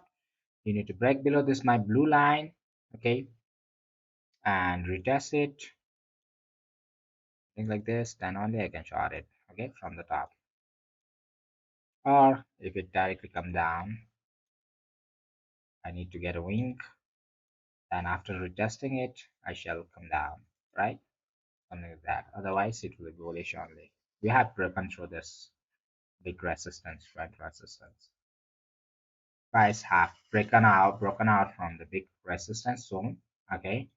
you need to break below this my blue line, okay, and retest it, things like this, then only I can short it, okay, from the top. Or if it directly come down, I need to get a wink, and after retesting it, I shall come down, right? Something like that. Otherwise, it will be bullish only. We have broken through this big resistance, trend resistance. Price have broken out from the big resistance zone. Okay,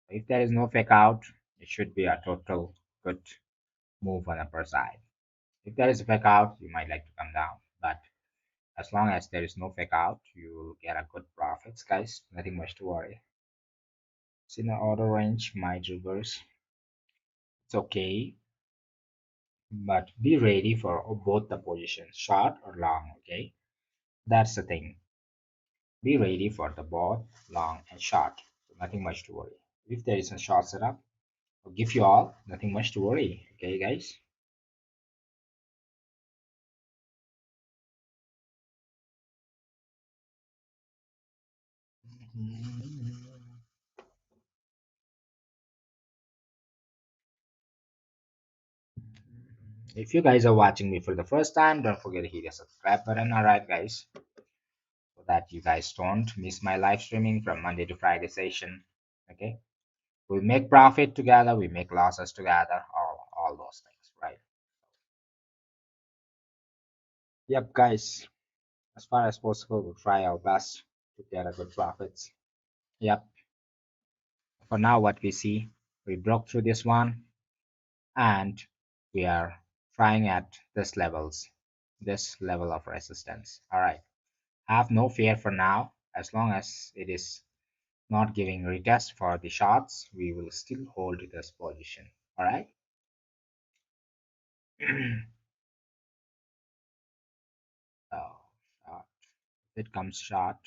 if there is no fake out, it should be a total good move on the upper side. If there is a fake out, you might like to come down, but as long as there is no fake out, you will get a good profits, guys. Nothing much to worry. See, the order range might reverse. It's okay, but be ready for both the positions, short or long. Okay, that's the thing. Be ready for the both long and short. So nothing much to worry. If there is a short setup, I'll give you all nothing much to worry. Okay, guys. If you guys are watching me for the first time, don't forget to hit the subscribe button. Alright, guys, so that you guys don't miss my live streaming from Monday to Friday session. Okay, we make profit together, we make losses together, all those things, right? Yep, guys. As far as possible, we'll try our best to get a good profits. Yep. For now, what we see, we broke through this one, and we are trying at this level of resistance. All right. Have no fear for now. As long as it is not giving retest for the shots, we will still hold this position. All right. So, short. If it comes short,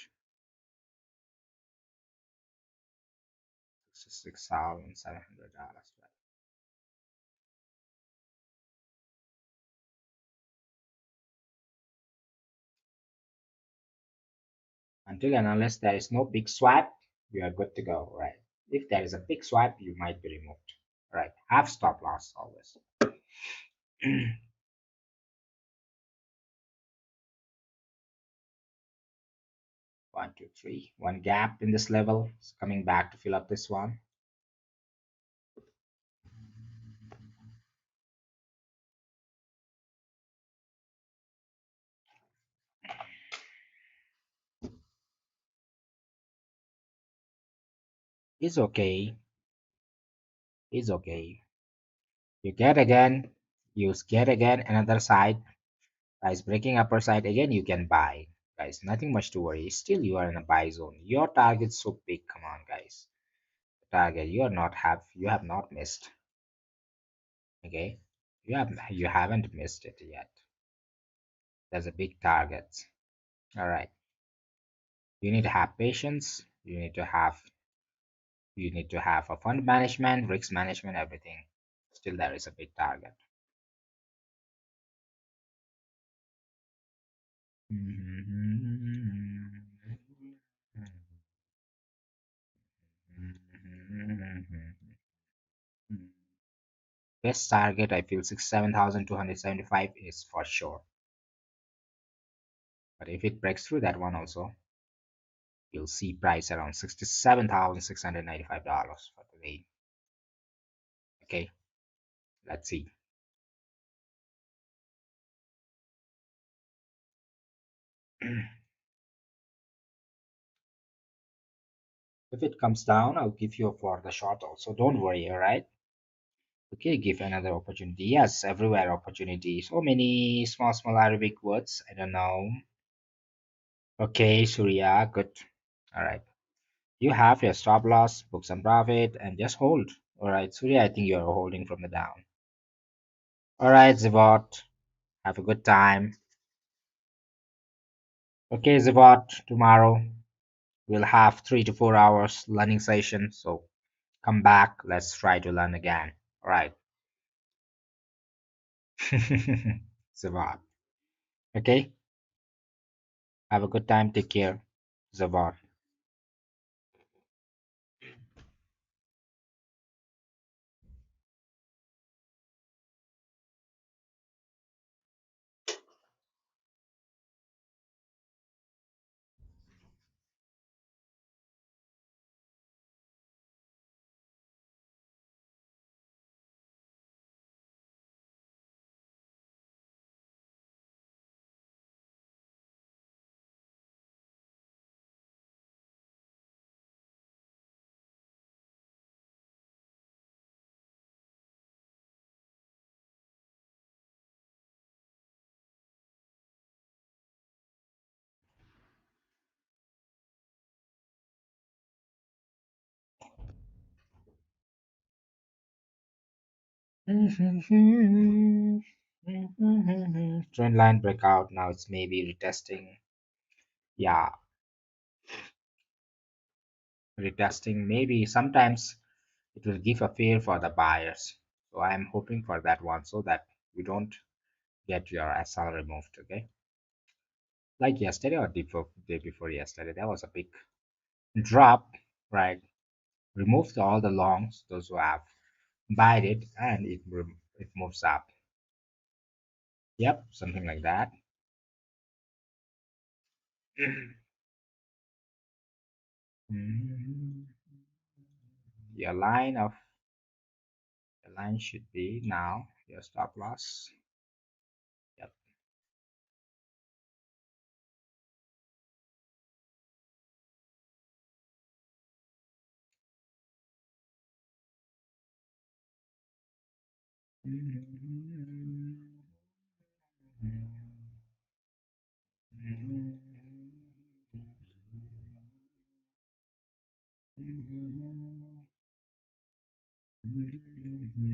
$6,700. Until and unless there is no big swipe, we are good to go, right? If there is a big swipe, you might be removed, right? Have stop loss always. 1, 2, 3. One gap in this level. It's coming back to fill up this one. It's okay. It's okay. You get again. You get again another side. Guys, breaking upper side again, you can buy. Guys, nothing much to worry. Still, you are in a buy zone. Your target's so big. Come on, guys. Target you have not missed. Okay, you haven't missed it yet. There's a big target. All right, you need to have patience. You need to have a fund management, risk management, everything. Still, there is a big target. Best target I feel 67,275 is for sure. But if it breaks through that one also, you'll see price around $67,695 for today. Okay, let's see. If it comes down, I'll give you for the short also. Don't worry, all right? Okay, give another opportunity. Yes, everywhere opportunity. So many small Arabic words. I don't know. Okay, Surya, good. All right. You have your stop loss, book some profit, and just hold. All right, Surya, I think you're holding from the down. All right, Zivot, have a good time. Okay, Zivot, tomorrow we'll have 3 to 4 hours learning session. So come back. Let's try to learn again. All right. Zivot. Okay. Have a good time. Take care. Zavar. Trend line breakout. Now it's maybe retesting. Yeah, retesting. Maybe sometimes it will give a fear for the buyers. So I'm hoping for that one so that you don't get your SL removed. Okay, like yesterday or day before yesterday, there was a big drop, right? Removed all the longs, those who have buyed it, and it moves up. Yep, something like that. Mhm. Your line should be now your stop loss. Yep.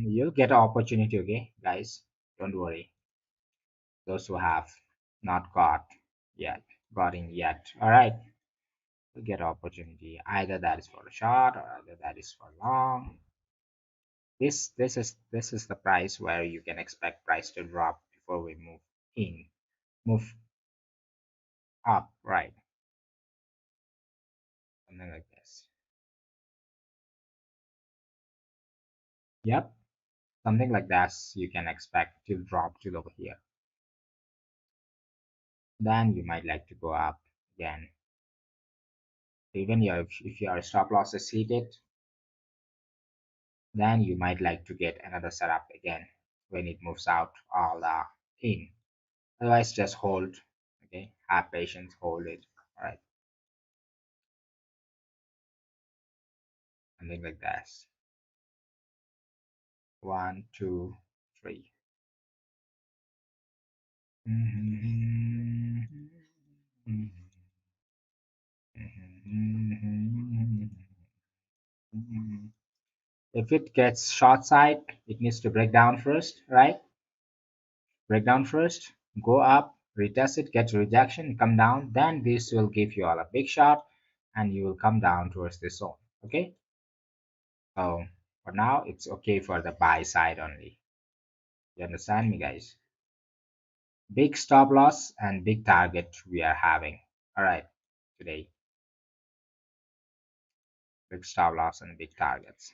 You'll get an opportunity, okay, guys. Don't worry. Those who have not got in yet. All right, you'll get opportunity. Either that is for a short or either that is for long. This is the price where you can expect price to drop before we move up, right? Something like this. Yep, something like that you can expect to drop to over here. Then you might like to go up again. Even if your stop loss is heated, then you might like to get another setup again when it moves out all in. Otherwise, just hold. Okay, have patience, hold it. All right, something like that. One, two, three. If it gets short side, it needs to break down first, right? Break down first, go up, retest it, get rejection, come down. Then this will give you all a big shot, and you will come down towards this zone. Okay. So for now, it's okay for the buy side only. You understand me, guys? Big stop loss and big target we are having. All right, today, big stop loss and big targets.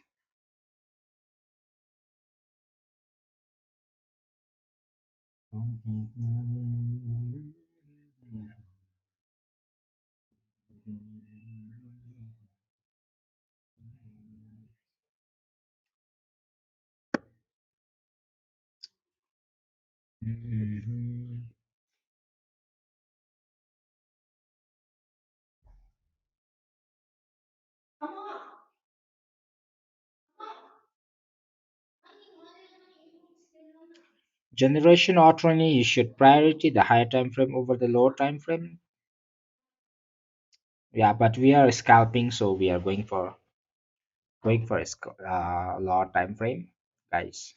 Generation attorney, you should priority the higher time frame over the lower time frame. Yeah, but we are scalping, so we are going for a lower time frame, guys,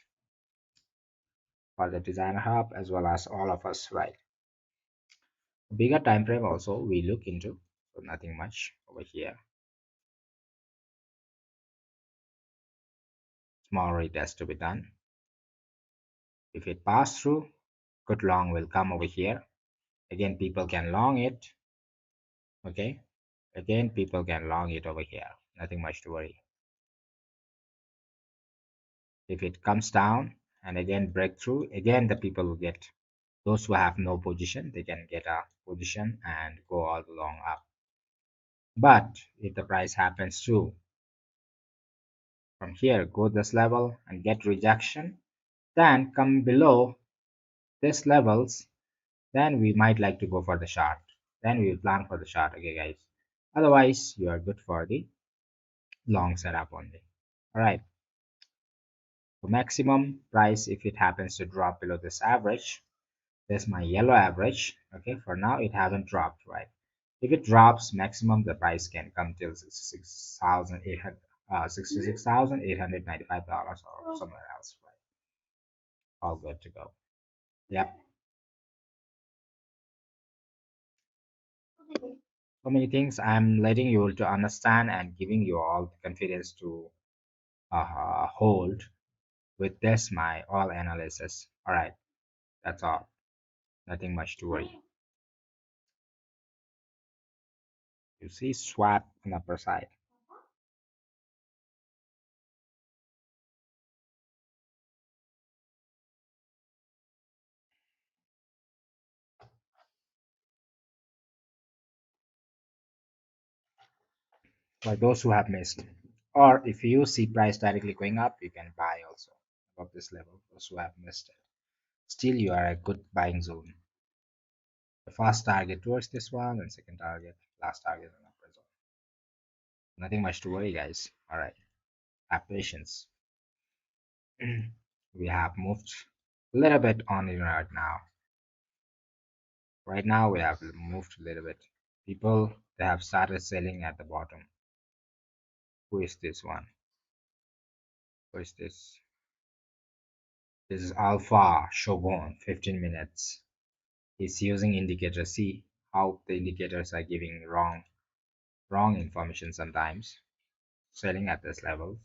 for the designer hub as well as all of us, right? Bigger time frame also we look into, so nothing much over here. Small retest to be done. If it pass through, good long will come over here. Again, people can long it. Okay, again people can long it over here, nothing much to worry. If it comes down and again break through, again the people will get, those who have no position, they can get a position and go all along up. But if the price happens to from here go this level and get rejection, then come below this levels, then we might like to go for the short, then we will plan for the short. Okay guys, otherwise you are good for the long setup only. All right, so maximum price, if it happens to drop below this average, there's my yellow average. Okay, for now it hasn't dropped, right? If it drops maximum, the price can come till 66,800 $66,895 or somewhere else, right? All good to go. Yep. So many things I'm letting you to understand and giving you all the confidence to hold with this my all analysis. All right, that's all. Nothing much to worry. You see swap on the upper side. For those who have missed, or if you see price directly going up, you can buy also above this level. Those who have missed it, still you are a good buying zone. The first target towards this one, and second target, last target on upper zone. Nothing much to worry, guys. All right, have patience. We have moved a little bit on it right now. Right now we have moved a little bit. People, they have started selling at the bottom. Who is this one? Who is this? This is Alpha Shogun, 15 minutes. He's using indicators. See how the indicators are giving wrong information sometimes. Selling at this level.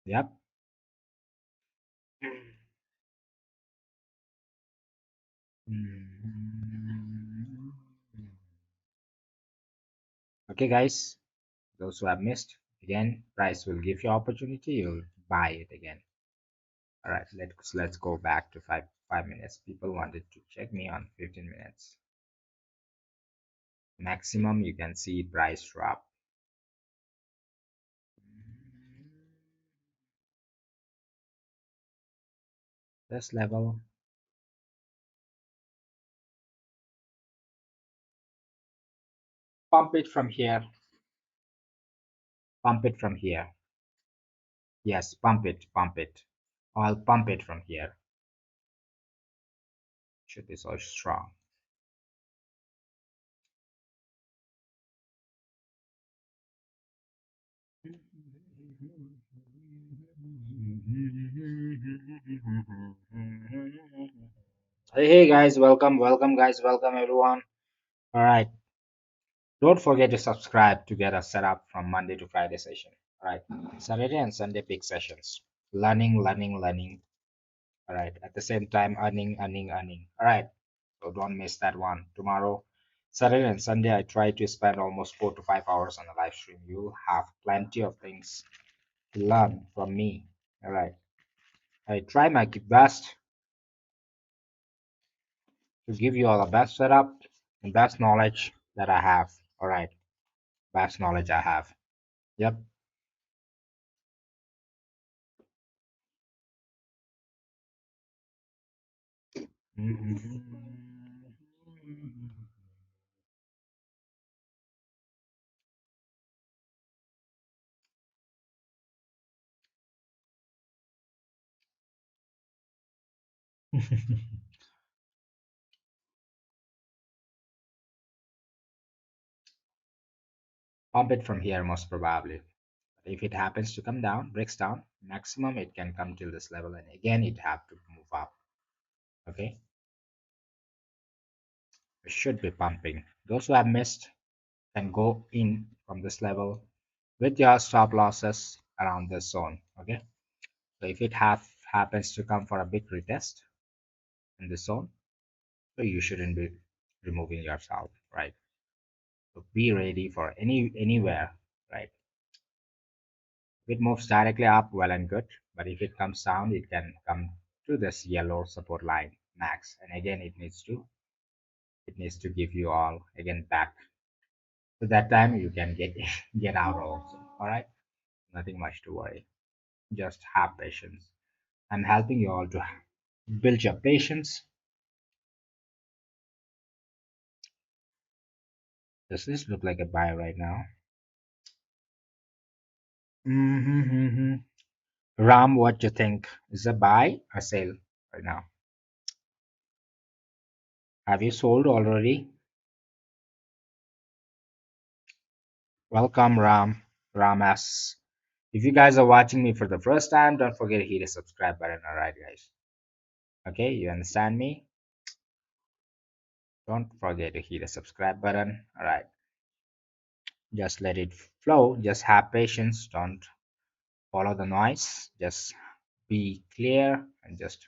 Yep. Okay, guys. Those who have missed, again, price will give you opportunity. You'll buy it again. All right. Let's go back to 5 minutes. People wanted to check me on 15 minutes. Maximum you can see price drop. This level, pump it from here, pump it from here. Yes, pump it. I'll pump it from here. Should be so strong. Hey guys, welcome guys, welcome everyone. All right, don't forget to subscribe to get us set up from Monday to Friday session. All right, Saturday and Sunday peak sessions. Learning. All right, at the same time, earning. All right, so don't miss that one. Tomorrow, Saturday and Sunday, I try to spend almost 4 to 5 hours on the live stream. You'll have plenty of things to learn from me. All right, I try my best to give you all the best setup and best knowledge that I have. All right, best knowledge I have. Yep. Pump it from here, most probably. If it happens to come down, breaks down, maximum it can come till this level, and again it have to move up. Okay, it should be pumping. Those who have missed can go in from this level with your stop losses around this zone. Okay, so if it happens to come for a big retest in this zone, so you shouldn't be removing yourself, right? So be ready for anywhere, right? If it moves directly up, well and good. But if it comes down, it can come to this yellow support line max, and again it needs to give you all again back. So that time you can get get out also. All right, nothing much to worry. Just have patience. I'm helping you all to build your patience. Does this look like a buy right now? Mm-hmm. Ram, what do you think? Is a buy or sell right now? Have you sold already? Welcome, Ram. Ram asks. If you guys are watching me for the first time, don't forget to hit the subscribe button. Alright, guys. Okay, you understand me? Don't forget to hit the subscribe button. Alright, just let it flow. Just have patience. Don't follow the noise. Just be clear and just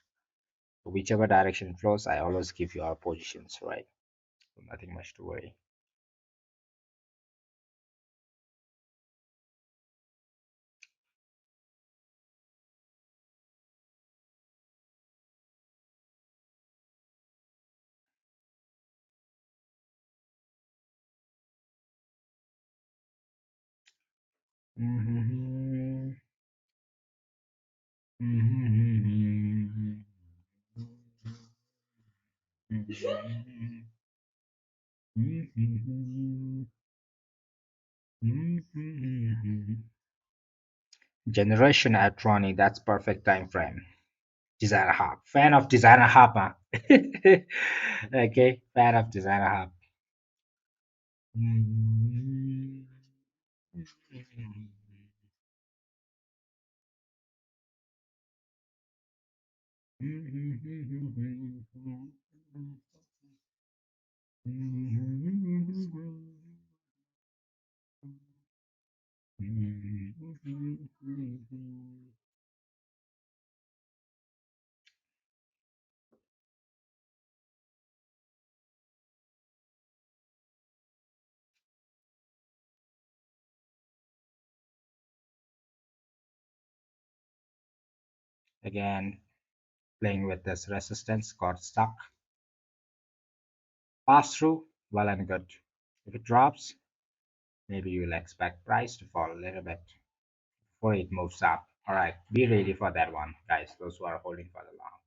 whichever direction it flows, I always give you our positions, right? So nothing much to worry. Mm-hmm. Mm-hmm. Mm-hmm. Mm-hmm. Generation electronic, that's perfect time frame. Designer hub. Fan of designer hub, huh? Okay, fan of designer hub. Mhm. Again, playing with this resistance, got stuck. Pass through, well and good. If it drops, maybe you'll expect price to fall a little bit before it moves up. All right, be ready for that one, guys. Those who are holding for the long.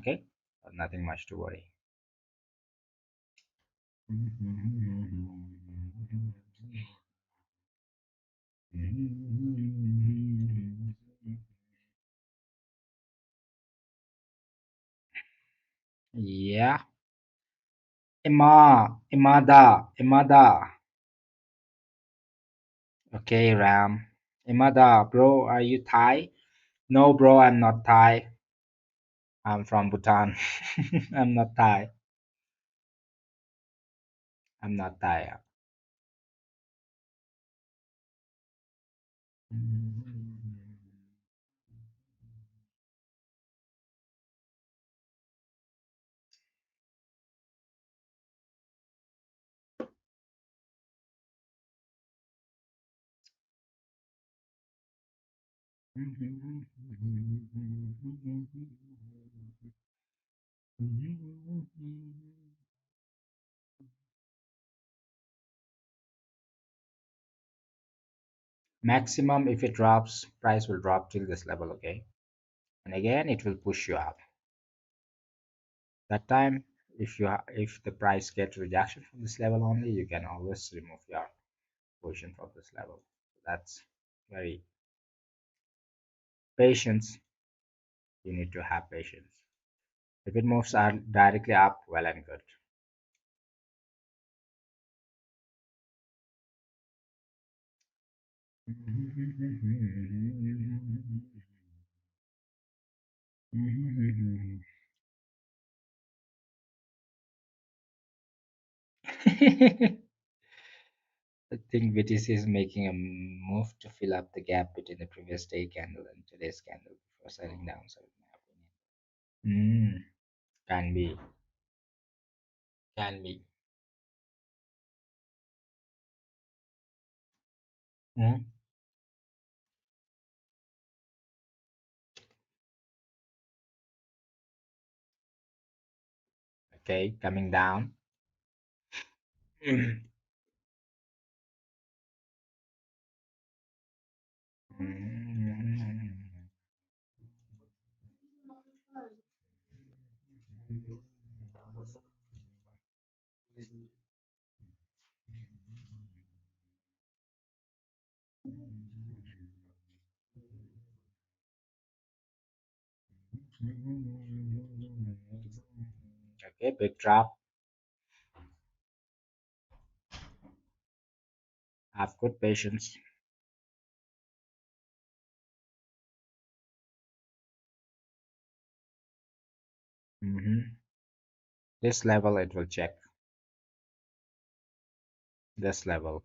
Okay, but nothing much to worry. Yeah, Imada. Okay, Ram. Imada, bro, are you Thai? No, bro, I'm not Thai. I'm from Bhutan. I'm not Thai. I'm not Thai. Maximum, if it drops, price will drop till this level, okay? And again, it will push you up. That time, if the price gets rejection from this level only, you can always remove your position from this level. That's very patience. You need to have patience. If it moves directly up, well and good. I think BTC is making a move to fill up the gap between the previous day candle and today's candle before selling down, so in my opinion. Can be. Can be. Hmm. Okay, coming down. Okay, big drop. Have good patience. Hmm. This level it will check. This level.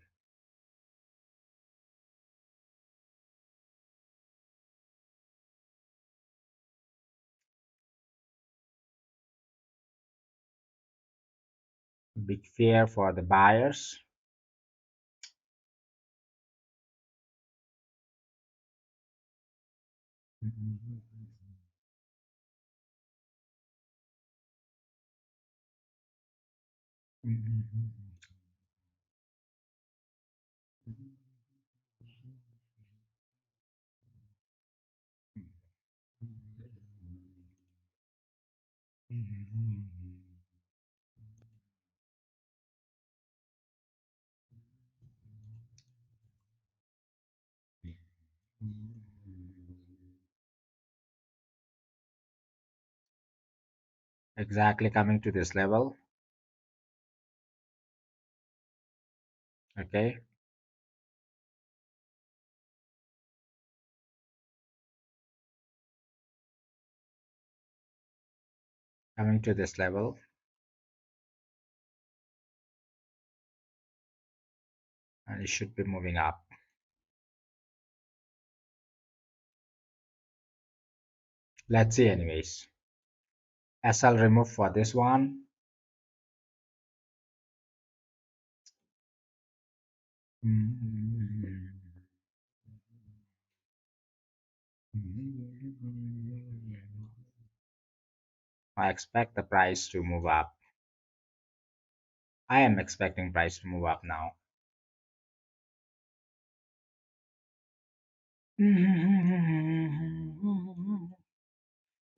Big fear for the buyers. Exactly coming to this level. Okay, coming to this level. And it should be moving up. Let's see anyways. SL remove for this one. I expect the price to move up. I am expecting price to move up now.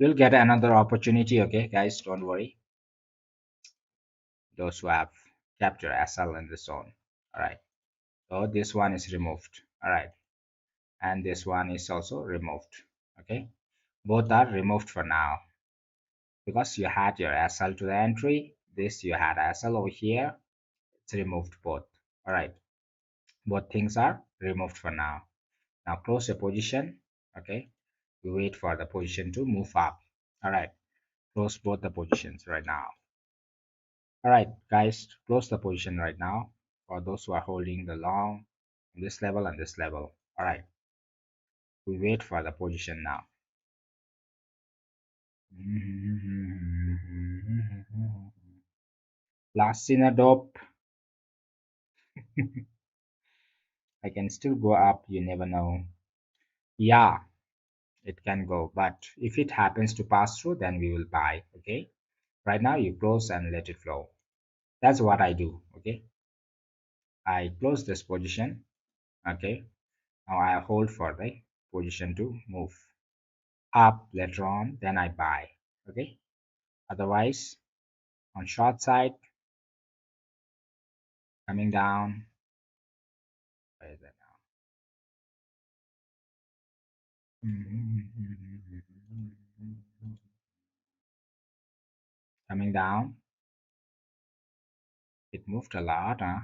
You'll get another opportunity, okay, guys, don't worry. Those who have captured SL in the zone. All right. So this one is removed. All right. And this one is also removed. Okay. Both are removed for now because you had your SL to the entry. This you had SL over here. It's removed both. All right. Both things are removed for now. Now close your position. Okay. We wait for the position to move up. All right. Close both the positions right now. All right, guys, close the position right now for those who are holding the long on this level and this level. All right, we wait for the position now. Last in a dope. I can still go up, you never know. Yeah, it can go, but if it happens to pass through, then we will buy. Okay, right now you close and let it flow. That's what I do. Okay, I close this position. Okay, now I hold for the position to move up later on, then I buy. Okay, otherwise on short side coming down, where is that now? Coming down, it moved a lot, huh?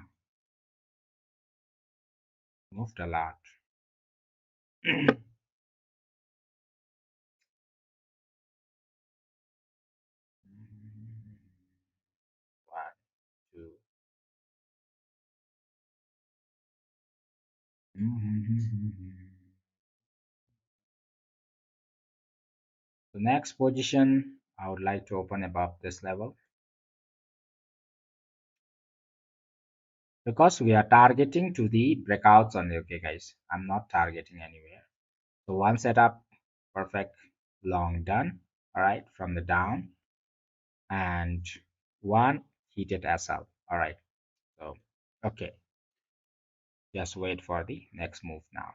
Moved a lot. One, two. The next position I would like to open above this level. because we are targeting to the breakouts only. Okay, guys, I'm not targeting anywhere. So one setup, perfect, long done. All right, from the down, and one heated SL. All right, so okay, just wait for the next move now.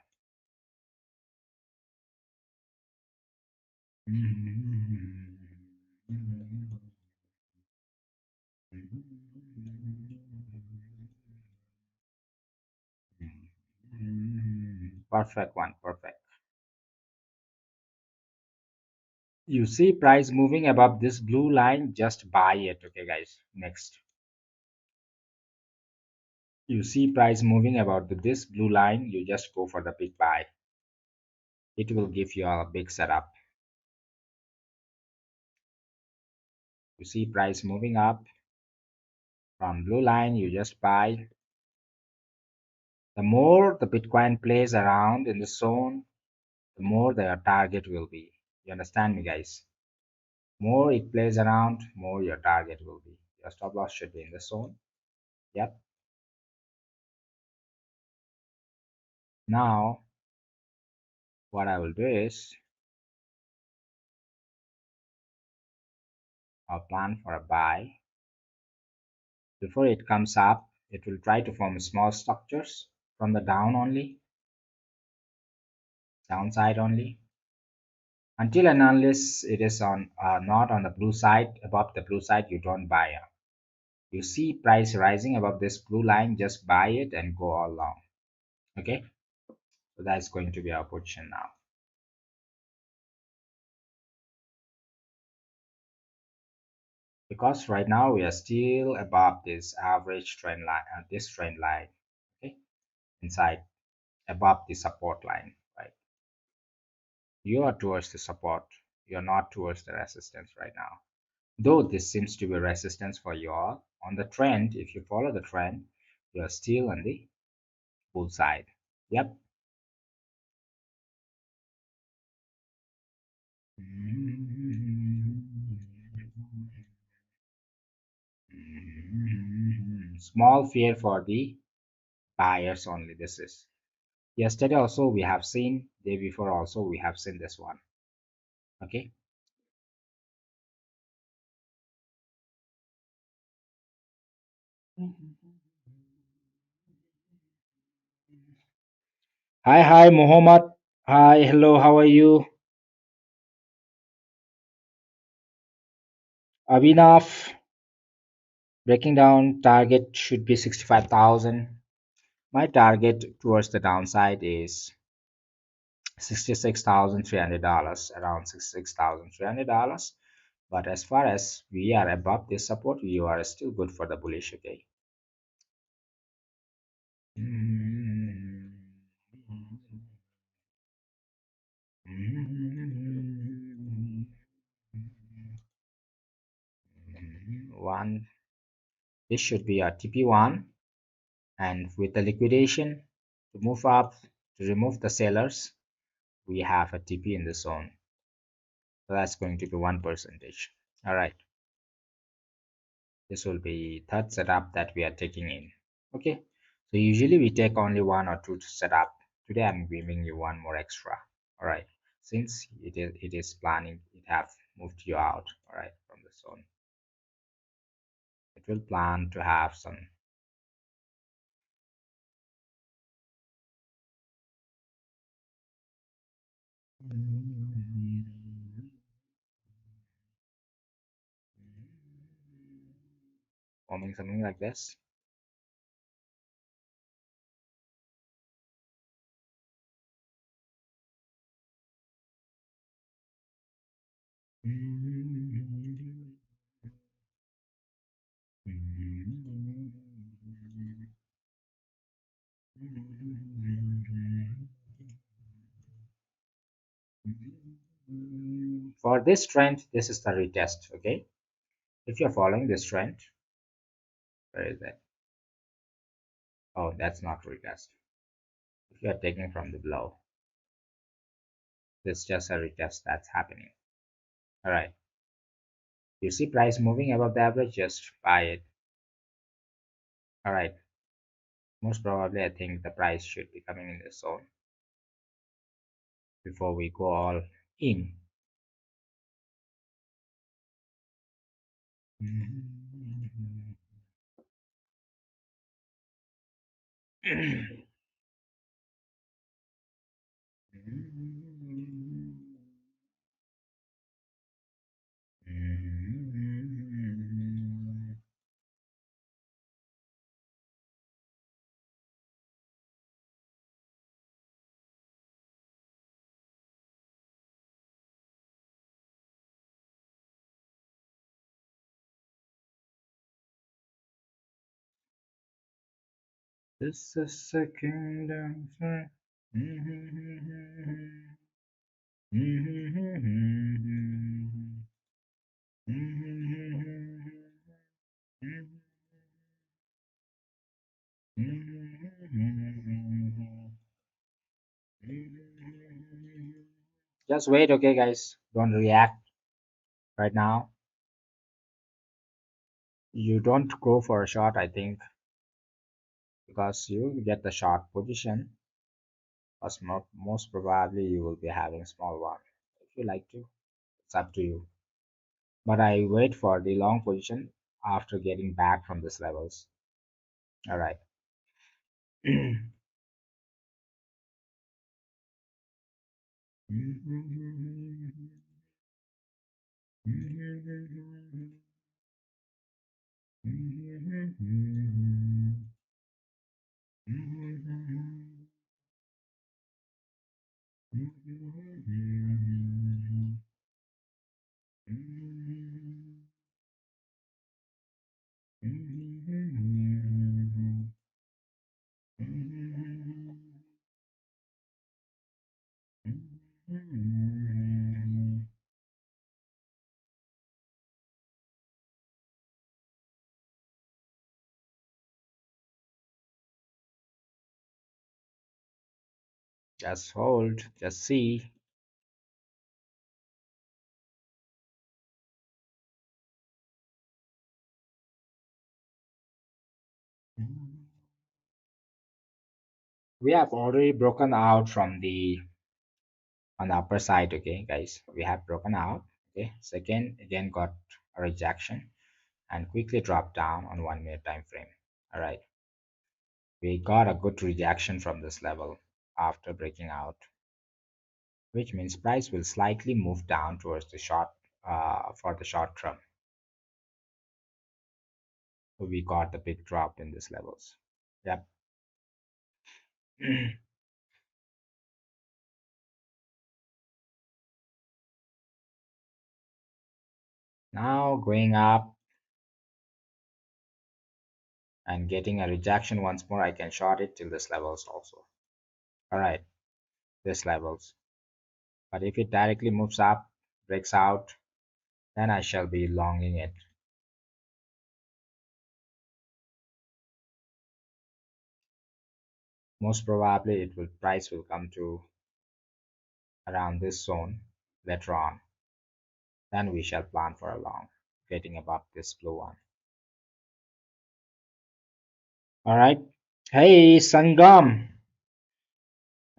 Perfect one, perfect. You see price moving above this blue line, just buy it. Okay, guys. Next, you see price moving about this blue line, you just go for the big buy. It will give you a big setup. You see price moving up from blue line, you just buy. The more the Bitcoin plays around in the zone, the more their target will be. You understand me, guys? More it plays around, more your target will be. Your stop loss should be in the zone. Yep. Now, what I will do is I'll plan for a buy. Before it comes up, it will try to form small structures from the down only, downside only, until and unless it is on not on the blue side, above the blue side, you don't buy it. You see price rising above this blue line, just buy it and go all long. Okay, so that's going to be our position now. Because right now we are still above this average trend line, this trend line, okay, inside above the support line, right? You are towards the support, you're not towards the resistance right now. Though this seems to be resistance for you all, on the trend, if you follow the trend, you are still on the bull side. Yep. Small fear for the buyers only. This is yesterday also we have seen, day before also we have seen this one. Okay. Hi, Muhammad. Hi, hello, how are you? Abhinav, breaking down target should be 65,000. My target towards the downside is $66,300, around $66,300. But as far as we are above this support, we are still good for the bullish. Okay. One, this should be a TP1, and with the liquidation to move up to remove the sellers, we have a TP in the zone. So that's going to be 1%. All right. This will be third setup that we are taking in. Okay. So usually we take only one or two to set up. Today I'm giving you one more extra. All right. Since it is planning, it have moved you out. All right, from the zone. It will plan to have some. Forming something like this. For this trend, this is the retest. Okay, if you're following this trend, where is it? Oh, that's not retest. If you're taking from the below, this is just a retest that's happening. All right, you see price moving above the average, just buy it. All right, Most probably I think the price should be coming in this zone before we go all in. Just a second. Just wait, okay, guys. Don't react right now. You don't go for a shot, I think, because you get the short position. Or most probably you will be having a small one. If you like to, it's up to you. But I wait for the long position after getting back from these levels. All right. Just hold, just see. We have already broken out from the on the upper side, okay, guys. We have broken out. Okay, second again got a rejection and quickly dropped down on 1 minute time frame. All right, we got a good rejection from this level after breaking out, which means price will slightly move down towards the short for the short term. So we got the big drop in these levels. Yep. Now going up and getting a rejection once more, I can short it till this levels also. All right, this levels. But if it directly moves up, breaks out, then I shall be longing it. Most probably it will price will come to around this zone later on. Then we shall plan for a long, getting above this blue one. All right. Hey, Sangam.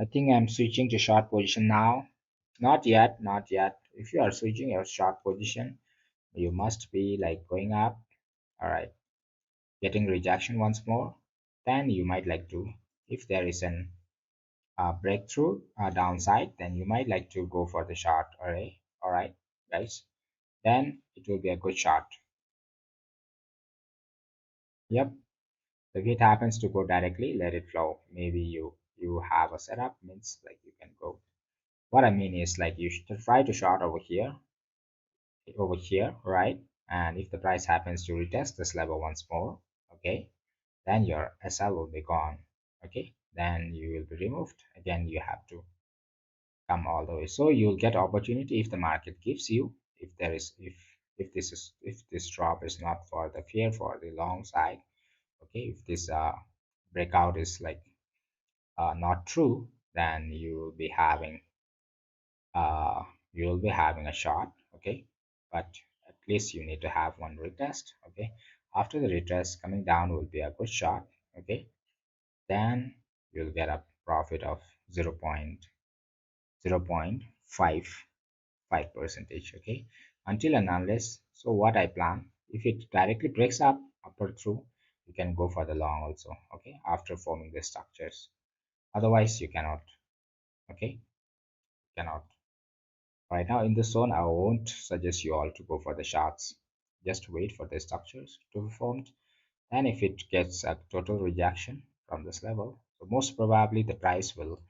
I think I'm switching to short position now. Not yet, not yet. If you are switching your short position, you must be like going up. All right. Getting rejection once more. Then you might like to, if there is an breakthrough downside, then you might like to go for the short array. All right, guys. Then it will be a good shot. Yep. If it happens to go directly, let it flow. Maybe you have a setup, means like you can go. What I mean is like you should try to short over here, right? And if the price happens to retest this level once more, okay, then your SL will be gone. Okay, then you will be removed. Again, you have to come all the way. So you'll get opportunity if the market gives you, if there is if this drop is not for the fear for the long side. Okay, if this breakout is like not true, then uh you will be having a shot. Okay, but at least you need to have one retest. Okay, after the retest coming down will be a good shot. Okay, then you'll get a profit of 0.0.55 percentage. Okay, until and unless, so what I plan, if it directly breaks up or through, you can go for the long also. Okay, after forming the structures, otherwise you cannot. Okay, cannot. Right now in the zone, I won't suggest you all to go for the charts. Just wait for the structures to be formed. And if it gets a total rejection from this level, so most probably the price will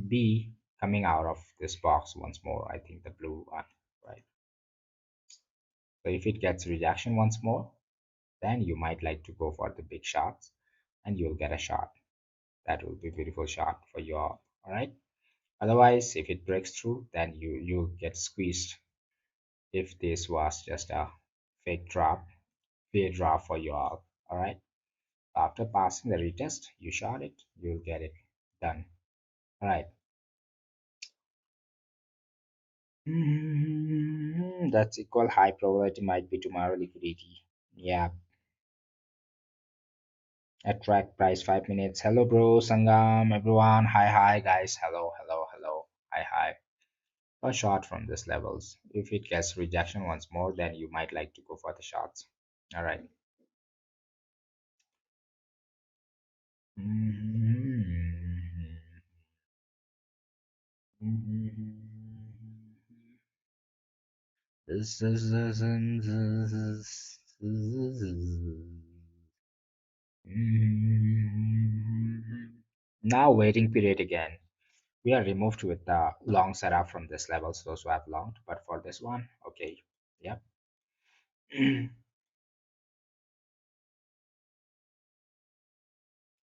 be coming out of this box once more. I think the blue one, right? So if it gets rejection once more, then you might like to go for the big shots and you'll get a shot. That will be a beautiful shot for you all. All right. Otherwise, if it breaks through, then you get squeezed. If this was just a fake drop, fair drop for you all. All right. After passing the retest, you shot it, you'll get it done. All right. That's equal high probability might be tomorrow liquidity. Yeah. Attract price 5 minutes. Hello, bro. Sangam, everyone. Hi, hi, guys. Hello, hello, hello. Hi, hi. A shot from these levels. If it gets rejection once more, then you might like to go for the shots. All right. Now waiting period again. We are removed with the long setup from this levels, those who have longed, but for this one, okay. Yep.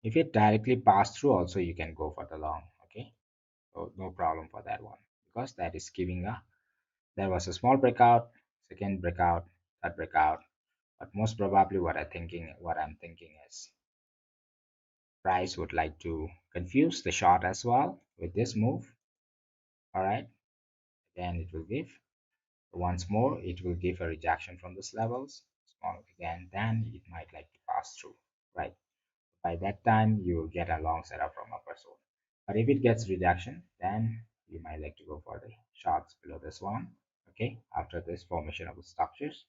If it directly pass through also, you can go for the long. Okay, so no problem for that one, because that is giving a, there was a small breakout, second breakout, third breakout, but most probably what I'm thinking is price would like to confuse the short as well with this move. All right, then it will give once more, it will give a rejection from these levels, small again, then it might like to pass through, right? By that time you will get a long setup from upper zone. But if it gets rejection, then you might like to go for the shorts below this one. Okay, after this formation of the structures,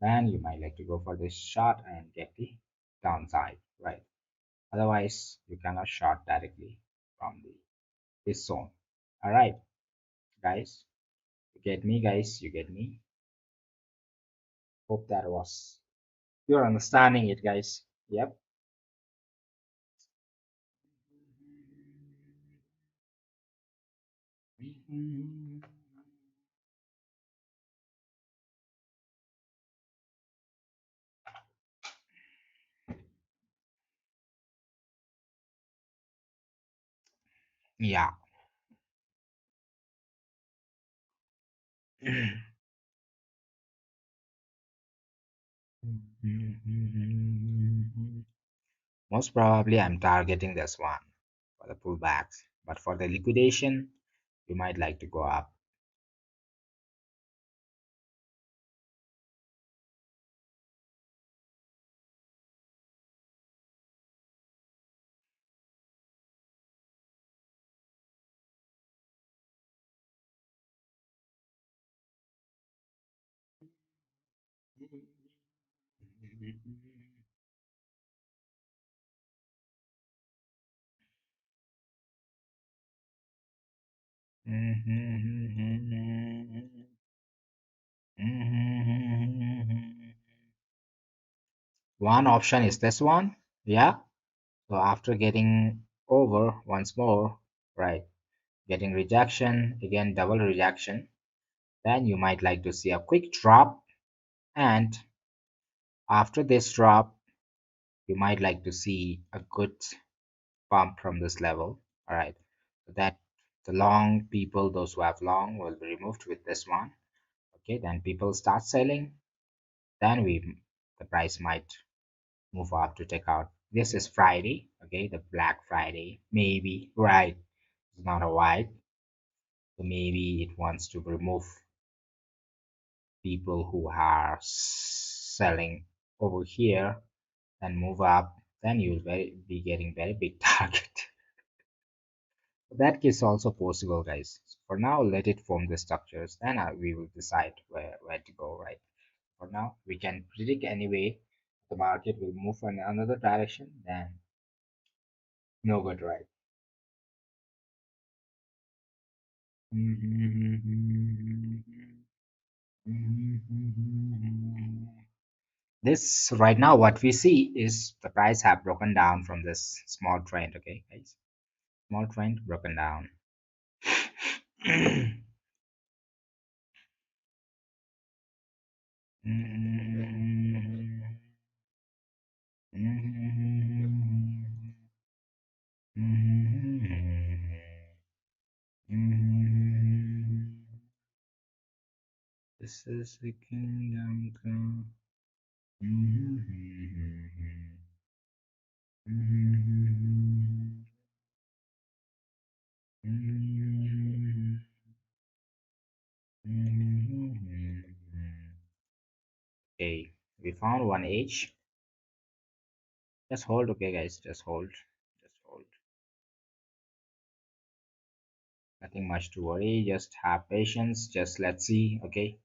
then you might like to go for this short and get the downside, right? Otherwise you cannot short directly from the this zone. All right, guys, you get me, guys, you get me. Hope that was, you're understanding it, guys. Yep. Yeah. Most probably I'm targeting this one for the pullbacks, but for the liquidation, you might like to go up. One option is this one. Yeah. So after getting over once more, right, getting rejection, again double rejection, then you might like to see a quick drop, and after this drop, you might like to see a good pump from this level. All right, so that the long people, those who have long, will be removed with this one. Okay, then people start selling, then the price might move up to take out. This is Friday, okay, the Black Friday, maybe, right? It's not a white, so maybe it wants to remove people who are selling over here and move up. then you'll be getting very big target. That is also possible, guys. So for now, let it form the structures, then we will decide where to go, right? For now, we can predict anyway the market will move in another direction, then no good, right? This right now, what we see is the price have broken down from this small trend, okay, guys? Small trend broken down. This is the kingdom come. Okay, we found one H. Just hold, okay, guys. Just hold. Just hold. Nothing much to worry. Just have patience. Just let's see. Okay.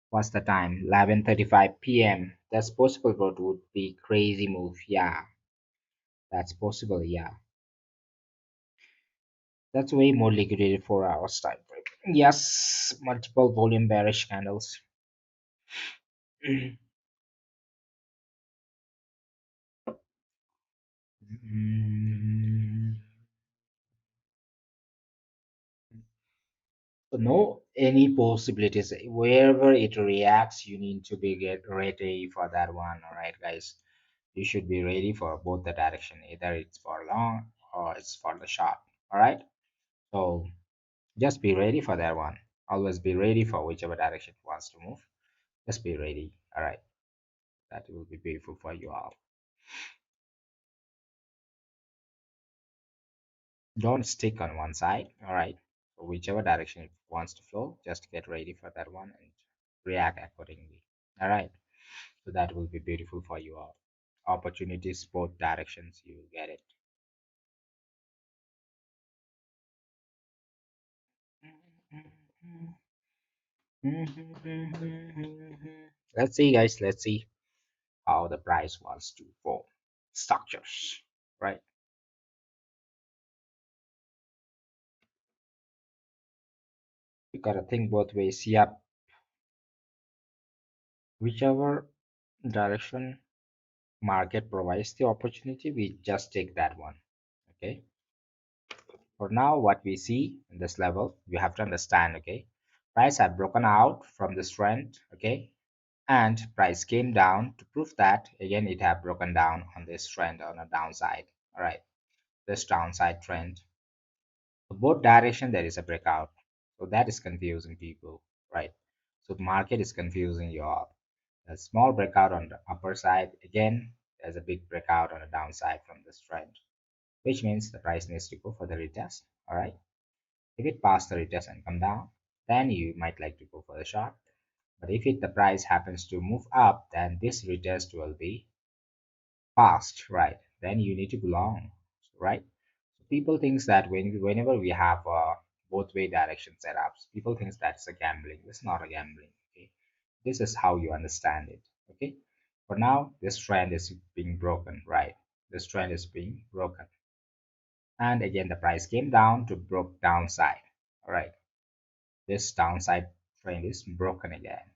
What's the time? 11:35 p.m. That's possible, but would be crazy move. Yeah, that's possible. Yeah, that's way more liquidated 4 hours time frame. Yes, multiple volume bearish candles. So no any possibilities wherever it reacts. You need to be get ready for that one. All right, guys. You should be ready for both the direction. Either it's for long or it's for the short. All right. So just be ready for that one. Always be ready for whichever direction it wants to move. Just be ready. All right. That will be beautiful for you all. Don't stick on one side. All right. So whichever direction it wants to flow, just get ready for that one and react accordingly. All right. So that will be beautiful for you all. Opportunities, both directions, you will get it. Let's see, guys. Let's see how the price wants to form structures, right? You gotta think both ways. Yep, whichever direction market provides the opportunity, we just take that one. Okay. For now, what we see in this level, you have to understand. Okay, price have broken out from this trend. Okay, and price came down to prove that again it have broken down on this trend on a downside. All right, this downside trend. So both direction there is a breakout. So that is confusing people, right? So the market is confusing you all. A small breakout on the upper side. Again, there's a big breakout on the downside from this trend, which means the price needs to go for the retest. All right. If it passed the retest and come down, then you might like to go for the short. But if the price happens to move up, then this retest will be passed, right? Then you need to go long, right? So people thinks that whenever we have both way direction setups, people thinks that's a gambling. It's not a gambling. Okay, this is how you understand it. Okay, for now this trend is being broken, right? This trend is being broken, and again the price came down to broke downside. All right, this downside trend is broken again.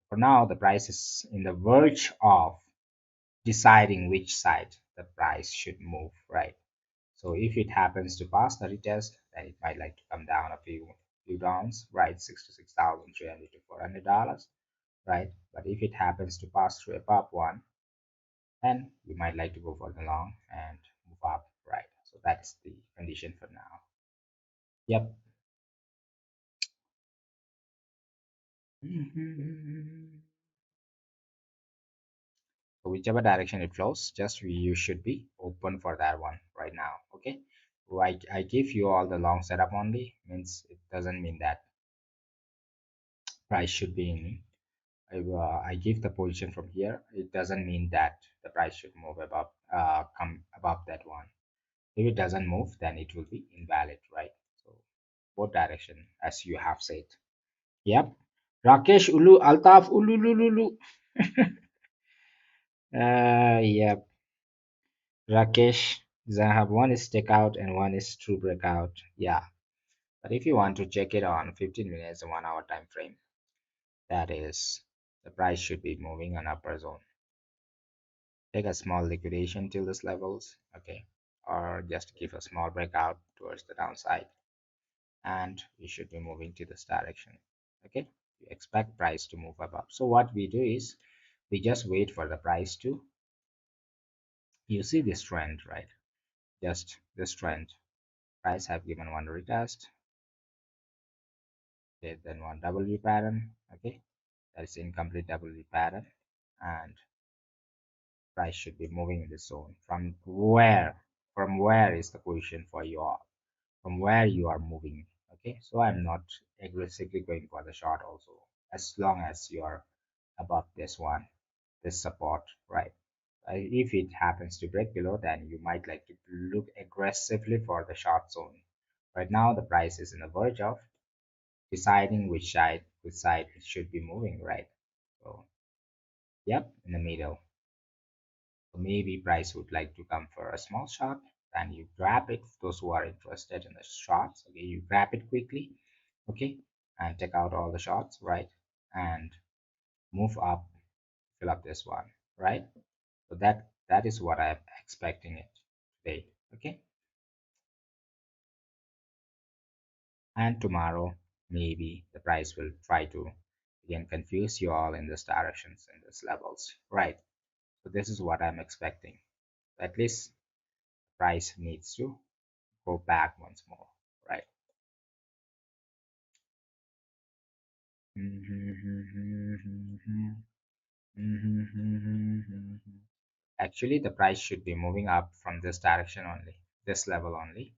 For now the price is in the verge of deciding which side the price should move, right? So if it happens to pass the retest, then it might like to come down a few downs, right? 66,300 to $400, right? But if it happens to pass through a pop one, then we might like to go for the long and move up, right? So that's the condition for now. Yep. So whichever direction it flows, just you should be open for that one right now. Okay. So I give you all the long setup only, means it doesn't mean that price should be in. I give the position from here, it doesn't mean that the price should move above, come above that one. If it doesn't move, then it will be invalid, right? So both direction, as you have said. Yep. Rakesh Ulu Altaf Ulululu. Yep. Rakesh Zahab. One is takeout and one is true breakout. Yeah. But if you want to check it on 15 minutes and 1 hour time frame, that is the price should be moving on upper zone. Take a small liquidation till this levels, okay, or just give a small breakout towards the downside, and we should be moving to this direction. Okay, we expect price to move above. So what we do is we just wait for the price to, you see this trend, right? Just this trend. Price have given one retest, okay, then one W pattern, okay, that is incomplete W pattern, and price should be moving in this zone. From where is the position for you all, from where you are moving. Okay, so I'm not aggressively going for the short also, as long as you are above this one, this support, right? If it happens to break below, then you might like to look aggressively for the short zone. Right now the price is in the verge of deciding which side it should be moving, right? So yep, in the middle. So maybe price would like to come for a small shot, and you grab it. Those who are interested in the shots, okay, you grab it quickly, okay, and take out all the shots, right, and move up, fill up this one, right. So that is what I'm expecting it today, okay. And tomorrow maybe the price will try to again confuse you all in this directions and this levels, right. So this is what I'm expecting. At least price needs to go back once more, right? Actually, the price should be moving up from this direction only, this level only,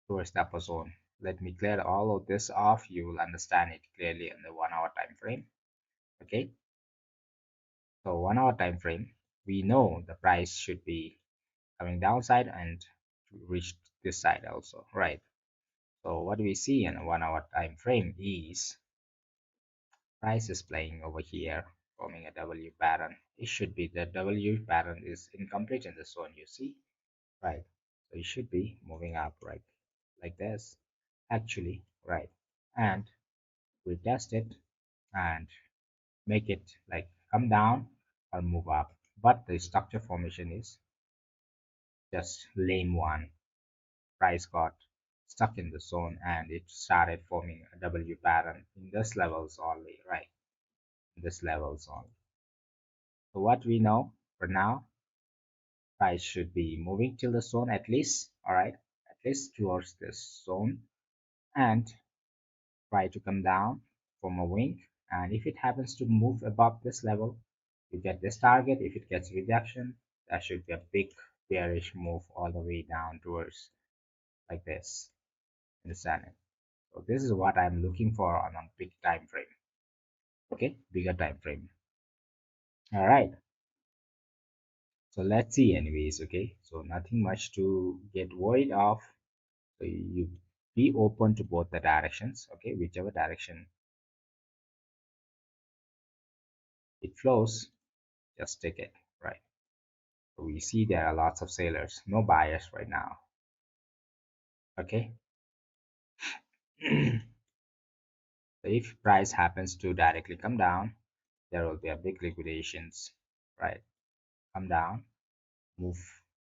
towards the upper zone. Let me clear all of this off. You will understand it clearly in the 1 hour time frame. Okay, so 1 hour time frame, we know the price should be coming downside and to reach this side also, right? So what we see in a 1 hour time frame is price is playing over here, forming a W pattern. It should be the W pattern is incomplete in the zone, you see, right? So it should be moving up, right? Like this, actually, right? And we test it and make it like come down or move up. But the structure formation is just lame one. Price got stuck in the zone and it started forming a W pattern in this levels only, right? In this levels only. So what we know for now, price should be moving till the zone at least, all right, at least towards this zone, and try to come down from a wing. And if it happens to move above this level, you get this target. If it gets rejection, that should be a big bearish move all the way down towards like this. Understand it? So this is what I'm looking for on a big time frame. Okay, bigger time frame. All right. So let's see anyways. Okay, so nothing much to get worried of. So you be open to both the directions, okay, whichever direction it flows, just take it, right. So we see there are lots of sellers, no buyers right now, okay. So if price happens to directly come down, there will be a big liquidations, right. Come down, move,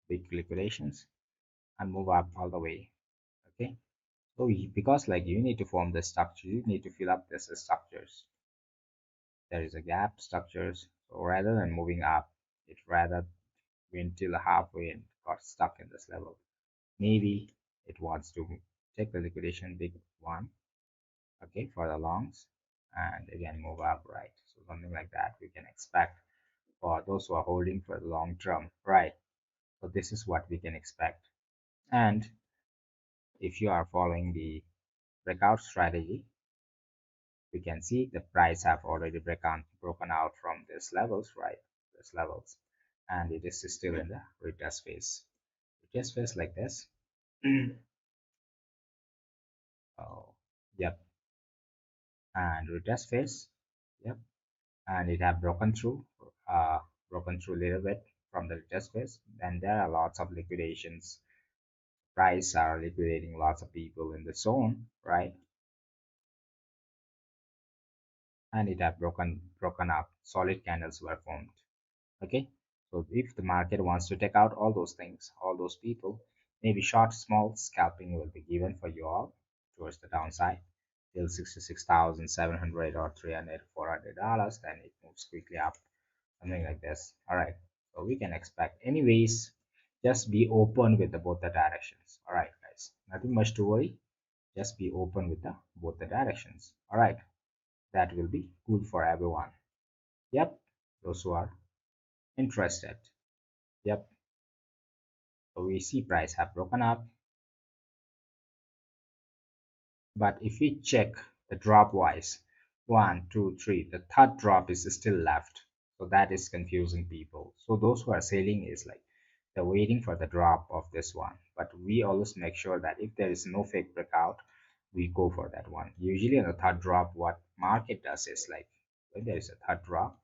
big liquidations, and move up all the way, okay. So because like you need to form the structure, you need to fill up this structures. There is a gap structures, so rather than moving up, it rather went till halfway and got stuck in this level. Maybe it wants to take the liquidation big one, okay, for the longs, and again move up, right. So something like that we can expect for those who are holding for the long term, right. So this is what we can expect. And if you are following the breakout strategy, we can see the price have already broken out from these levels, right? These levels, and it is still in the retest phase. Retest phase like this. Oh, yep, and retest phase, yep, and it have broken through a little bit from the retest phase. Then there are lots of liquidations. Price are liquidating lots of people in the zone, right? And it have broken up. Solid candles were formed. Okay, so if the market wants to take out all those things, all those people, maybe short small scalping will be given for you all towards the downside till 66,700 or 300 $400, then it moves quickly up, something like this. All right, so we can expect anyways. Just be open with both the directions. All right guys, nothing much to worry. Just be open with the both the directions. All right, that will be good for everyone. Yep, those who are interested. Yep, so we see price have broken up, but if we check the drop wise, one, two, three, the third drop is still left. So that is confusing people. So those who are selling is like they're waiting for the drop of this one. But we always make sure that if there is no fake breakout, we go for that one. Usually on the third drop, what market does is like when there is a third drop,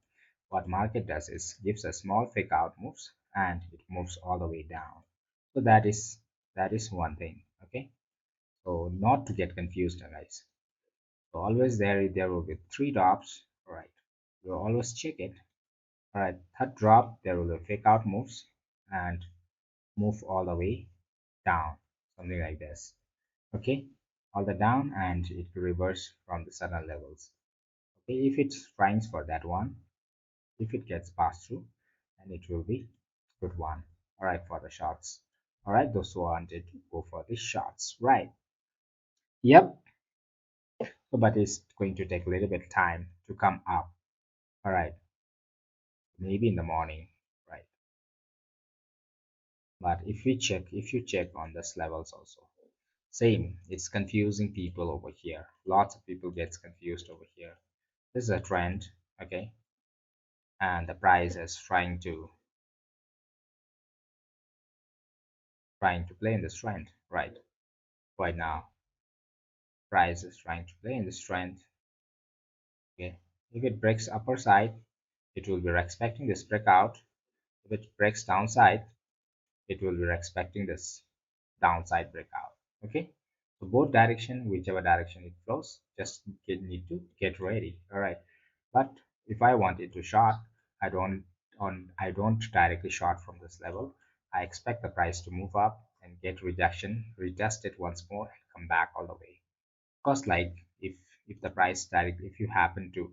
what market does is gives a small fake out moves and it moves all the way down. So that is one thing. Okay, so not to get confused guys. So always there will be three drops. All right, you always check it. All right, third drop there will be fake out moves and move all the way down, something like this. Okay, all the down and it will reverse from the certain levels. Okay, if it finds for that one, if it gets passed through, and it will be good one. All right, for the shots. All right, those who wanted to go for the shots, right? Yep. So, but it's going to take a little bit time to come up. All right, maybe in the morning, right? But if you check on this levels also, same. It's confusing people over here. Lots of people gets confused over here. This is a trend, okay? And the price is trying to play in this trend, right? Right now, price is trying to play in this trend. Okay, if it breaks upper side, it will be expecting this breakout. If it breaks downside, it will be expecting this downside breakout. Okay, so both direction, whichever direction it flows, just need to get ready. All right, but if I wanted to short, I don't directly short from this level. I expect the price to move up and get rejection, retest it once more, and come back all the way. Because like if the price directly, if you happen to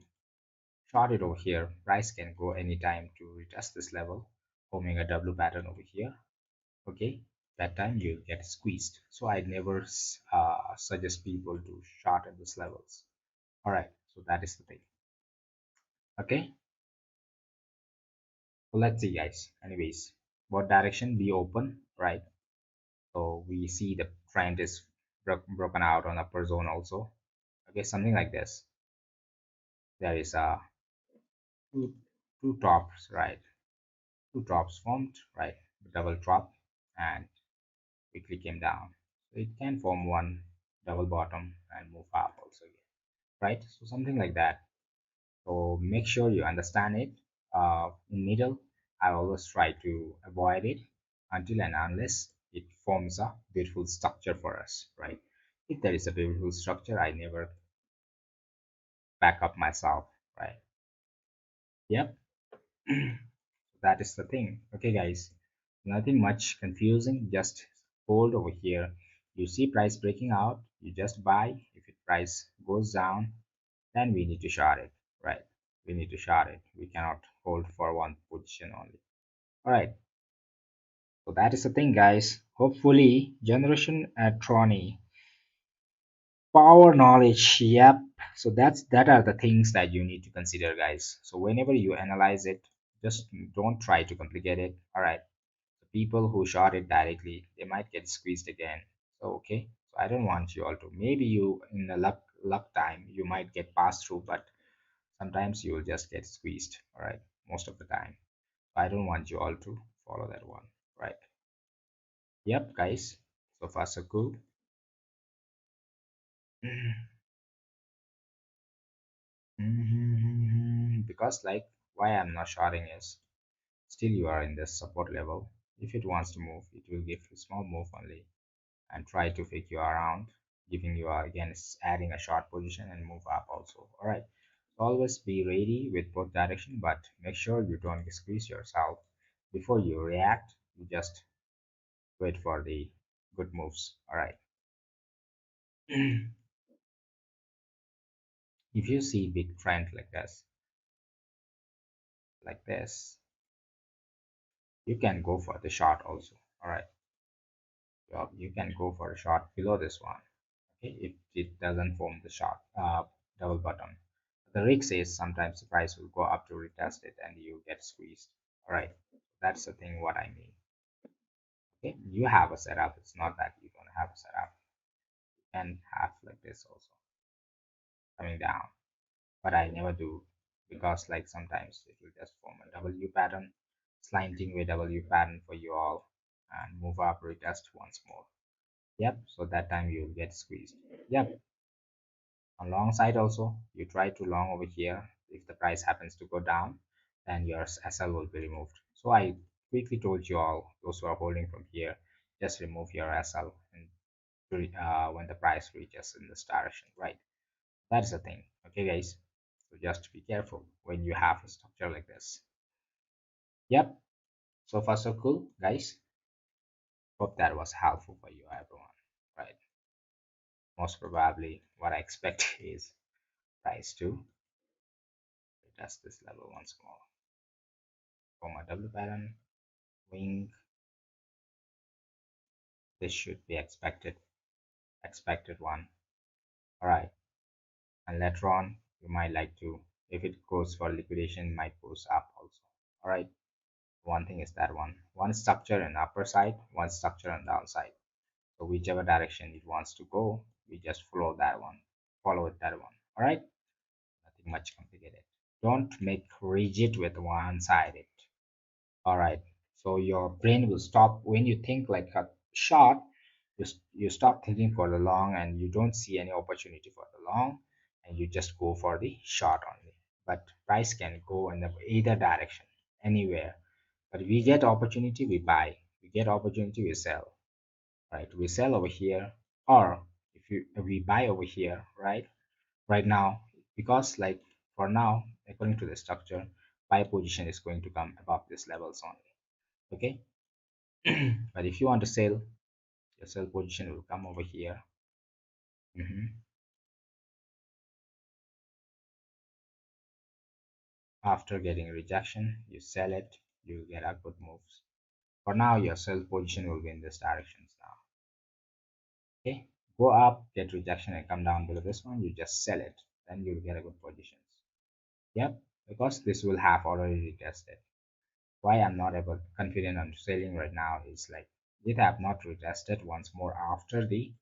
short it over here, price can go anytime to retest this level, forming a W pattern over here. Okay, that time you'll get squeezed. So I never suggest people to short at these levels. All right, so that is the thing. Okay, so let's see guys. Anyways, what direction we open, right? So we see the trend is broken out on upper zone also. Okay, something like this. There is a two, two tops, right? Two drops formed, right? Double drop and quickly came down. So it can form one double bottom and move up also, right? So something like that. So make sure you understand it. In middle, I always try to avoid it until and unless it forms a beautiful structure for us, right? If there is a beautiful structure, I never back up myself, right? Yep. That is the thing. Okay guys, nothing much confusing, just hold over here. You see price breaking out, you just buy. If it price goes down, then we need to short it, right? We need to short it. We cannot hold for one position only. All right, so that is the thing guys. Hopefully generation attorney power knowledge, yep. So that are the things that you need to consider guys. So whenever you analyze it, just don't try to complicate it. All right, the people who shot it directly, they might get squeezed again. So okay, so I don't want you all to, maybe you in the luck luck time, you might get passed through, but sometimes you will just get squeezed. All right, most of the time. I don't want you all to follow that one. Right. Yep, guys. So far so cool. Because like why I'm not shorting is still you are in the support level. If it wants to move, it will give a small move only and try to fake you around, giving you again adding a short position and move up also. All right. So always be ready with both direction, but make sure you don't squeeze yourself before you react. You just wait for the good moves. All right. If you see big trend like this, you can go for the short also. All right. You can go for a short below this one. Okay, if it doesn't form the short double bottom. The risk is sometimes the price will go up to retest it and you get squeezed. All right, that's the thing what I mean. Okay, you have a setup. It's not that you don't have a setup. You can have like this also coming down, but I never do because like sometimes it will just form a W pattern, slanting way W pattern for you all, and move up retest once more. Yep, so that time you'll get squeezed. Yep, on long side also, you try to long over here. If the price happens to go down, then your SL will be removed. So I quickly told you all, those who are holding from here, just remove your SL and when the price reaches in this direction, right? That's the thing. Okay, guys. So just be careful when you have a structure like this. Yep. So far so cool, guys. Hope that was helpful for you, everyone. Right. Most probably, what I expect is price to retest this level once more. For my W pattern, wing, this should be expected one. All right, and later on, you might like to, if it goes for liquidation, might goes up also. All right, one thing is that one structure on upper side, one structure on downside. So whichever direction it wants to go, we just follow it that one. All right, nothing much complicated. Don't make rigid with one sided. All right. So your brain will stop when you think like a short, you stop thinking for the long and you don't see any opportunity for the long and you just go for the short only. But price can go in the either direction, anywhere. But we get opportunity, we buy. We get opportunity, we sell. Right? We sell over here, or if we buy over here, right? Right now, because like for now, according to the structure, buy position is going to come above these levels only. Okay. But if you want to sell, your sell position will come over here. Mhm. After getting rejection, you sell it, you get a good moves. For now, your sell position will be in this directions now. Okay, go up, get rejection, and come down below this one. You just sell it, then you'll get a good positions. Yep, because this will have already retested. Why I'm not able confident on selling right now is like it have not retested once more after the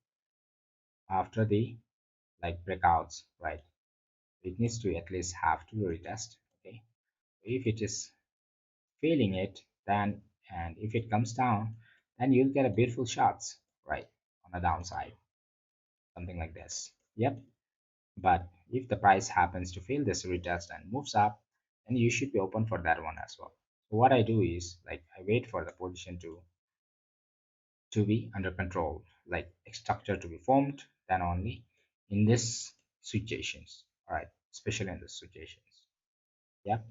like breakouts, right? It needs to at least have to retest. Okay, if it is failing it, then and if it comes down, then you'll get a beautiful shots, right, on the downside, something like this. Yep. But if the price happens to fail this retest and moves up, then you should be open for that one as well. So what I do is like I wait for the position to be under control, like a structure to be formed, then only in this situations. All right, especially in the situations. Yep.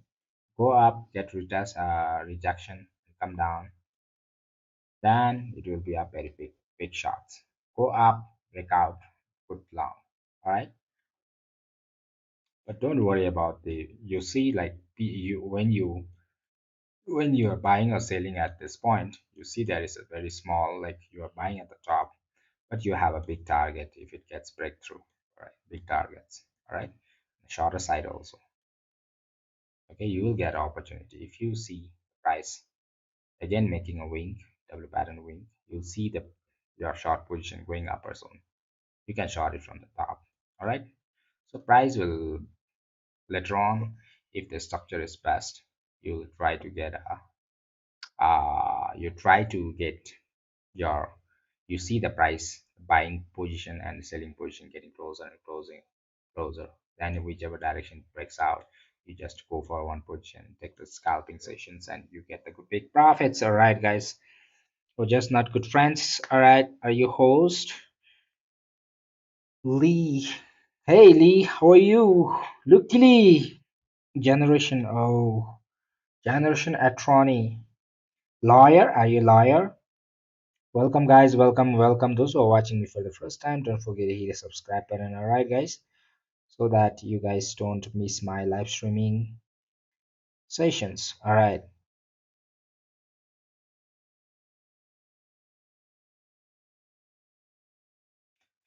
Go up, get rejection, and come down, then it will be a very big shots. Go up, break out, put long. All right, but don't worry about the. You see, like you when you are buying or selling at this point, you see there is a very small, like you are buying at the top, but you have a big target if it gets breakthrough. All right, big targets. All right, shorter side also. Okay, you will get opportunity if you see price again making a wing, double pattern wing. You'll see the your short position going up or so. You can short it from the top. All right. So price will later on, if the structure is best, you'll try to get a you try to get your you see the price buying position and selling position getting closer and closer. Then whichever direction it breaks out, you just go for one position, take the scalping sessions, and you get the good big profits. All right, guys. We're just not good friends. All right. Are you host Lee? Hey Lee, how are you? Look Lee. Generation O. Generation Atroni. Lawyer? Are you lawyer? Welcome guys, welcome. Those who are watching me for the first time, don't forget to hit the subscribe button, alright guys, so that you guys don't miss my live streaming sessions. Alright.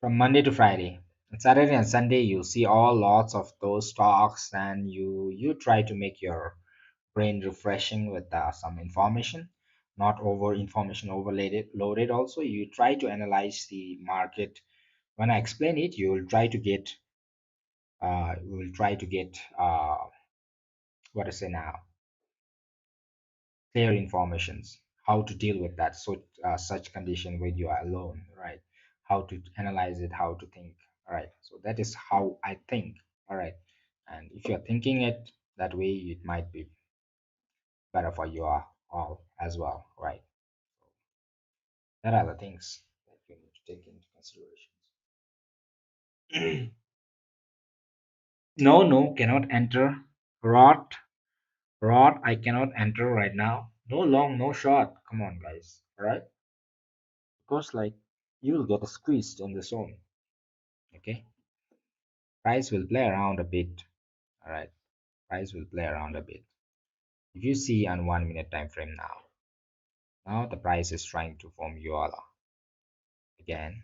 From Monday to Friday. On Saturday and Sunday you see all lots of those talks and you try to make your brain refreshing with some information, not over information overloaded loaded also. You try to analyze the market. When I explain it, you will try to get what to say now, clear informations, how to deal with that such condition when you are alone, right? How to analyze it, how to think, all right? So that is how I think, all right? And if you're thinking it that way, it might be better for you all as well, right? So that are the things that you need to take into consideration. No, no, cannot enter. Rot, rot, I cannot enter right now. No long, no short. Come on, guys, all right? Because like you'll get squeezed in the zone. Okay, price will play around a bit. All right, price will play around a bit. If you see on 1 minute time frame now the price is trying to form UALA again,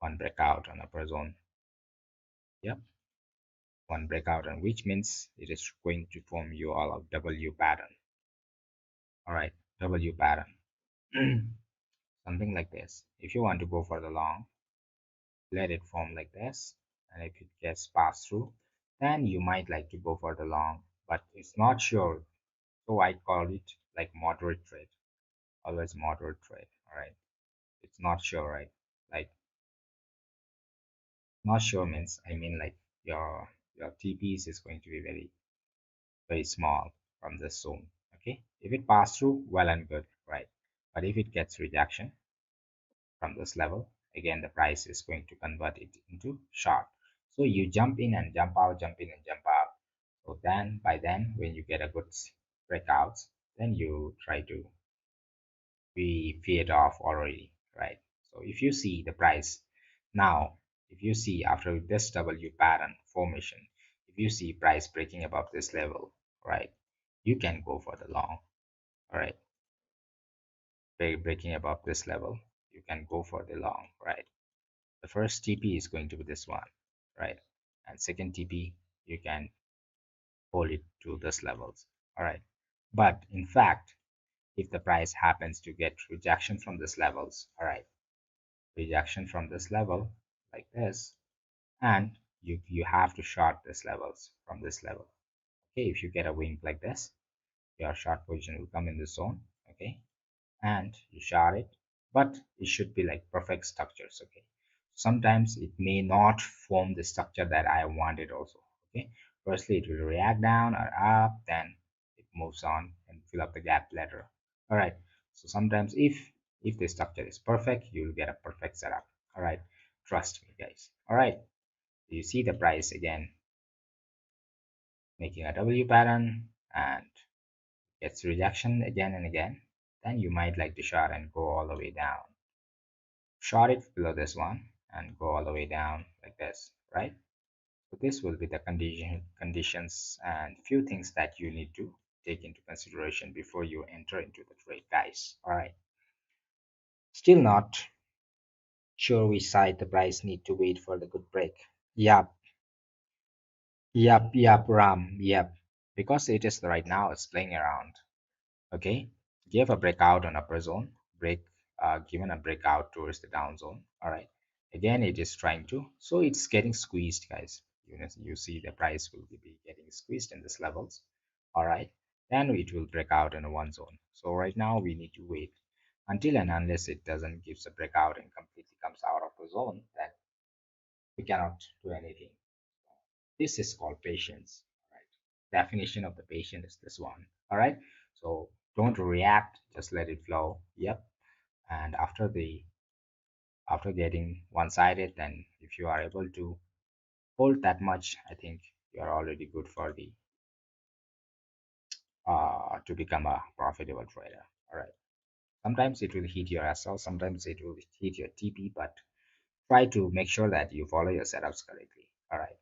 one breakout on upper zone. Yep, one breakout, and which means it is going to form UALA W pattern. All right, W pattern. Something like this. If you want to go for the long, let it form like this, and if it gets passed through, then you might like to go for the long, but it's not sure. So I call it like moderate trade, always moderate trade. All right, it's not sure, right? Like not sure means I mean like your TPs is going to be very small from this zone. Okay, if it pass through, well and good, right? But if it gets rejection from this level, again the price is going to convert it into short. So you jump in and jump out, jump in and jump out. So then by then when you get a good breakouts, then you try to be feared off already, right? So if you see the price now, if you see after this W pattern formation, if you see price breaking above this level, right, you can go for the long. All right, breaking above this level, you can go for the long, right? The first TP is going to be this one, right? And second TP, you can hold it to this levels, all right? But in fact, if the price happens to get rejection from this levels, all right, rejection from this level like this, and you have to short this levels from this level. Okay, if you get a wink like this, your short position will come in the zone. Okay, and you share it, but it should be like perfect structures. Okay, sometimes it may not form the structure that I wanted also. Okay, firstly it will react down or up, then it moves on and fill up the gap later. All right, so sometimes if the structure is perfect, you'll get a perfect setup. All right, trust me guys. All right, you see the price again making a W pattern and gets rejection again and again, then you might like to short and go all the way down. Short it below this one and go all the way down like this, right? So this will be the conditions and few things that you need to take into consideration before you enter into the trade, guys. All right. Still not sure which side the price need to wait for the good break. Yep, yep, Ram, yep. Because it is right now it's playing around. Okay, give a breakout on upper zone, break given a breakout towards the down zone. All right, Again it is trying to, so it's getting squeezed, guys. You see the price will be getting squeezed in these levels. All right, then it will break out in one zone. So right now we need to wait until and unless it doesn't gives a breakout and completely comes out of the zone, then we cannot do anything. This is called patience. All right, definition of the patient is this one. All right, so don't react, just let it flow. Yep. And after getting one-sided, then if you are able to hold that much, I think you're already good for the to become a profitable trader. All right, sometimes it will hit your SL, sometimes it will hit your TP, but try to make sure that you follow your setups correctly. All right,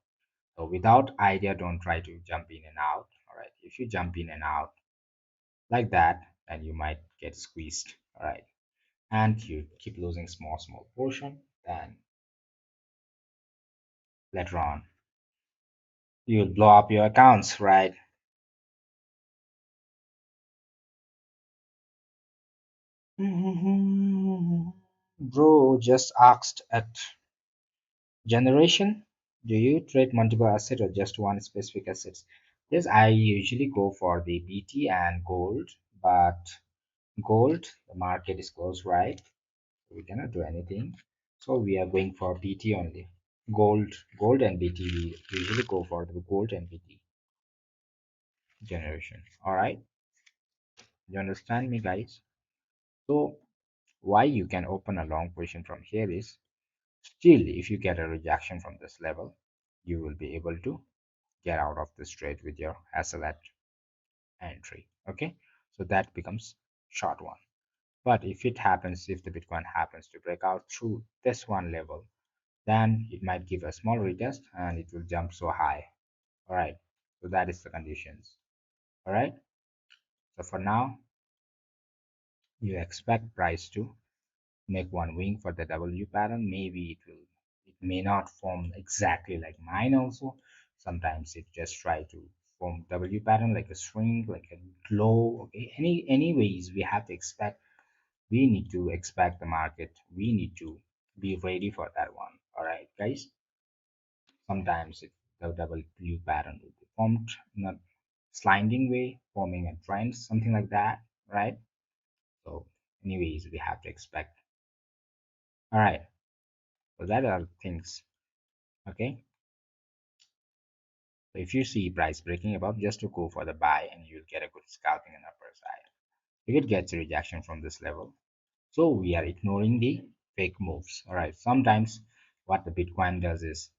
so without idea, don't try to jump in and out. All right, if you jump in and out like that, then you might get squeezed. All right, and you keep losing small portion, then later on you'll blow up your accounts, right? Bro just asked at generation, do you trade multiple assets or just one specific assets? Yes, I usually go for the BT and gold, but gold, the market is closed, right? We cannot do anything. So we are going for BT only. Gold and BT. We usually go for the gold and BT generation. All right, you understand me, guys? So why you can open a long position from here is still, if you get a rejection from this level, you will be able to get out of this trade with your SL at entry. Okay, so that becomes short one. But if it happens, if the Bitcoin happens to break out through this one level, then it might give a small retest and it will jump so high. All right, so that is the conditions. All right, so for now, you expect price to make one wing for the W pattern. Maybe it may not form exactly like mine also. Sometimes it just try to form W pattern like a string, like a glow. Okay, anyways, we need to expect the market. We need to be ready for that one. All right, guys. Sometimes the W pattern will be formed in a sliding way, forming a trend, something like that, right? So anyways, we have to expect. All right, so that are things. Okay, so if you see price breaking above, just to go for the buy and you'll get a good scalping on the upper side. If it gets a rejection from this level, so we are ignoring the fake moves. All right, sometimes what the Bitcoin does is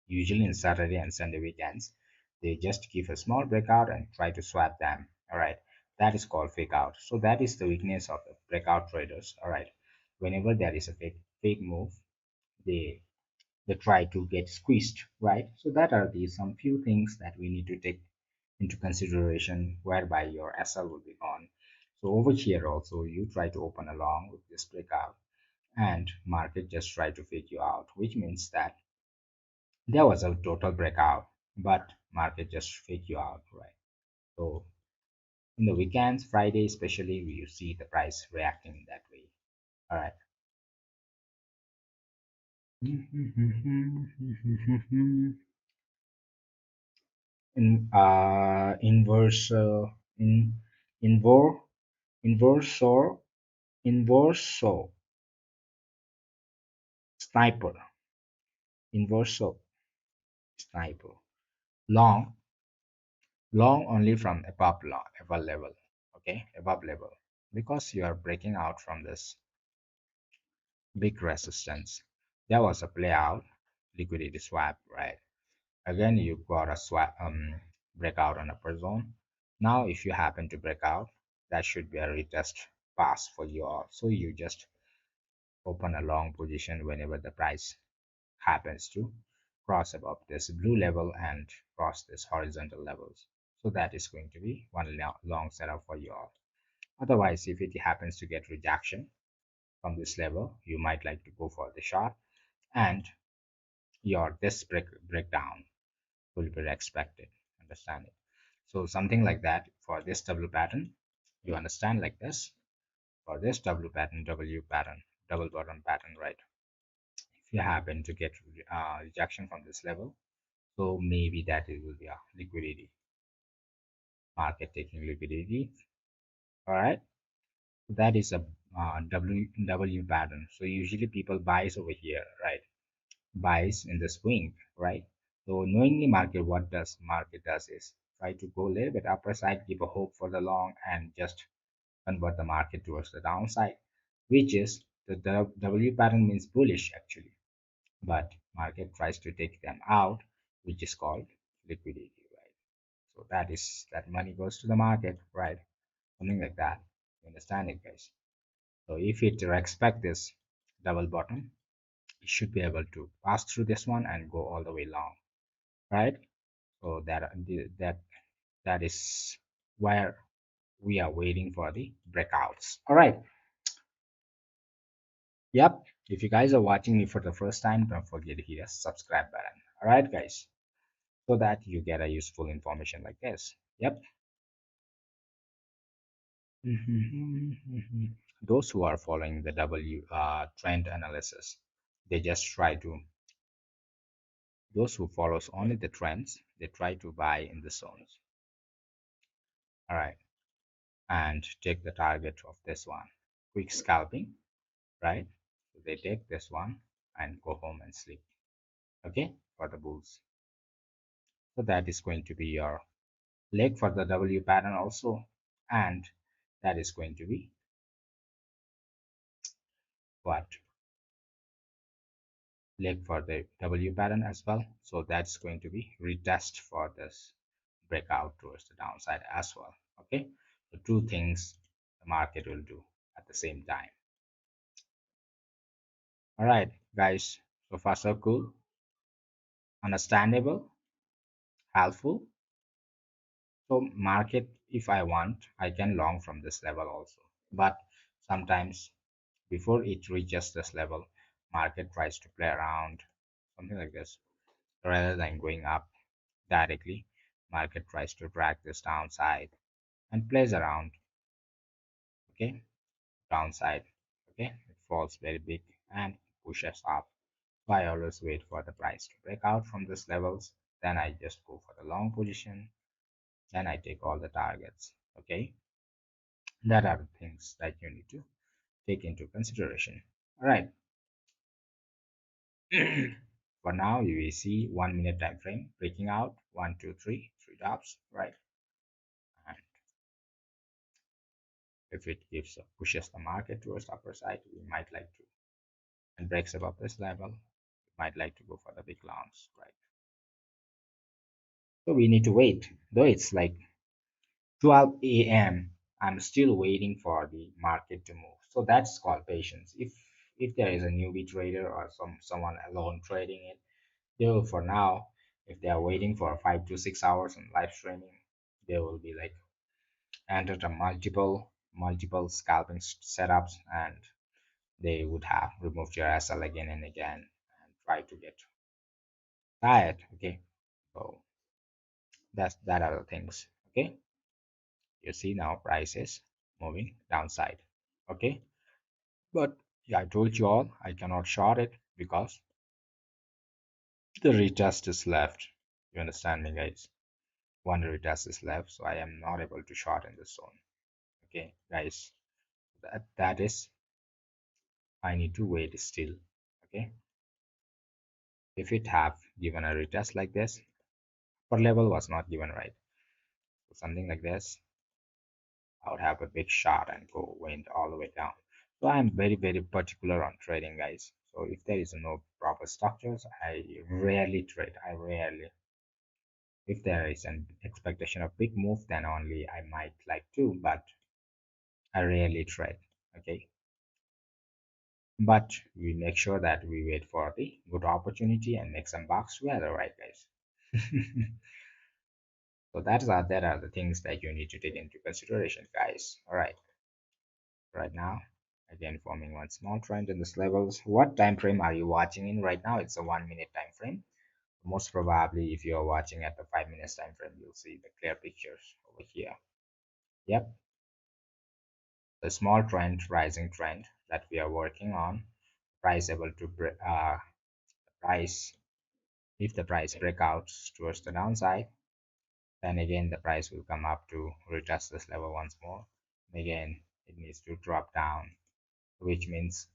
usually in Saturday and Sunday weekends, they just give a small breakout and try to swap them. All right, that is called fake out. So that is the weakness of the breakout traders. All right, whenever there is a fake move, they they try to get squeezed, right? So that are the some few things that we need to take into consideration whereby your SL will be gone. So over here also you try to open along with this breakout and market just try to fake you out, which means that there was a total breakout, but market just fake you out, right? So in the weekends, Friday especially, you see the price reacting in that way. All right. In inverse in invor inversor inverso sniper inverso sniper long only from above level. Okay, above level, because you are breaking out from this big resistance. There was a play out liquidity swap, right? Again you got a swap breakout on upper zone. Now if you happen to break out, that should be a retest pass for you all. So you just open a long position whenever the price happens to cross above this blue level and cross this horizontal levels. So that is going to be one long setup for you all. Otherwise, if it happens to get rejection from this level, you might like to go for the short, and your this breakdown will be expected. Understand it? So something like that for this W pattern, you understand like this. For this W pattern, double bottom pattern, right? if you happen to get rejection from this level, so maybe that it will be a liquidity, market taking liquidity. All right, that is a W pattern. So usually people buys over here, right? Buys in the swing, right? So knowingly market does is try to go a little bit upper side, give a hope for the long, and just convert the market towards the downside, which is the W pattern means bullish actually, but market tries to take them out, which is called liquidity, right? So that money goes to the market, right? Something like that. You understand it, guys? So if it respect this double bottom, it should be able to pass through this one and go all the way long, right? So that that is where we are waiting for the breakouts. All right. Yep. If you guys are watching me for the first time, don't forget to hit the subscribe button. All right, guys, so that you get a useful information like this. Yep. Those who are following the W trend analysis, they just try to. Those who follows only the trends, they try to buy in the zones. All right, and take the target of this one. Quick scalping, right? So they take this one and go home and sleep. Okay, for the bulls. So that is going to be your leg for the W pattern also, and that is going to be what, leg for the W pattern as well. So that's going to be retest for this breakout towards the downside as well. Okay, so two things the market will do at the same time. All right, guys, so far so cool, understandable, helpful. So market, if I want, I can long from this level also, but sometimes before it reaches this level, market tries to play around, something like this. Rather than going up directly, market tries to drag this downside and plays around. Okay, downside. Okay, it falls very big and pushes up. So I always wait for the price to break out from these levels, then I just go for the long position, then I take all the targets. Okay, that are the things that you need to take into consideration. All right. For now, you will see 1 minute time frame breaking out, one, two, three tops, right? And if it gives pushes the market towards the upper side, we might like to, and breaks above this level, we might like to go for the big longs, right? So we need to wait. Though it's like 12 a.m., I'm still waiting for the market to move. So that's called patience. If there is a newbie trader or someone alone trading it, they will, for now, if they are waiting for 5 to 6 hours on live streaming, they will be like entered a multiple scalping setups, and they would have removed your SL again and again and try to get tired. Okay, so that are the things. Okay, you see now price is moving downside. Okay, but yeah, I told you all I cannot short it because the retest is left. You understand me, guys? One retest is left, so I am not able to short in this zone. Okay, guys, that is, I need to wait still. Okay, if it have given a retest like this, upper level was not given, right? So something like this, I would have a big shot and go went all the way down. So I'm very particular on trading, guys. So if there is no proper structures, I rarely trade. I rarely. If there is an expectation of big move, then only I might like to, but I rarely trade. Okay, but we make sure that we wait for the good opportunity and make some bucks together, right, guys? So that are the things that you need to take into consideration, guys. All right, right now, again, forming one small trend in this levels. What time frame are you watching in right now? It's a 1 minute time frame. Most probably, if you're watching at the 5 minutes time frame, you'll see the clear pictures over here. Yep, the small trend, rising trend that we are working on, price able to price, if the price breakouts towards the downside, then again the price will come up to retest this level once more. Again, it needs to drop down, which means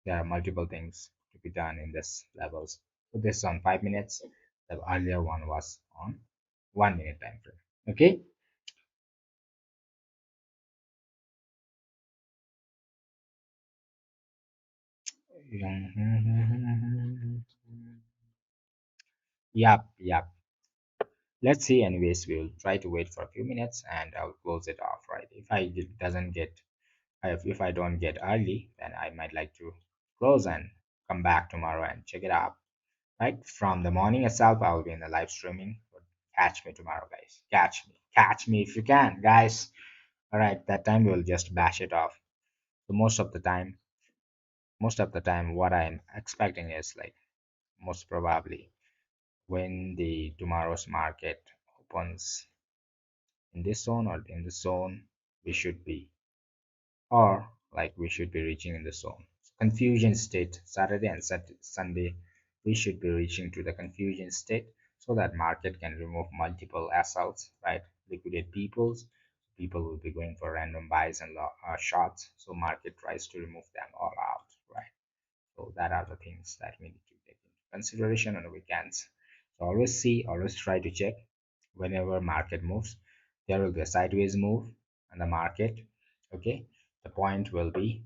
there are multiple things to be done in this levels. So this is on 5 minutes. The earlier one was on 1 minute time frame. Okay. Yep, yep. Let's see. Anyways, we'll try to wait for a few minutes and I'll close it off. Right. If I doesn't get, if I don't get early, then I might like to close and come back tomorrow and check it out. Right from the morning itself, I will be in the live streaming. Catch me tomorrow, guys. Catch me if you can, guys. All right, that time we'll just bash it off. So most of the time, what I'm expecting is like most probably when the tomorrow's market opens in this zone or in this zone, we should be, or like we should be reaching in the zone. Confusion state, Saturday and Sunday, we should be reaching to the confusion state so that market can remove multiple SLs, right? Liquidate people will be going for random buys and shorts, so market tries to remove them all out, right? So that are the things that we need to take into consideration on the weekends. So always try to check whenever market moves. There will be a sideways move on the market. Okay, the point will be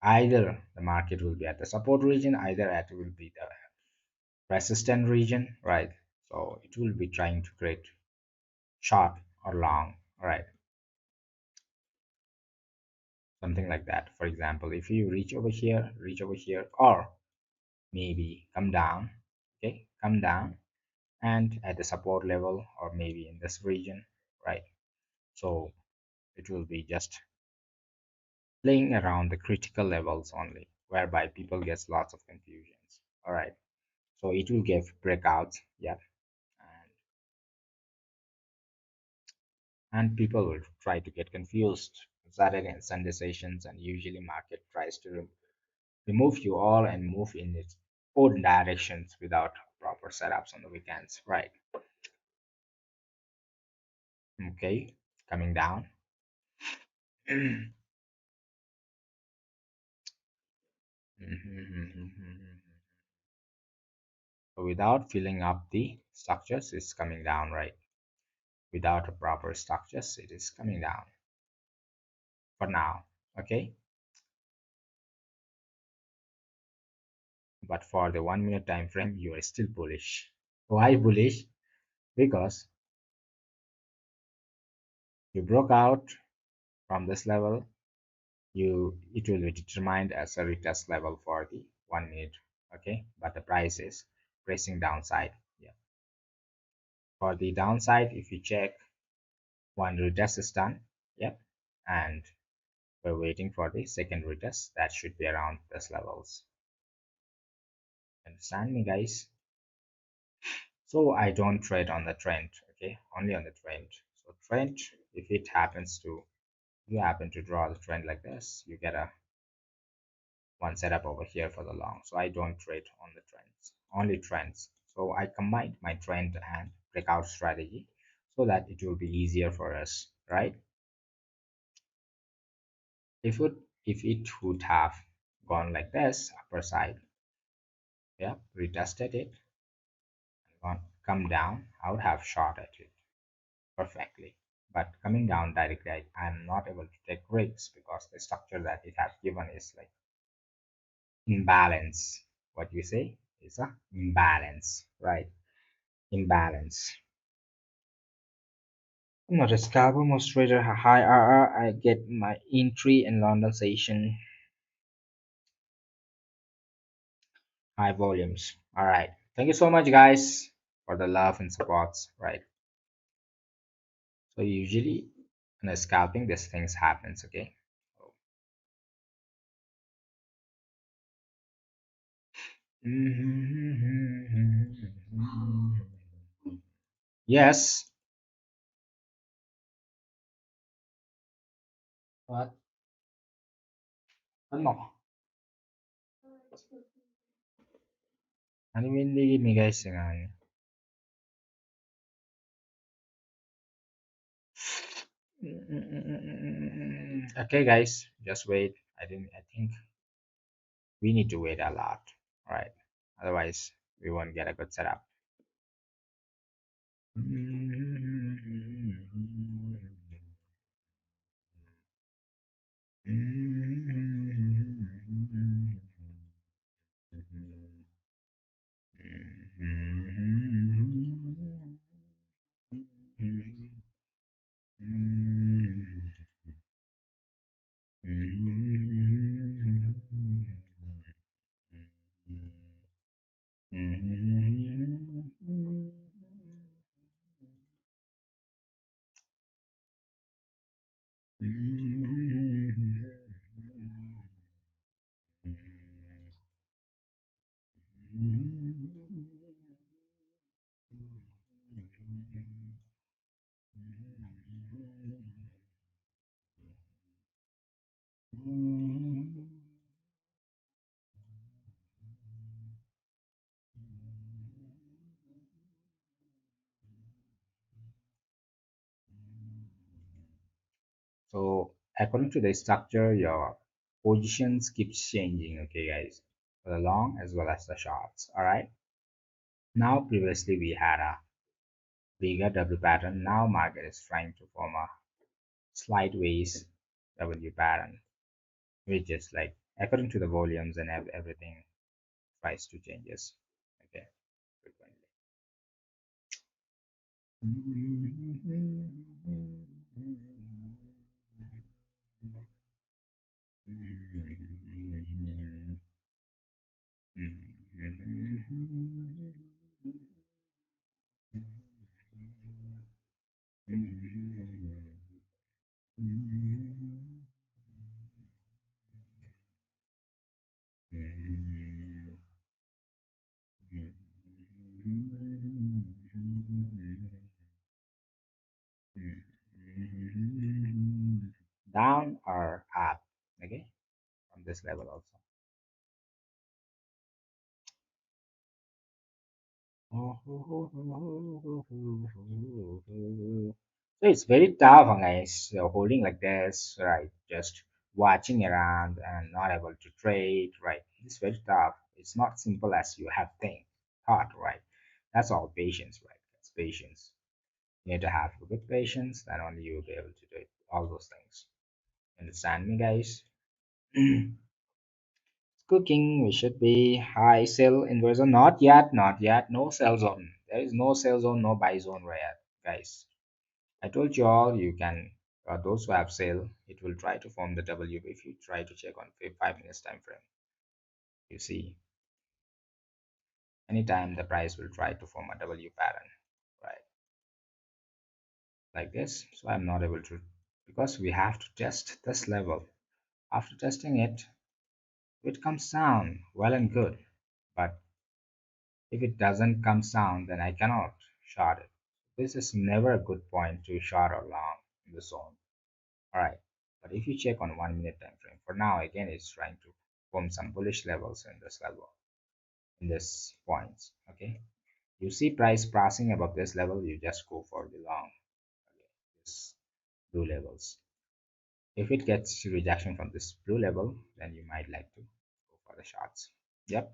either the market will be at the support region, either it will be the resistant region, right? So it will be trying to create short or long, right? Something like that. For example, if you reach over here, or maybe come down, okay, come down and at the support level or maybe in this region, right? So it will be just playing around the critical levels only, whereby people gets lots of confusions. All right, so it will give breakouts, yeah, and people will try to get confused Saturday and Sunday sessions, and usually market tries to remove you all and move in its own directions without proper setups on the weekends, right? Okay, coming down. So without filling up the structures, it's coming down, right? Without a proper structures, it is coming down for now. Okay, but for the 1 minute time frame, you are still bullish. Why bullish? Because you broke out from this level. It will be determined as a retest level for the 1 minute. Okay, but the price is pressing downside. Yeah, for the downside, if you check, one retest is done. Yep, and we're waiting for the second retest that should be around this levels. Understand me, guys? So I don't trade on the trend, okay? Only on the trend. So trend, if it happens to, you happen to draw the trend like this, you get a one setup over here for the long. So I don't trade on the trends, only trends. So I combined my trend and breakout strategy so that it will be easier for us, right? If it would have gone like this, upper side, yeah, retested it, and gone, come down, I would have shot at it perfectly. But coming down directly, I'm not able to take risks because the structure that it has given is like imbalance. What you say is a imbalance, right? Imbalance. I'm not a scalper, most trader high RR. I get my entry in London session, high volumes. All right. Thank you so much, guys, for the love and supports. Right. So usually in a scalping, these things happens. Okay. So, yes. What? No. Ano yung hindi ni guys nga. Okay, guys, just wait. I think we need to wait a lot. All right. Otherwise, we won't get a good setup. So according to the structure, your positions keeps changing. Okay, guys, for the long as well as the shorts. All right. Now previously we had a bigger W pattern. Now market is trying to form a sideways W pattern, which is like according to the volumes and everything tries to changes. Okay, frequently. Down or up, okay, from this level also. So it's very tough, guys. So holding like this, right? Just watching around and not able to trade, right? It's very tough. It's not simple as you have thought, right? That's all patience, right? That's patience. You need to have good patience, then only you'll be able to do it, all those things. Understand me, guys? Cooking, we should be high sell inversion. Not yet, not yet. No sell zone. There is no sell zone, no buy zone yet, guys. I told you all you can, those who have sell, it will try to form the W if you try to check on 5 minutes time frame. You see, anytime the price will try to form a W pattern, right? Like this. So I'm not able to, because we have to test this level. After testing it, if it comes down, well and good. But if it doesn't come down, then I cannot short it. This is never a good point to short or long in the zone. Alright. But if you check on 1 minute time frame, for now again it's trying to form some bullish levels in this level, in this points. Okay. You see price passing above this level, you just go for the long. Okay. This blue levels. If it gets rejection from this blue level, then you might like to go for the shorts. Yep.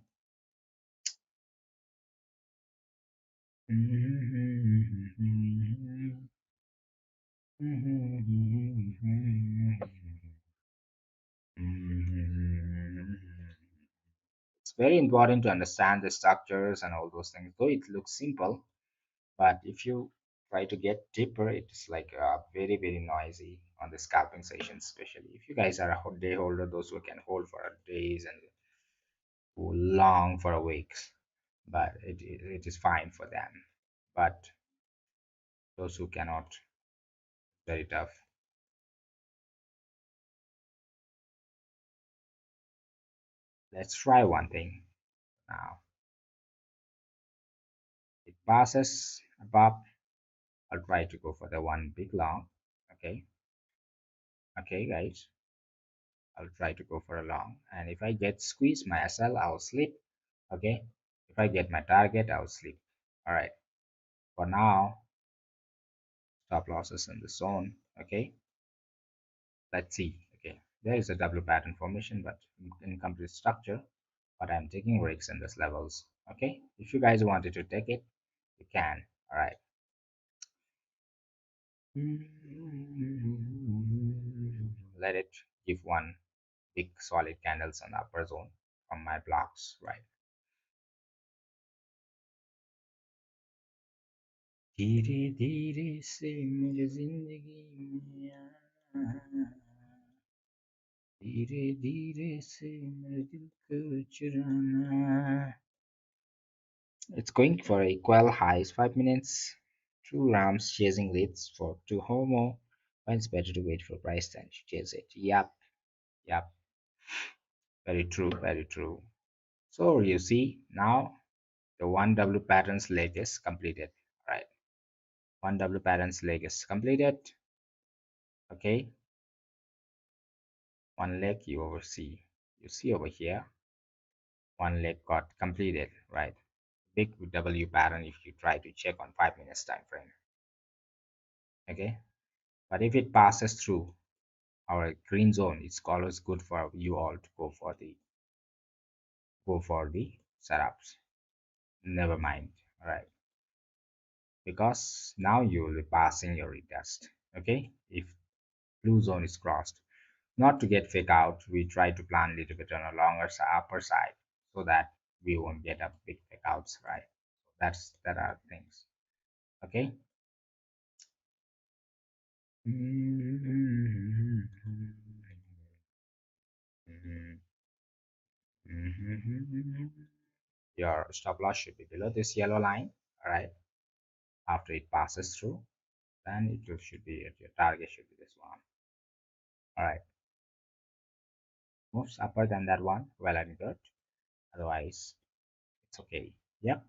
It's very important to understand the structures and all those things. Though it looks simple, but if you try to get deeper, it's like very, very noisy on the scalping sessions, especially if you guys are a day holder, those who can hold for days and long for weeks, but it is fine for them. But those who cannot, very tough. Let's try one thing now. It passes above. I'll try to go for the one big long. Okay, okay, guys. I'll try to go for a long. And if I get squeezed my SL, I'll slip. Okay. If I get my target, I'll sleep. All right. For now, stop losses in the zone. Okay. Let's see. Okay. There is a W pattern formation, but incomplete structure. But I'm taking risks in these levels. Okay. If you guys wanted to take it, you can. All right. Let it give one big solid candles on the upper zone from my blocks, right? धीरे धीरे से मेरी जिंदगी में आ, धीरे धीरे से मेरे दिल को चुराना. It's going for equal highs 5 minutes, 2 rounds chasing leads for 2 homo. When it's better to wait for price than to chase it. Yep, yep, very true, very true. So you see now the 1W pattern's leg is completed, right? 1W pattern's leg is completed. Okay, one leg you oversee. You see over here, one leg got completed, right? Big W pattern if you try to check on 5 minutes time frame. Okay, but if it passes through our green zone, it's always good for you all to go for the setups. Never mind, all right, because now you will be passing your retest. Okay, if blue zone is crossed, not to get fake out, we try to plan a little bit on a longer upper side so that we won't get a big fake outs, right? That are things. Okay. Your stop loss should be below this yellow line, all right? After it passes through, then should be your target should be this one. All right. Moves upper than that one, well and good. Otherwise, it's okay. Yep.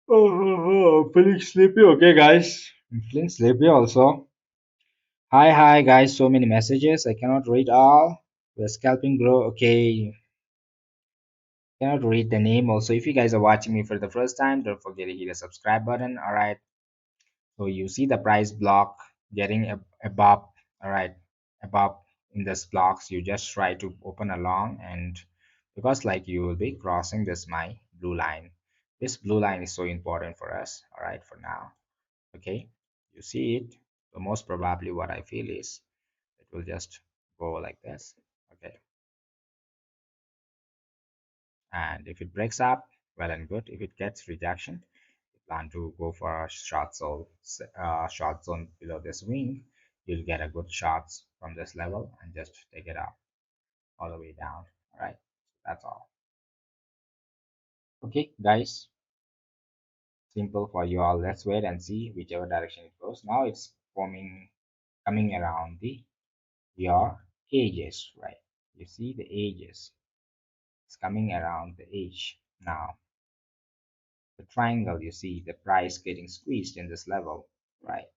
Oh, feeling sleepy. Okay, guys. I'm feeling sleepy also. Hi, guys. So many messages. I cannot read all. We're scalping, bro. Okay. Cannot read the name also. If you guys are watching me for the first time, don't forget to hit the subscribe button. All right. So you see the price block getting above. All right. Above in this blocks, you just try to open along, and because like you will be crossing this my blue line. This blue line is so important for us. All right. For now. Okay, you see it, so most probably what I feel is it will just go like this. Okay, and if it breaks up, well and good. If it gets rejection, you plan to go for a short zone below this wing. You'll get a good shots from this level and just take it up all the way down. All right, that's all. Okay, guys, simple for you all. Let's wait and see whichever direction it goes. Now it's forming, coming around the your edges, right? You see the edges, it's coming around the edge. Now the triangle, you see the price getting squeezed in this level, right?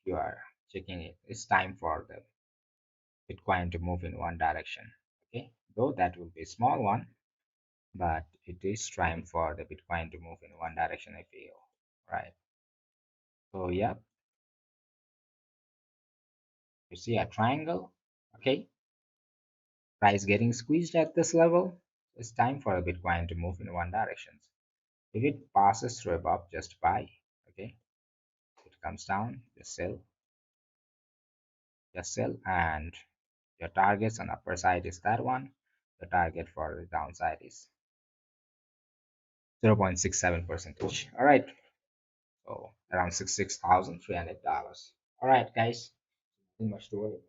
You are checking it, it's time for the Bitcoin to move in one direction. Okay, though that will be a small one, but it is time for the Bitcoin to move in one direction, I feel, right? So yeah, you see a triangle. Okay, price getting squeezed at this level, it's time for the Bitcoin to move in one direction. If it passes through above, just buy. Okay, if it comes down, just sell, and your targets on upper side is that one. The target for the downside is 0.67 percentage. All right, so around $66,300. All right, guys, nothing much to worry.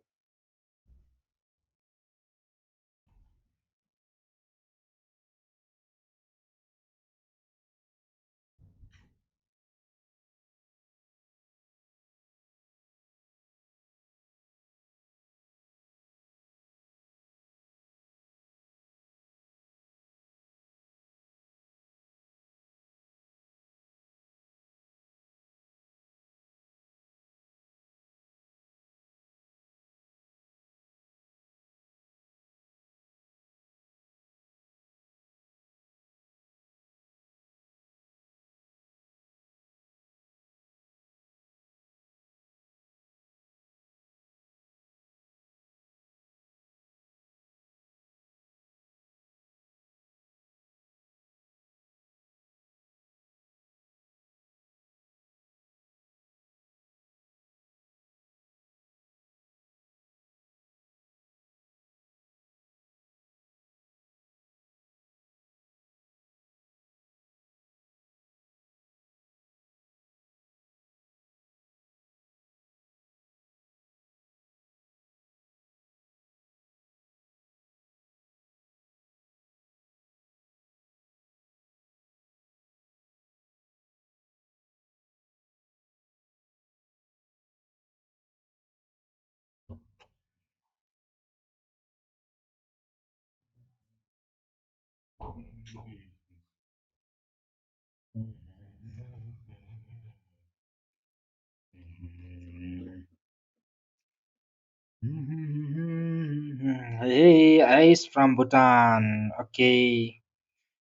Hey, Ice from Bhutan. Okay.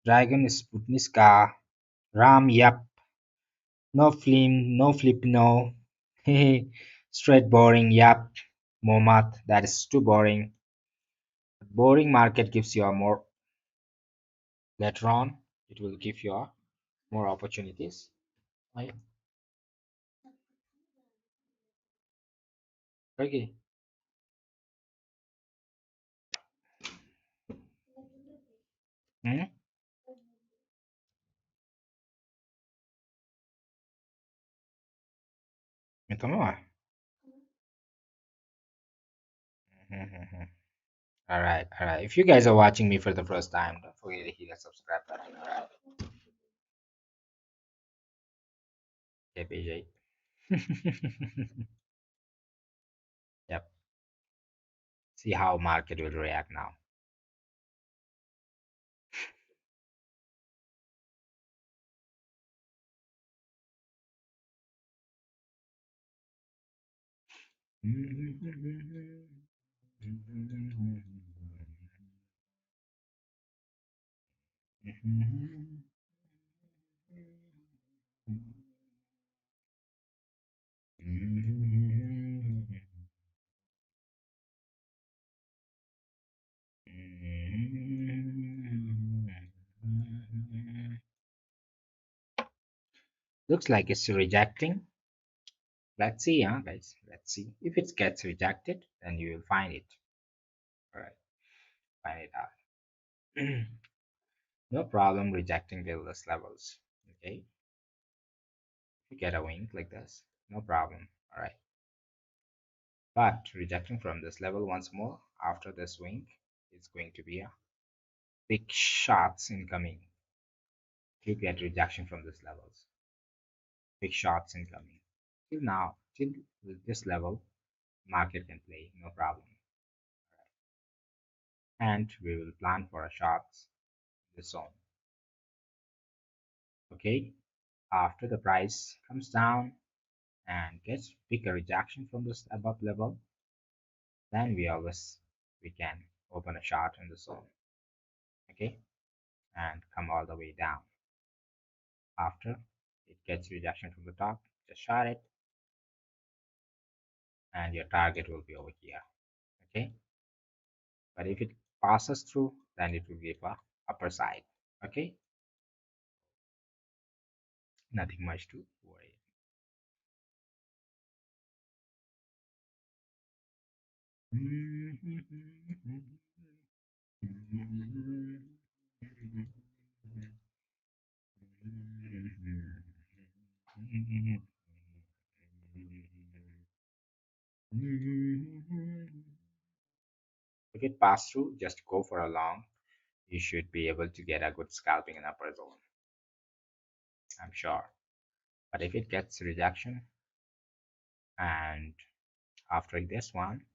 Dragon is Sputniska. Ram, yep. No film, no flip, no. Hey, straight boring, yep. Momat, that is too boring. Boring market gives you a more later on. It will give you a more opportunities. Right? Okay. Hmm? Ito mo ah. All right, all right. If you guys are watching me for the first time, don't forget to hit the subscribe button. All right. Okay, PJ. Yep. See how market will react now. Looks like it's rejecting. Let's see, huh, guys. Let's see. If it gets rejected, then you will find it. All right, find it out. No problem rejecting those levels. Okay, you get a wink like this, no problem. All right, but rejecting from this level once more after this wink is going to be a big shots incoming. You get rejection from these levels, big shots incoming. Till now, till this level, market can play, no problem. And we will plan for a shots in this zone. Okay, after the price comes down and gets bigger rejection from this above level, then we can open a chart in the zone. Okay, and come all the way down. After it gets rejection from the top, just short it, and your target will be over here. Okay, but if it passes through, then it will give a upper side. Okay, nothing much to worry. If it passes through, just go for a long. You should be able to get a good scalping in upper zone. I'm sure. But if it gets rejection and after this one,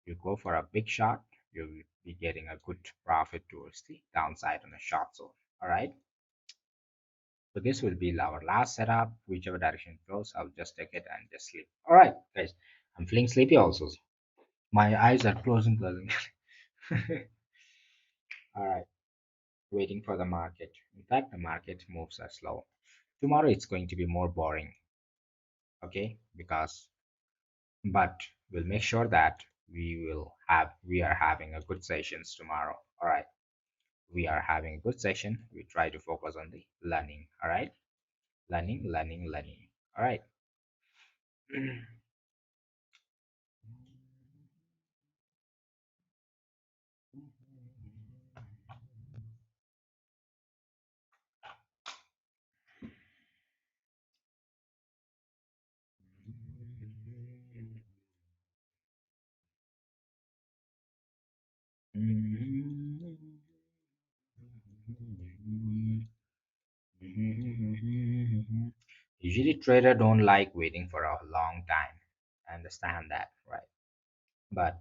you go for a big shot, you'll be getting a good profit towards the downside on a short zone. All right. So this will be our last setup. Whichever direction it goes, I'll just take it and just sleep. All right, guys. I'm feeling sleepy also. My eyes are closing, closing. All right. Waiting for the market. In fact, the market moves are slow. Tomorrow it's going to be more boring. Okay, because but we'll make sure that we are having a good sessions tomorrow. All right, we are having a good session. We try to focus on the learning. All right, learning. All right. Usually trader don't like waiting for a long time. I understand that, right? But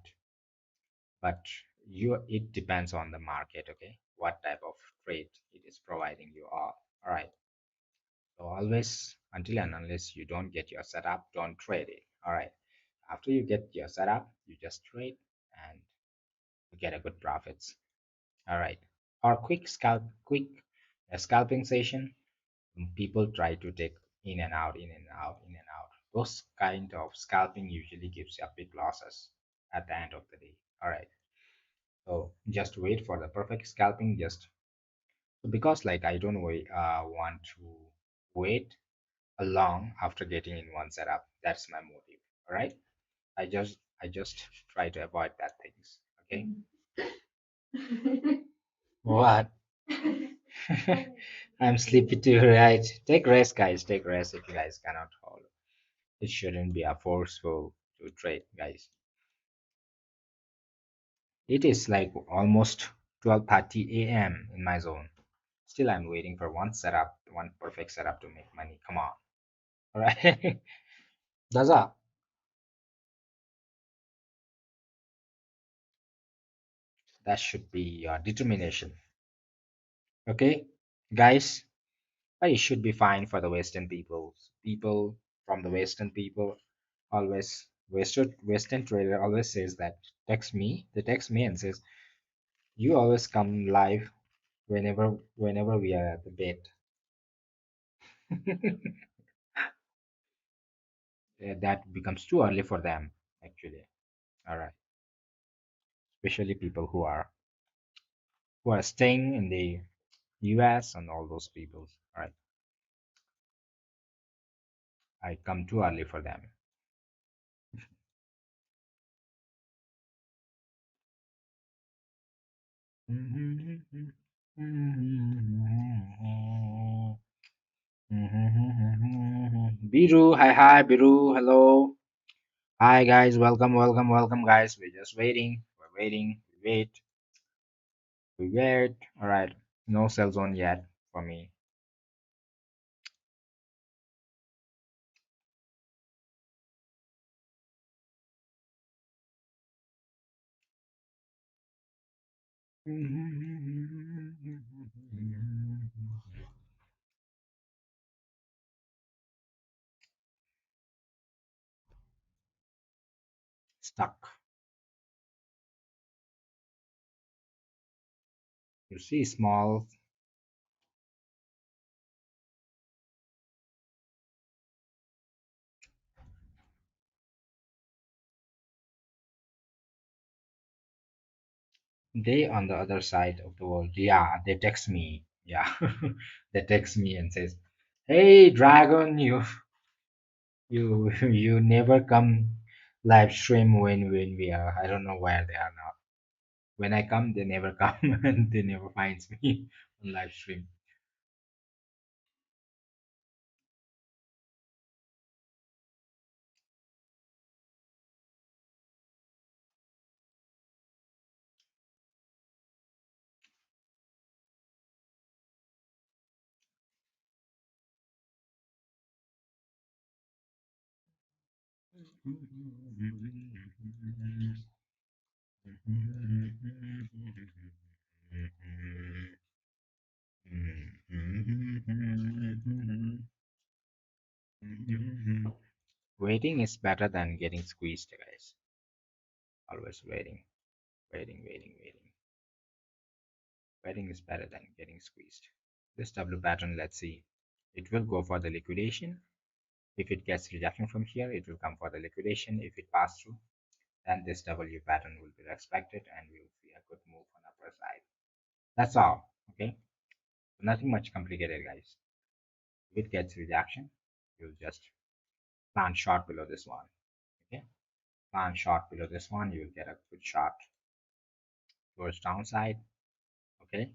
but it depends on the market, okay? what type of trade it is providing you all right. So always, until and unless you don't get your setup, don't trade it. All right. After you get your setup, you just trade and you get a good profits. All right. Or quick scalping session. People try to take in and out, in and out, in and out. Those kind of scalping usually gives you a big losses at the end of the day. All right. So just wait for the perfect scalping. Just because like I don't want to wait long after getting in one setup. That's my motive. All right. I just try to avoid that things. Okay. What? I'm sleepy too, right? Take rest, guys. Take rest if you guys cannot hold. It shouldn't be a forceful to trade, guys. It is like almost 12:30 a.m. in my zone. Still, I'm waiting for one setup, one perfect setup to make money. Come on. All right. That's all. That should be your determination. Okay, guys. It should be fine for the Western people. People from the Western people always Western trader always says that they text me and says you always come live whenever we are at the bed. That becomes too early for them actually. All right, especially people who are staying in the US and all those people. All right, I come too early for them. Biru, hi, Biru, hello. Hi, guys, welcome, guys. We're just waiting. We're waiting. We wait. All right, no cell zone yet for me. Stuck. You see, small. They on the other side of the world. Yeah, they text me. Yeah, they text me and says, "Hey, Dragon, you never come live stream when we are. I don't know where they are now. When I come, they never come and they never finds me on live stream." Waiting is better than getting squeezed, guys. Always waiting, waiting. Waiting is better than getting squeezed. This W pattern, let's see. It will go for the liquidation. If it gets rejection from here, it will come for the liquidation. If it passes through, then this W pattern will be respected and we will see a good move on upper side. That's all. Okay. Nothing much complicated, guys. If it gets rejection, you'll just plan short below this one. Okay. Plan short below this one, you'll get a good shot towards downside. Okay.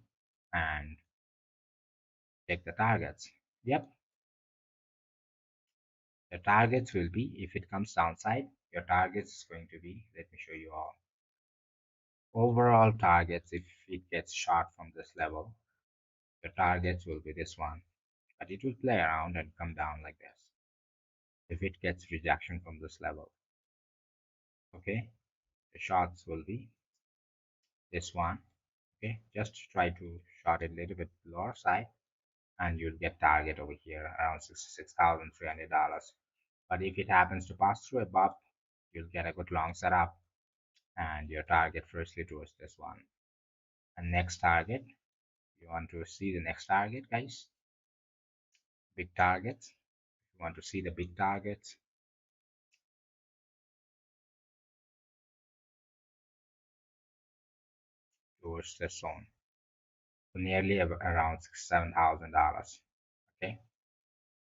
And take the targets. Yep. The targets will be, if it comes downside, your targets is going to be, let me show you all. Overall targets, if it gets short from this level, the targets will be this one. But it will play around and come down like this. If it gets rejection from this level, okay, the shorts will be this one. Okay, just try to short it a little bit lower side, and you'll get target over here around $66,300. But if it happens to pass through above, you'll get a good long setup and your target firstly towards this one. And next target, you want to see the next target, guys. Big targets. You want to see the big targets towards this zone. So nearly around $7,000. Okay,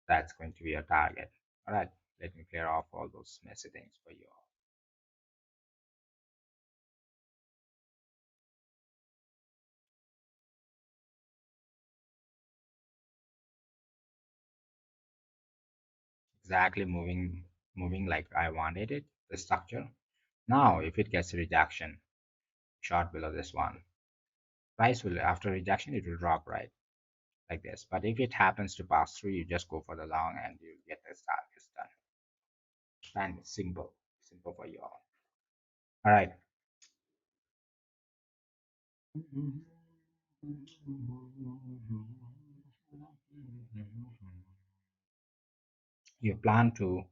that's going to be your target. All right, let me clear off all those messy things for you all. Exactly moving like I wanted it, the structure. Now, if it gets a rejection, short below this one, price will, after rejection, it will drop right like this. But if it happens to pass through, you just go for the long and you get the targets done. And it's simple for you all. All right. You plan to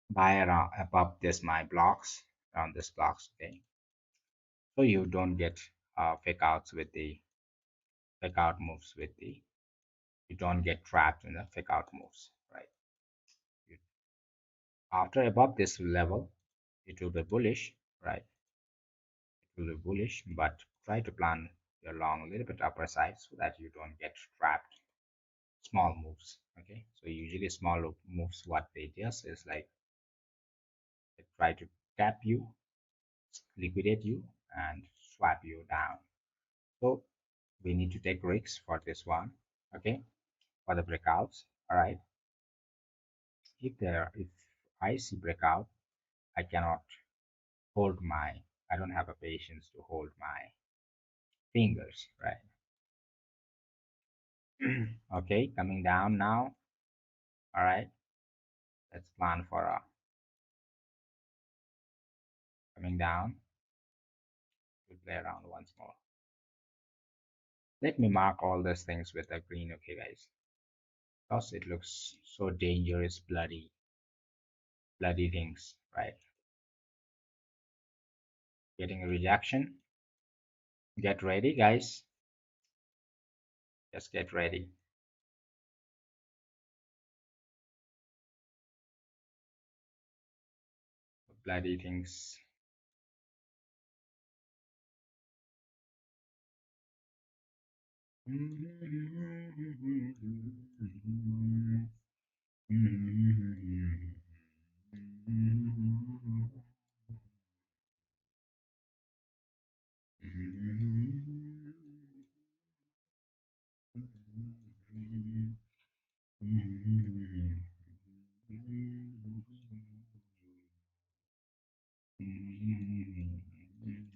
buy around above this my blocks around this blocks, okay? So you don't get fake outs with the fake out moves with the you don't get trapped in the fake out moves, right? You, after above this level, it will be bullish, right? It will be bullish, but try to plan your long a little bit upper side so that you don't get trapped. Small moves, okay? So usually small moves, what they just is like they try to tap you, liquidate you, and swap you down. So we need to take risks for this one, okay? For the breakouts, all right? If I see breakout, I cannot hold my, I don't have a patience to hold my fingers, right? Okay, coming down now, all right? Let's plan for a coming down. We'll play around once more. Let me mark all these things with a green, okay, guys? Because it looks so dangerous, bloody things, right? Getting a rejection. Get ready, guys. Just get ready. Bloody things.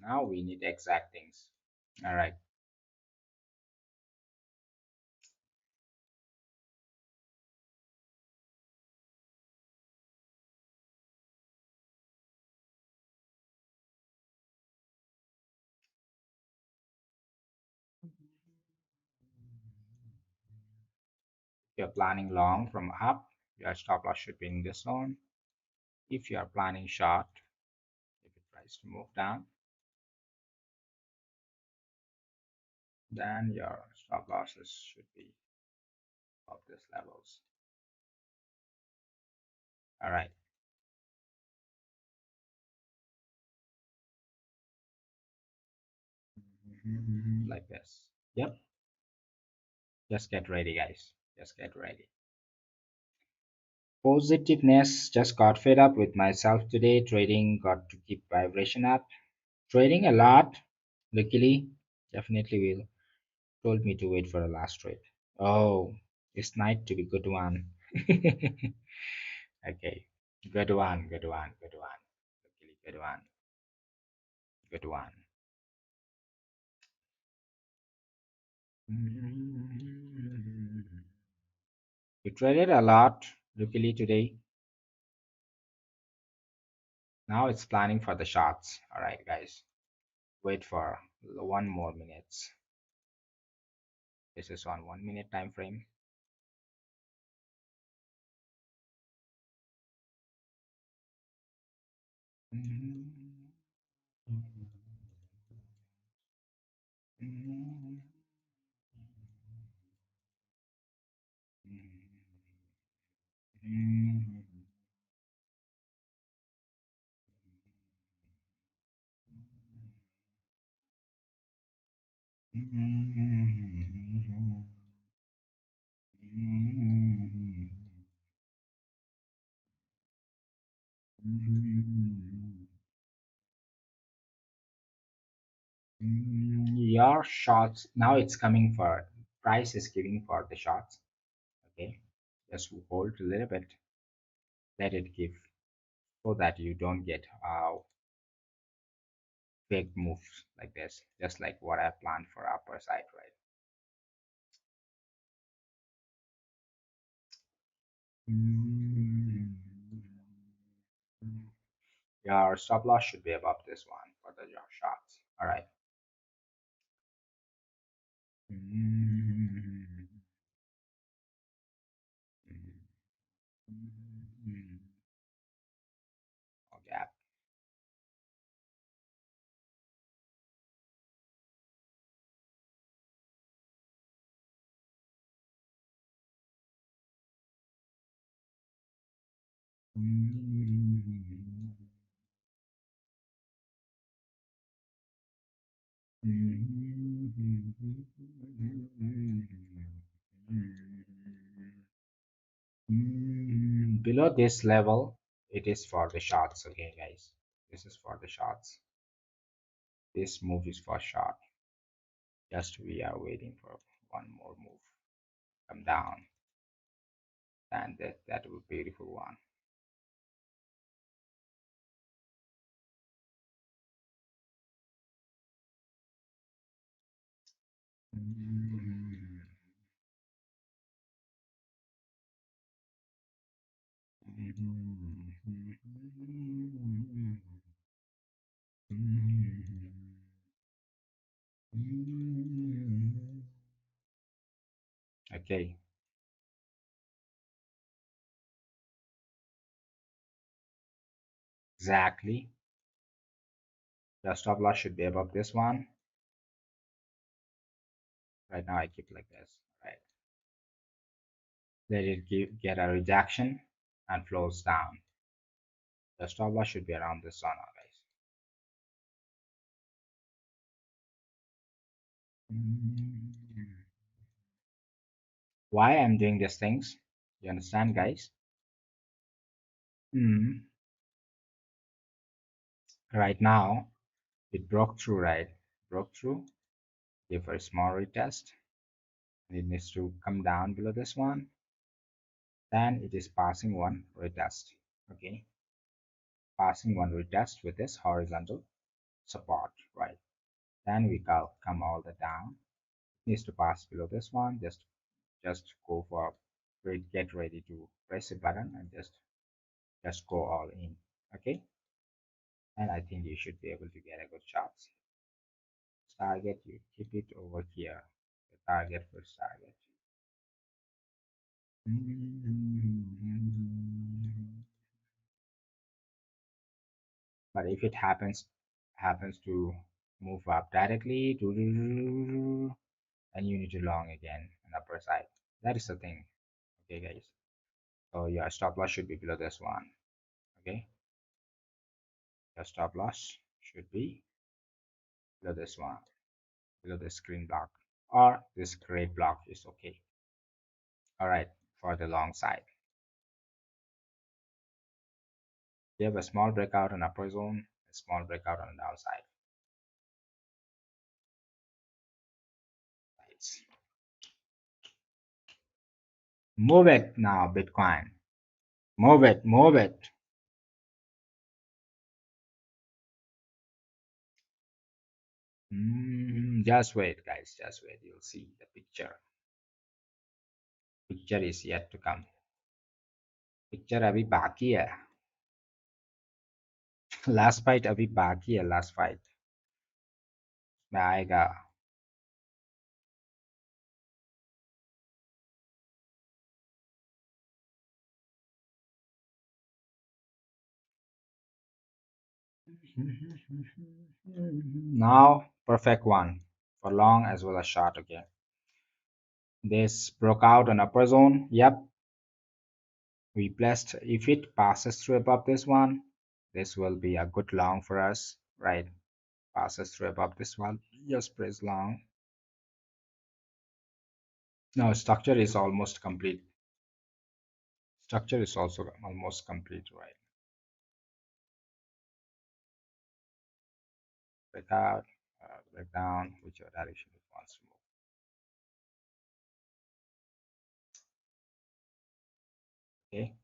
Now we need exact things. All right. If you're planning long from up, your stop loss should be in this zone. If you are planning short, if it tries to move down, then your stop losses should be of these levels. All right. Like this. Yep. Just get ready, guys. Just get ready. Positiveness, just got fed up with myself today. Trading got to keep vibration up. Trading a lot. Luckily, definitely will. Told me to wait for the last trade. Oh, this night to be good one. Okay. Good one, good one, good one. Luckily, good one. Good one. We traded a lot, luckily today. Now it's planning for the shots. All right, guys. Wait for 1 more minutes. This is on 1 minute time frame. Your shots now it's coming for price is giving for the shots. Okay, just hold a little bit, let it give so that you don't get fake moves like this, just like what I planned for upper side, right? Your stop loss should be above this one for the your shots. All right. Okay. Below this level, it is for the shots. Okay, guys, this is for the shots. This move is for shot. Just we are waiting for one more move come down, and that would be a beautiful one. Okay, exactly. The stop loss should be above this one. Right now, I keep like this. Right, let it get a rejection and flows down. The stop loss should be around this zone, guys. Why I'm doing these things? You understand, guys? Hmm. Right now, it broke through, right? Broke through. Give a small retest. It needs to come down below this one. Then it is passing one retest. Okay, passing one retest with this horizontal support, right? Then we come all the down. It needs to pass below this one. Just go for get ready to press a button and just go all in. Okay, and I think you should be able to get a good shot. Target, you keep it over here. The target first target. But if it happens to move up directly to, and you need to long again on upper side. That is the thing. Okay, guys. So your stop loss should be below this one. Okay, your stop loss should be below this one, below the screen block, or this gray block is okay. All right, for the long side. You have a small breakout on upper zone, a small breakout on the downside. Right. Move it now, Bitcoin. Move it, move it. Just wait, guys. Just wait. You'll see the picture. Picture is yet to come. Picture अभी बाकी है. Last fight अभी बाकी है. Last fight. Mega. Now, perfect one for long as well as short. Okay, this broke out an upper zone. Yep, we blessed. If it passes through above this one, this will be a good long for us, right? Passes through above this one, just press long. Now, structure is almost complete. Structure is also almost complete, right? Break out, break down, whichever direction it wants to move. Okay,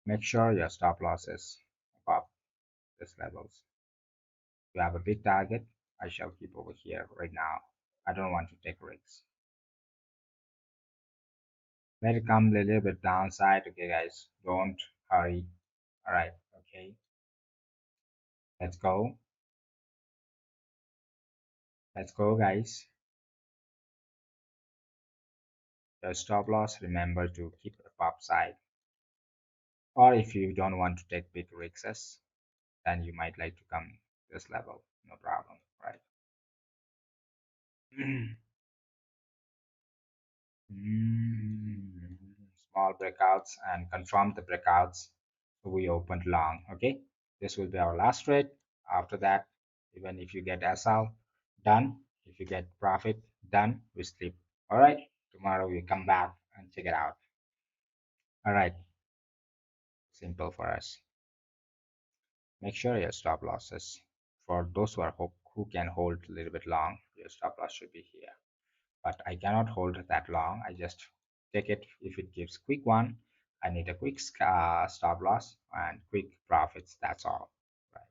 make sure your stop loss is above this levels. If you have a big target, I shall keep over here right now. I don't want to take risks. Let it come a little bit downside. Okay, guys, don't hurry. All right, okay, let's go. Let's go, guys. Your stop loss, remember to keep it up side. Or if you don't want to take big risks, then you might like to come this level. No problem, right? Small breakouts and confirm the breakouts. So we opened long. Okay, this will be our last trade. After that, even if you get SL, done. If you get profit, done. We sleep. All right. Tomorrow we come back and check it out. All right. Simple for us. Make sure your stop losses for those who can hold a little bit long. Your stop loss should be here. But I cannot hold that long. I just take it if it gives quick one. I need a quick stop loss and quick profits. That's all. Right.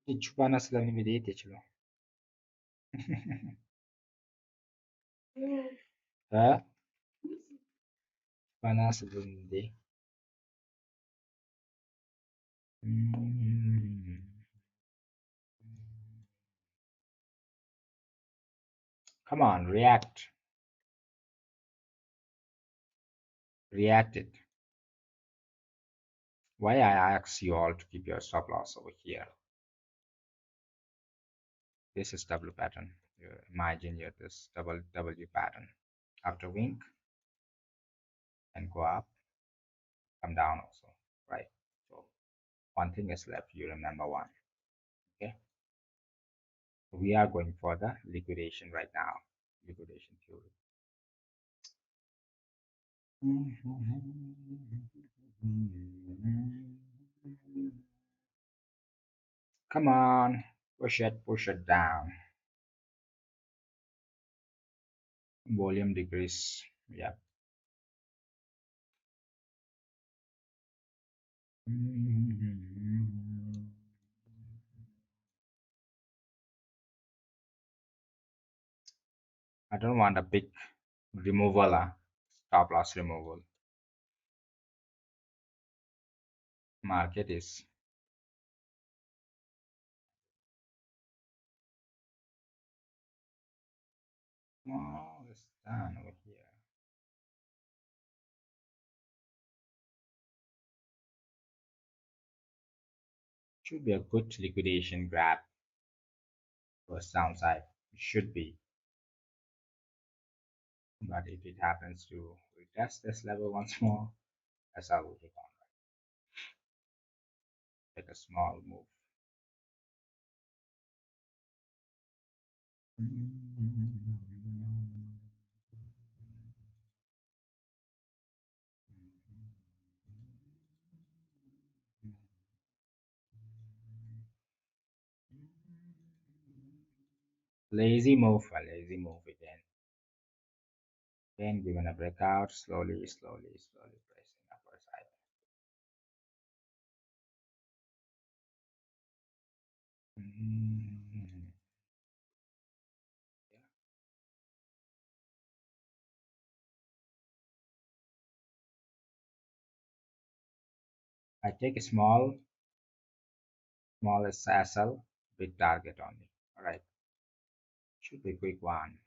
Hiç bana slavni vedete ce l'ho. Eh? Bana slavni. Come on, react. React it. Why I ask you all to keep your stop loss over here? This is W pattern. You imagine you're this double W pattern. After wink and go up, come down also, right? So one thing is left. You remember one. Okay. We are going for the liquidation right now. Liquidation theory. Come on, push it down. Volume decrease. Yeah. I don't want a big removal, stop loss removal. Market is small, it's done over here. Should be a good liquidation grab for downside. It should be. But if it happens to retest this level once more, that's how we take on. Take a small move. Lazy move again. Then given a breakout, slowly pressing upper side. I take a small SL, big target only. All right, should be a quick one.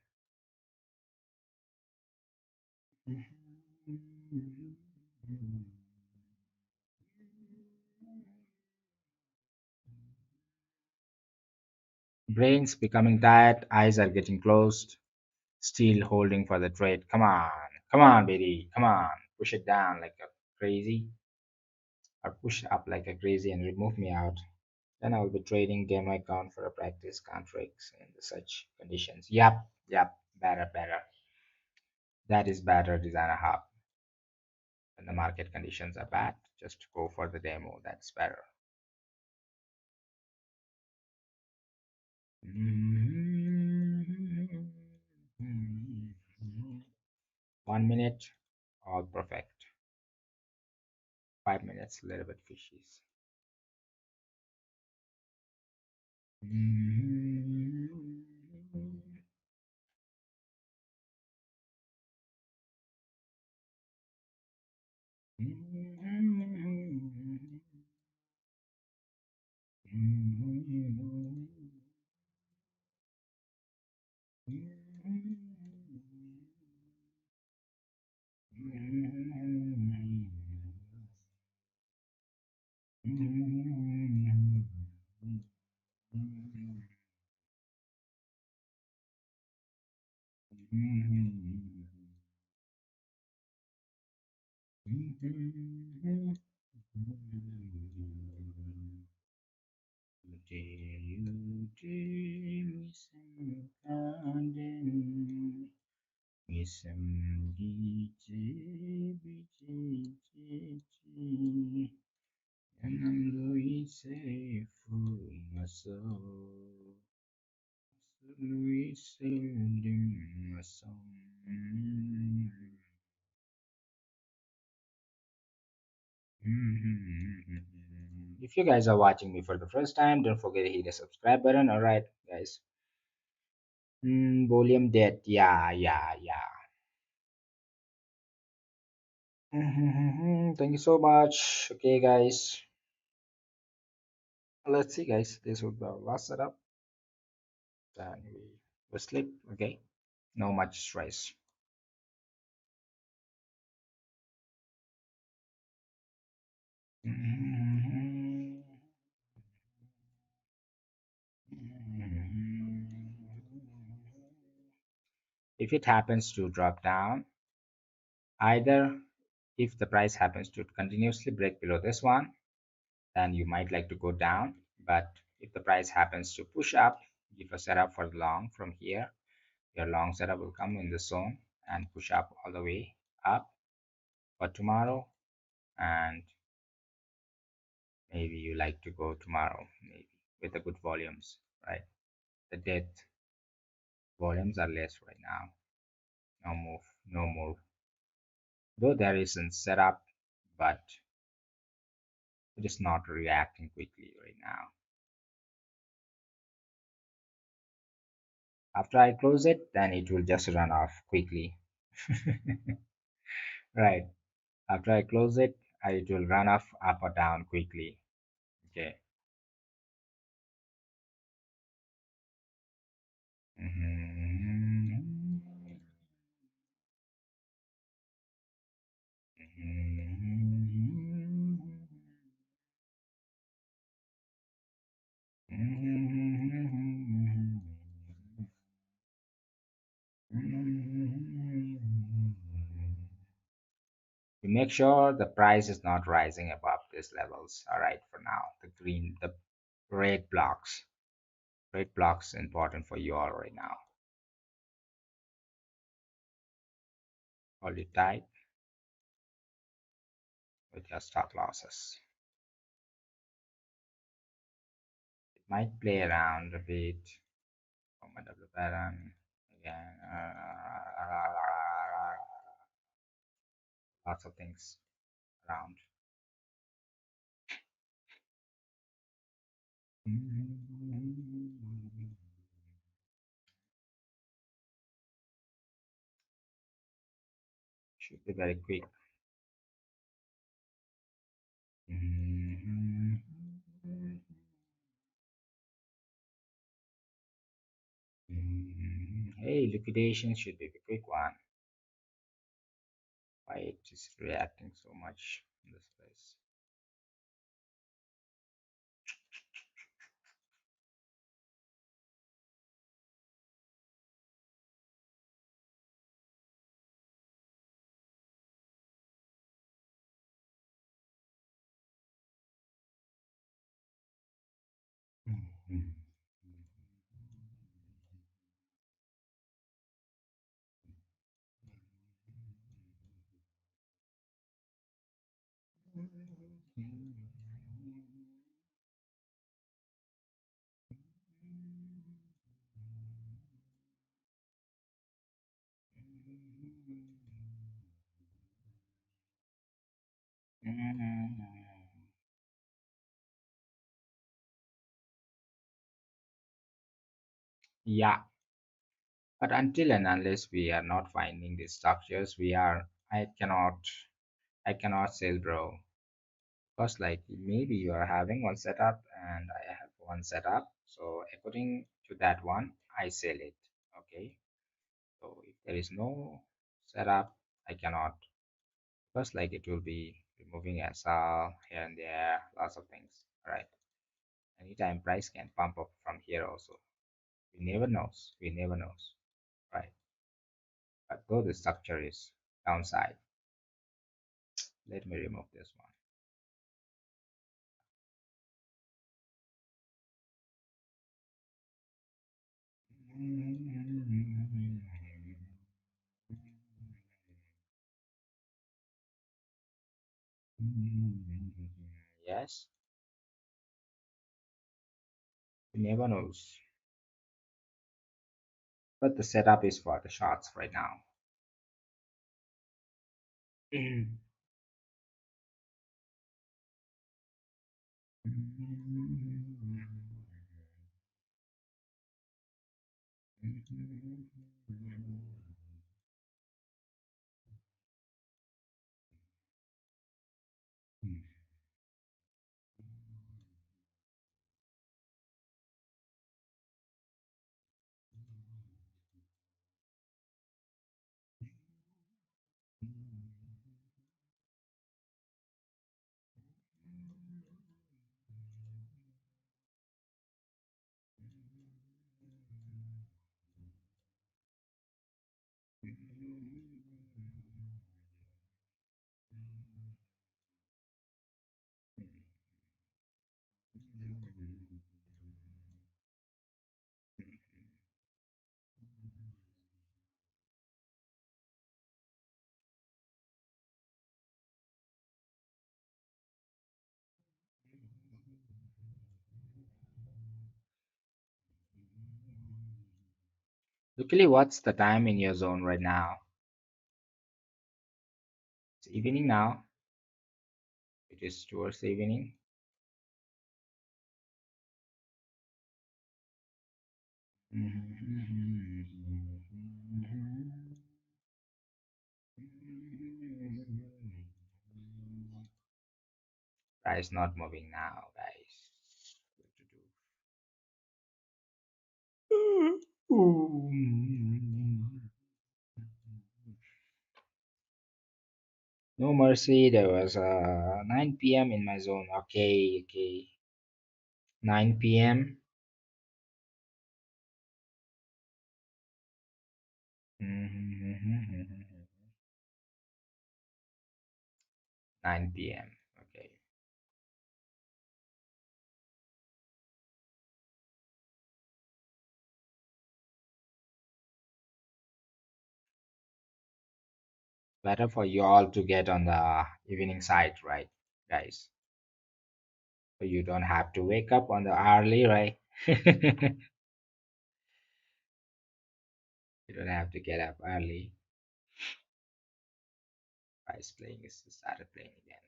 Brains becoming tired, eyes are getting closed, still holding for the trade. Come on, baby, come on, push it down like a crazy, or push up like a crazy and remove me out. Then I will be trading demo account for a practice contracts in such conditions. Yep, better. That is better designer hub. When the market conditions are bad, just go for the demo. That's better. Mhm. 1 minute, all perfect. 5 minutes, a little bit fishy. Mhm. If you guys are watching me for the first time, don't forget to hit the subscribe button. All right, guys. Volume dead. Yeah. Thank you so much. Okay, guys. Let's see, guys. This will be our last setup. Then we sleep. Okay. No much stress. If it happens to drop down, either if the price happens to continuously break below this one, then you might like to go down. But if the price happens to push up, give a setup for the long from here. Your long setup will come in the zone and push up all the way up for tomorrow. And maybe you like to go tomorrow, maybe with the good volumes, right? The dead volumes are less right now. No move, no move. Though there isn't setup, but it is not reacting quickly right now. After I close it, then it will just run off quickly. Right. After I close it, it will run off up or down quickly. Okay. Mhm. You make sure the price is not rising above these levels. All right, for now, the red blocks. Red blocks important for you all right now. Hold it tight with your stop losses. It might play around a bit. Moment of the pattern again. Lots of things around. Should be very quick. Hey, liquidation should be the quick one. Why it is reacting so much in this place? Yeah, but until and unless we are not finding these structures, I cannot sell, bro. Because like maybe you are having one setup and I have one setup. So according to that one, I sell it. Okay. So if there is no setup, I cannot. Because like it will be removing SR here and there, lots of things. All right. Anytime price can pump up from here also. We never knows. We never knows. Right. But though the structure is downside, let me remove this one. Yes, you never knows. But the setup is for the shots right now. Luckily, what's the time in your zone right now? It's evening now. It is towards the evening. Price not moving now, guys. What to do? No mercy. There was 9 p.m. in my zone. Okay, okay. 9 p.m. 9 p.m. Okay. Better for you all to get on the evening side, right, guys? So you don't have to wake up on the early, right? You don't have to get up early. Price playing is started playing again.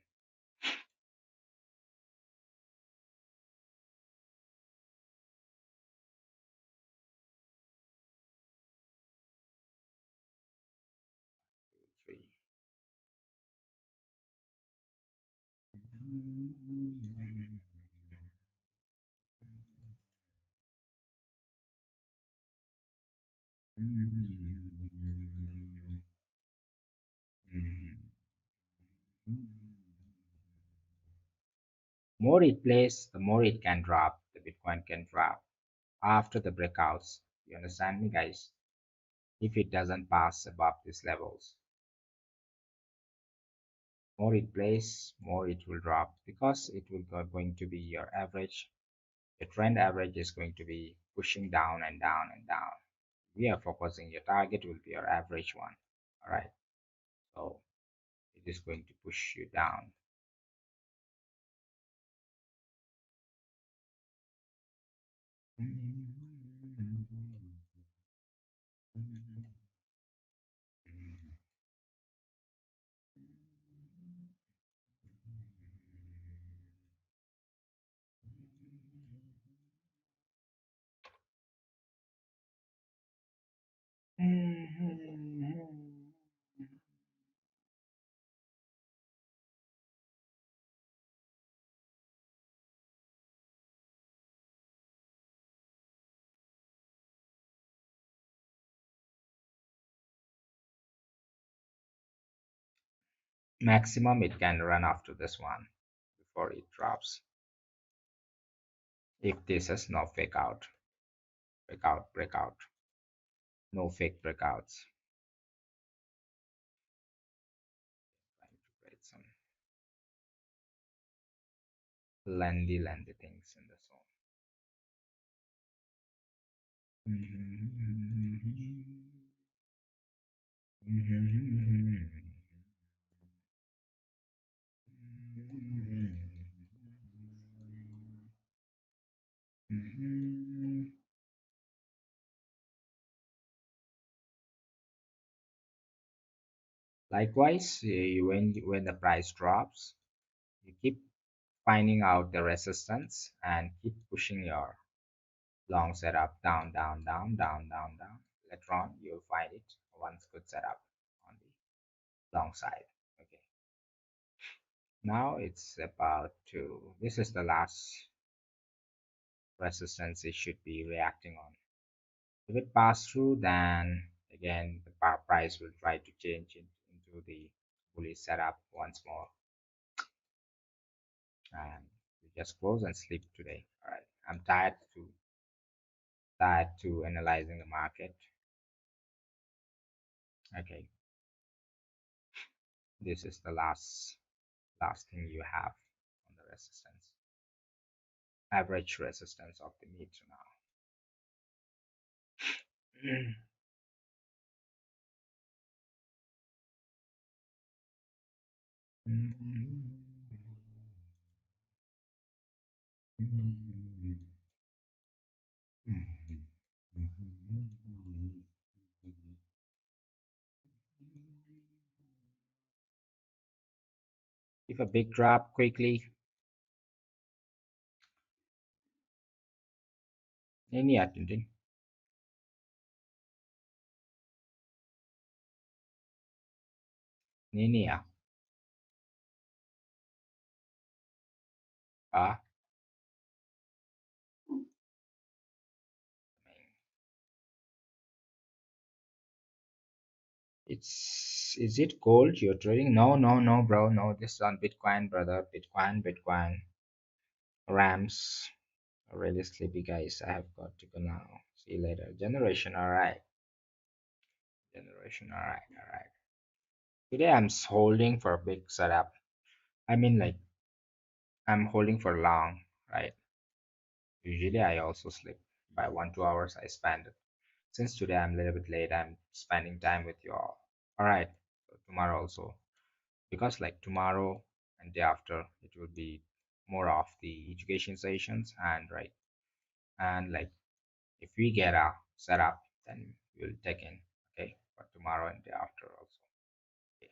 Three. More it plays, the more it can drop. The Bitcoin can drop after the breakouts. You understand me, guys? If it doesn't pass above these levels, more it plays, more it will drop because it will going to be your average. The trend average is going to be pushing down and down and down. We are focusing, your target will be your average one. All right. So it is going to push you down. Maximum it can run after this one before it drops. If this is no fake out, breakout, breakout, no fake breakouts. Trying to create some lengthy things in the zone. Likewise, when the price drops, you keep finding out the resistance and keep pushing your long setup down, down, down, down, down, down. Later on, you'll find it once good setup on the long side. Okay. Now it's about to. This is the last resistance it should be reacting on. If it pass through, then again the price will try to change it into the bullish setup once more, and we just close and sleep today. All right, I'm tired to analyzing the market. Okay, this is the last thing you have on the resistance, average resistance of the meter now. If a big drop quickly, any attending, any ah, is it gold you're trading? No, no, no, bro. No, this is on Bitcoin, brother. Bitcoin, Bitcoin. Rams. Really sleepy, guys. I have got to go now. See you later. Generation, alright. Generation, alright, alright. Today I'm holding for a big setup. I mean, like, I'm holding for long, right? Usually I also sleep by 1 2 hours. I spend it. Since today I'm a little bit late, I'm spending time with you all. Alright. So tomorrow also, because like tomorrow and day after it will be more of the education sessions, and right, and like if we get a setup, then we'll take in. Okay, for tomorrow and day after also. Okay.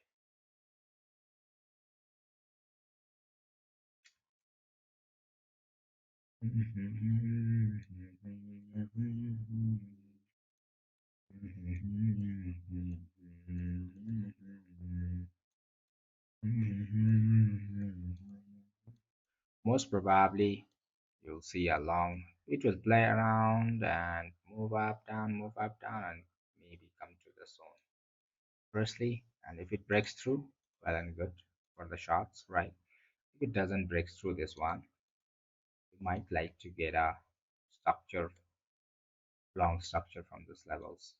Most probably you'll see a long, it will play around and move up down and zone firstly, and if it breaks through, well and good for the shots, right? If it doesn't break through this one, you might like to get a structure, long structure from these levels.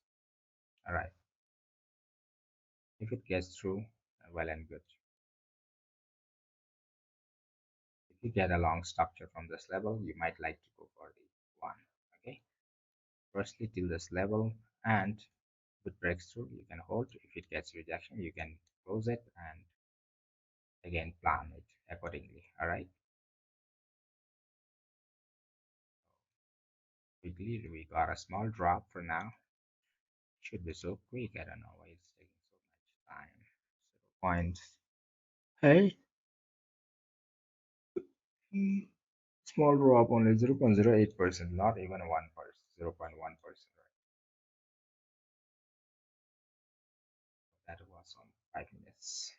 All right, if it gets through, well and good. If you get a long structure from this level, you might like to go for the one. Okay, firstly till this level, and if it breaks through, you can hold. If it gets rejection, you can close it and again plan it accordingly. All right, quickly we got a small drop for now. Should be so quick. I don't know why it's taking so much time. 0. Hey, small drop only 0.08%, not even 1%, 0.1%. That was on 5 minutes.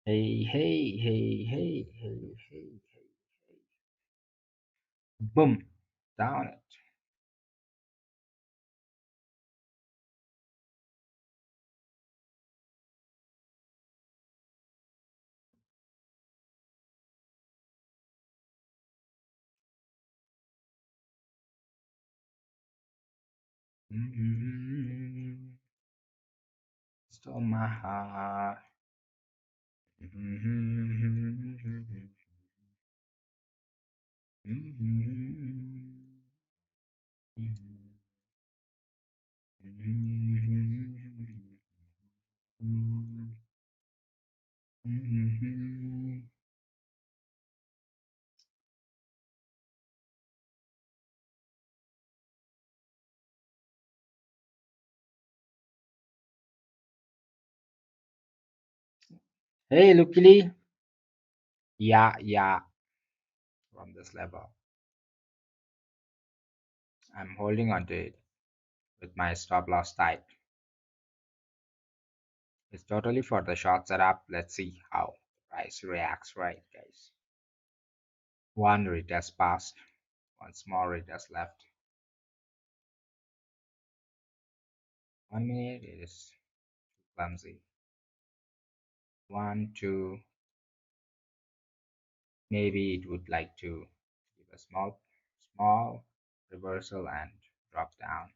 Hey, hey, hey, hey, hey, hey, hey. Boom, down it. Mm-hmm. Stole my heart. Mm-hmm. Mm-hmm. Hey, luckily, yeah, yeah, from this level. I'm holding on to it with my stop loss tight. It's totally for the short setup. Let's see how the price reacts, right, guys? One retest passed, one small retest left. 1 minute it is clumsy. One, two, maybe it would like to give a small reversal and drop down.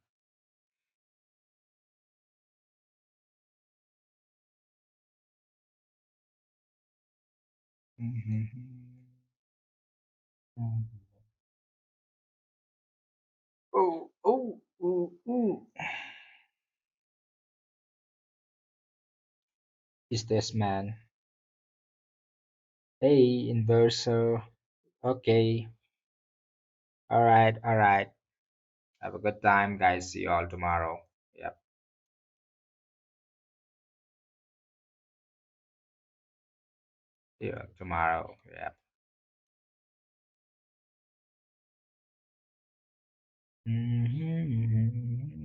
Oh, oh, oh, oh. Is this man? Hey, inverser. Okay. All right, all right. Have a good time, guys. See you all tomorrow. Yep. See you tomorrow. Yep.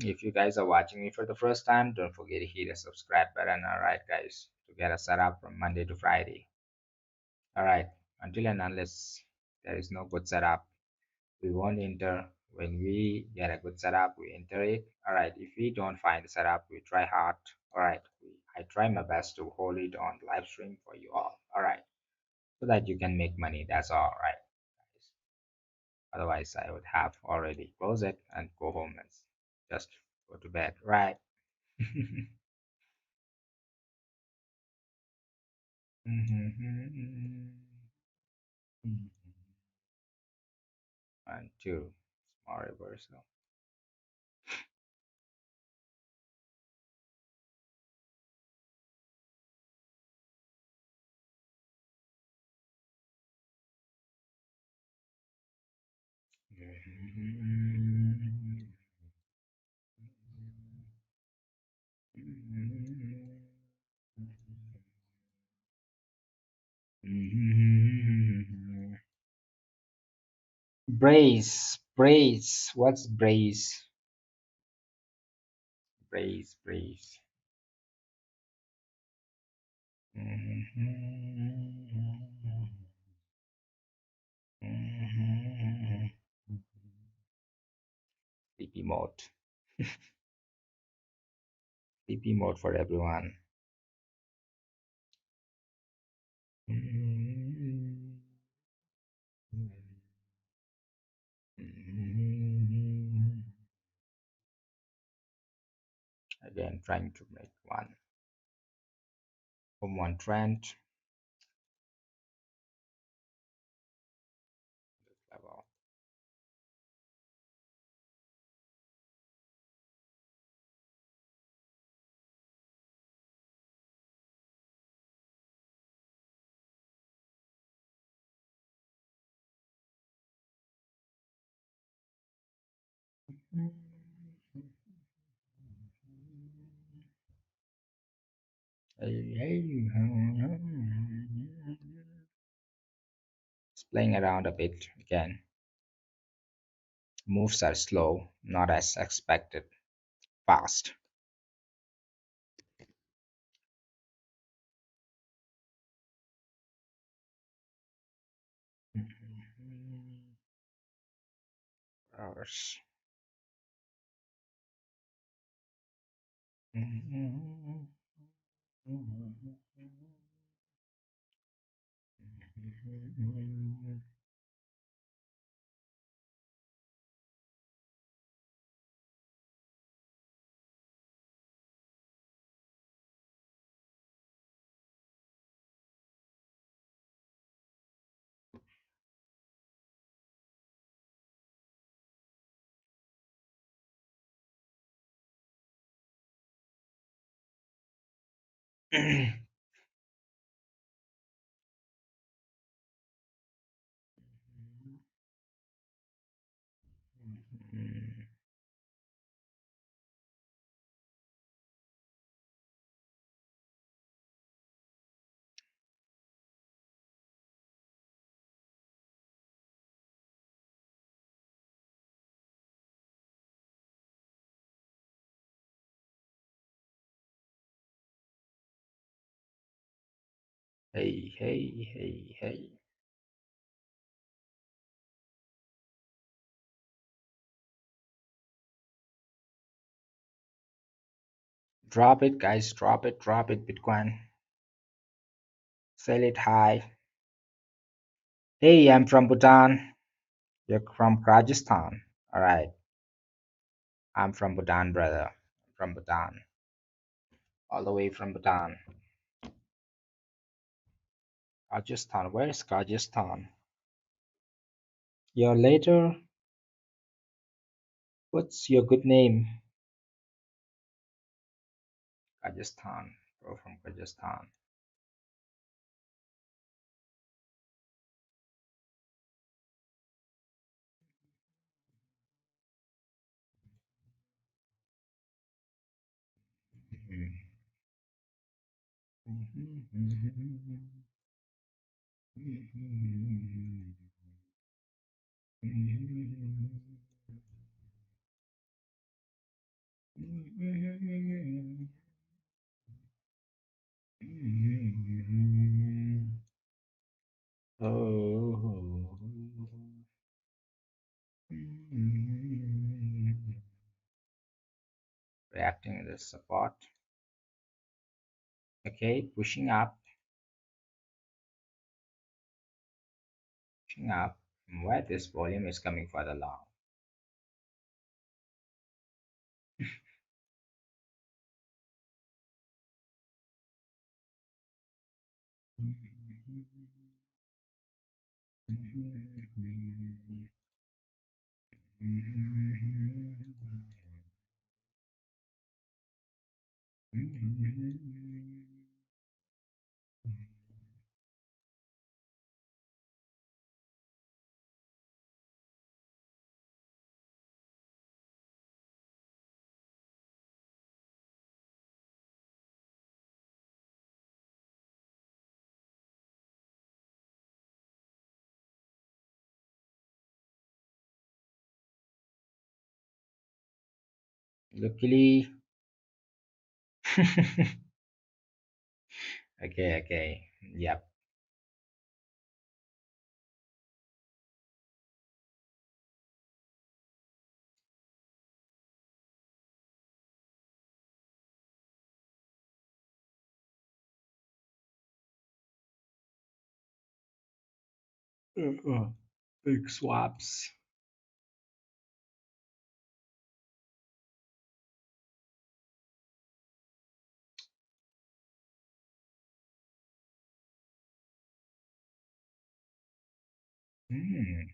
If you guys are watching me for the first time, don't forget to hit the subscribe button. All right, guys, to get us set up from Monday to Friday. All right. Until and unless there is no good setup, we won't enter. When we get a good setup, we enter it. All right. If we don't find the setup, we try hard. All right. I try my best to hold it on live stream for you all. All right. So that you can make money. That's all right. Otherwise, I would have already closed it and go home and just go to bed. Right. One, two, small reversal. Brace, brace. What's brace? Brace, brace. Sleepy mode. Sleepy mode for everyone. Again, trying to make one from one trend level. It's playing around a bit again. Moves are slow, not as expected. Fast. Hours. Hey, hey, hey, hey. Drop it, guys. Drop it, Bitcoin. Sell it high. Hey, I'm from Bhutan. You're from Rajasthan. All right. I'm from Bhutan, brother. I'm from Bhutan. All the way from Bhutan. Rajasthan. Where's Rajasthan? You're later. What's your good name? Rajasthan. Bro from Rajasthan. Oh. Reacting to the support. Okay, pushing up. Where this volume is coming further long. Luckily, Okay, okay. Yep. Uh, Big swaps. Hmm.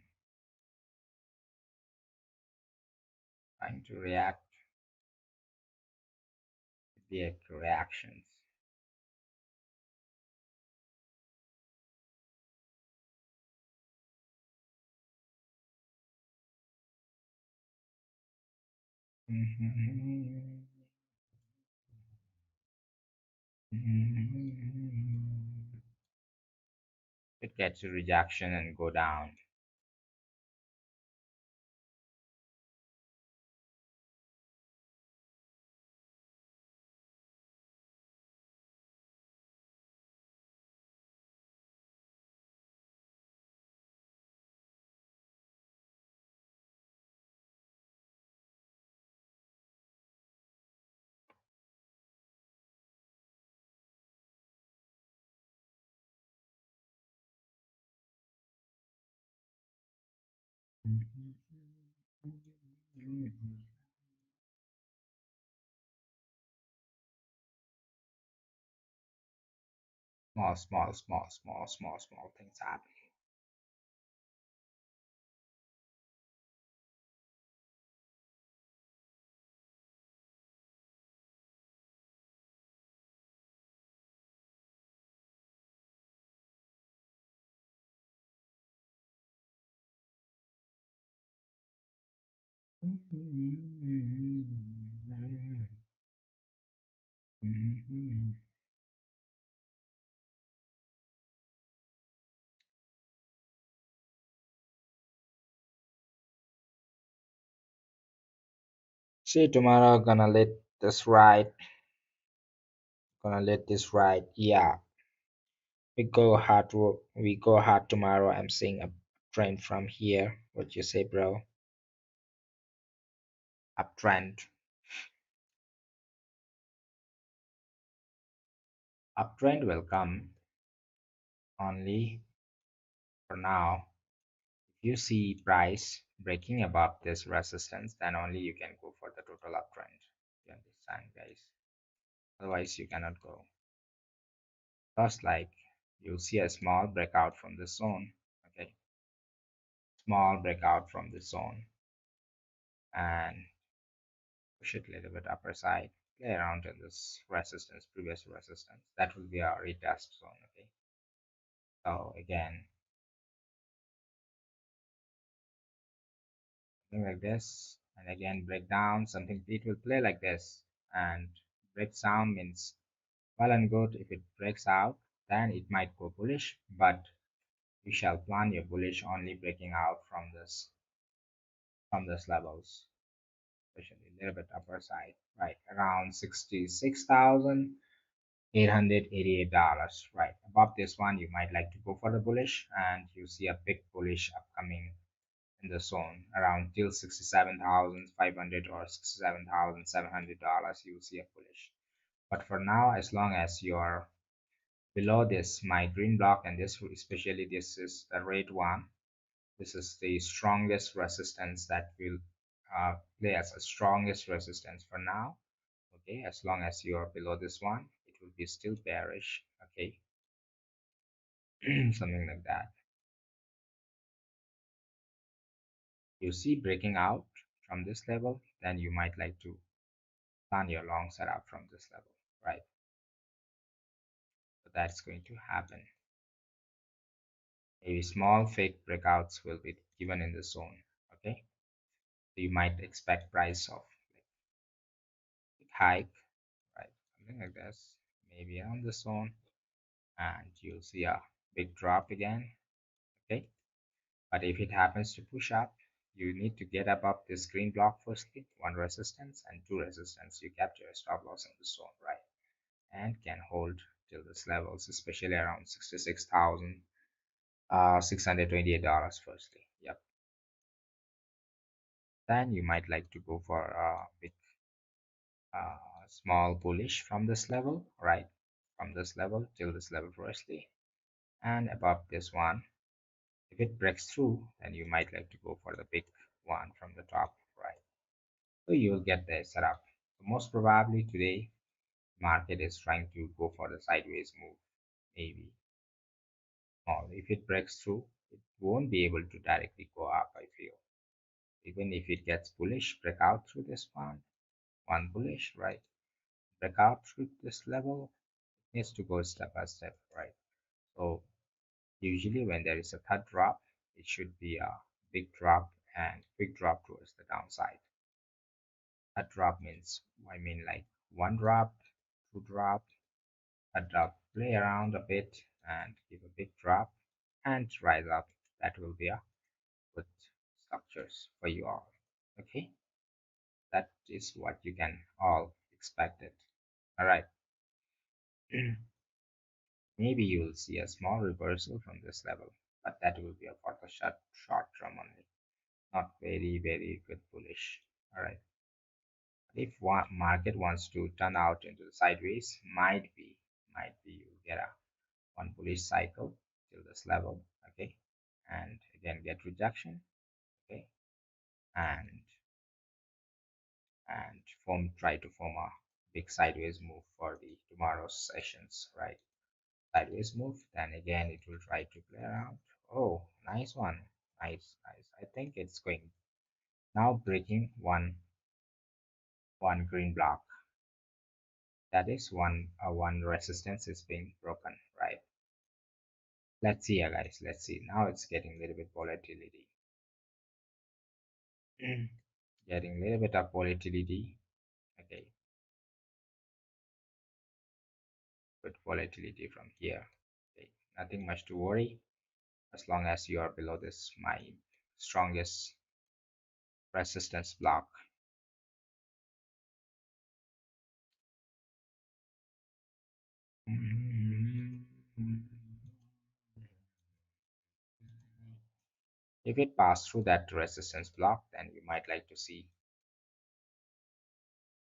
Trying to react with the reactions. Mhm. Mhm. It gets a rejection and go down. Small things happen. See, tomorrow gonna let this ride. Gonna let this ride. Yeah, we go hard tomorrow. I'm seeing a trend from here. What you say, bro? Uptrend. Uptrend will come only for now. If you see price breaking above this resistance, then only you can go for the total uptrend. You understand, guys? Otherwise, you cannot go. Just like you'll see a small breakout from the zone. Okay, small breakout from the zone and push it a little bit upper side, play around in this resistance, previous resistance. That will be our retest zone. Okay, so again, something like this, and again break down. Something it will play like this, and break down means well and good. If it breaks out, then it might go bullish, but you shall plan your bullish only breaking out from this levels, especially a little bit upper side, right around $66,888, right above this one. You might like to go for the bullish, and you see a big bullish upcoming in the zone around till 67,500 or $67,700. You will see a bullish, but for now, as long as you're below this my green block, and this especially this is the red one, this is the strongest resistance that will play as a strongest resistance for now. Okay, as long as you're below this one, it will be still bearish. Okay, something like that. You see breaking out from this level, then you might like to plan your long setup from this level, right? So that's going to happen. Maybe small fake breakouts will be given in the zone. Okay, so you might expect price of like hike, right? Something like this, maybe on the zone, and you'll see a big drop again. Okay, but if it happens to push up, you need to get above this green block firstly, one resistance and two resistance. You capture a stop loss in the zone, right? And can hold till this levels, especially around 66,000 $628 firstly. Yep. Then you might like to go for a bit small bullish from this level, right? From this level till this level firstly, and above this one. If it breaks through, then you might like to go for the big one from the top, right? So you will get the setup. So most probably today, market is trying to go for the sideways move, maybe. Or if it breaks through, it won't be able to directly go up, I feel. Even if it gets bullish, break out through this one bullish, right? Break out through this level, it needs to go step by step, right? So usually when there is a third drop, it should be a big drop and quick drop towards the downside. A drop means, I mean, like one drop, two drop, a drop, play around a bit and give a big drop and rise up. That will be a good structures for you all. Okay, that is what you can all expect it. All right. Maybe you will see a small reversal from this level, but that will be a for the short term only, not very good bullish. All right. If one market wants to turn out into the sideways, might be you get a one bullish cycle till this level, okay, and again get rejection, okay, and try to form a big sideways move for the tomorrow's sessions, right? Sideways move, then again it will try to play around. Oh, nice one, nice. I think it's going now breaking one green block. That is one resistance is being broken, right? Let's see, guys. Let's see. Now it's getting a little bit volatility. Getting a little bit of volatility. Okay, good volatility from here. Okay, nothing much to worry as long as you are below this my strongest resistance block. If it passed through that resistance block, then we might like to see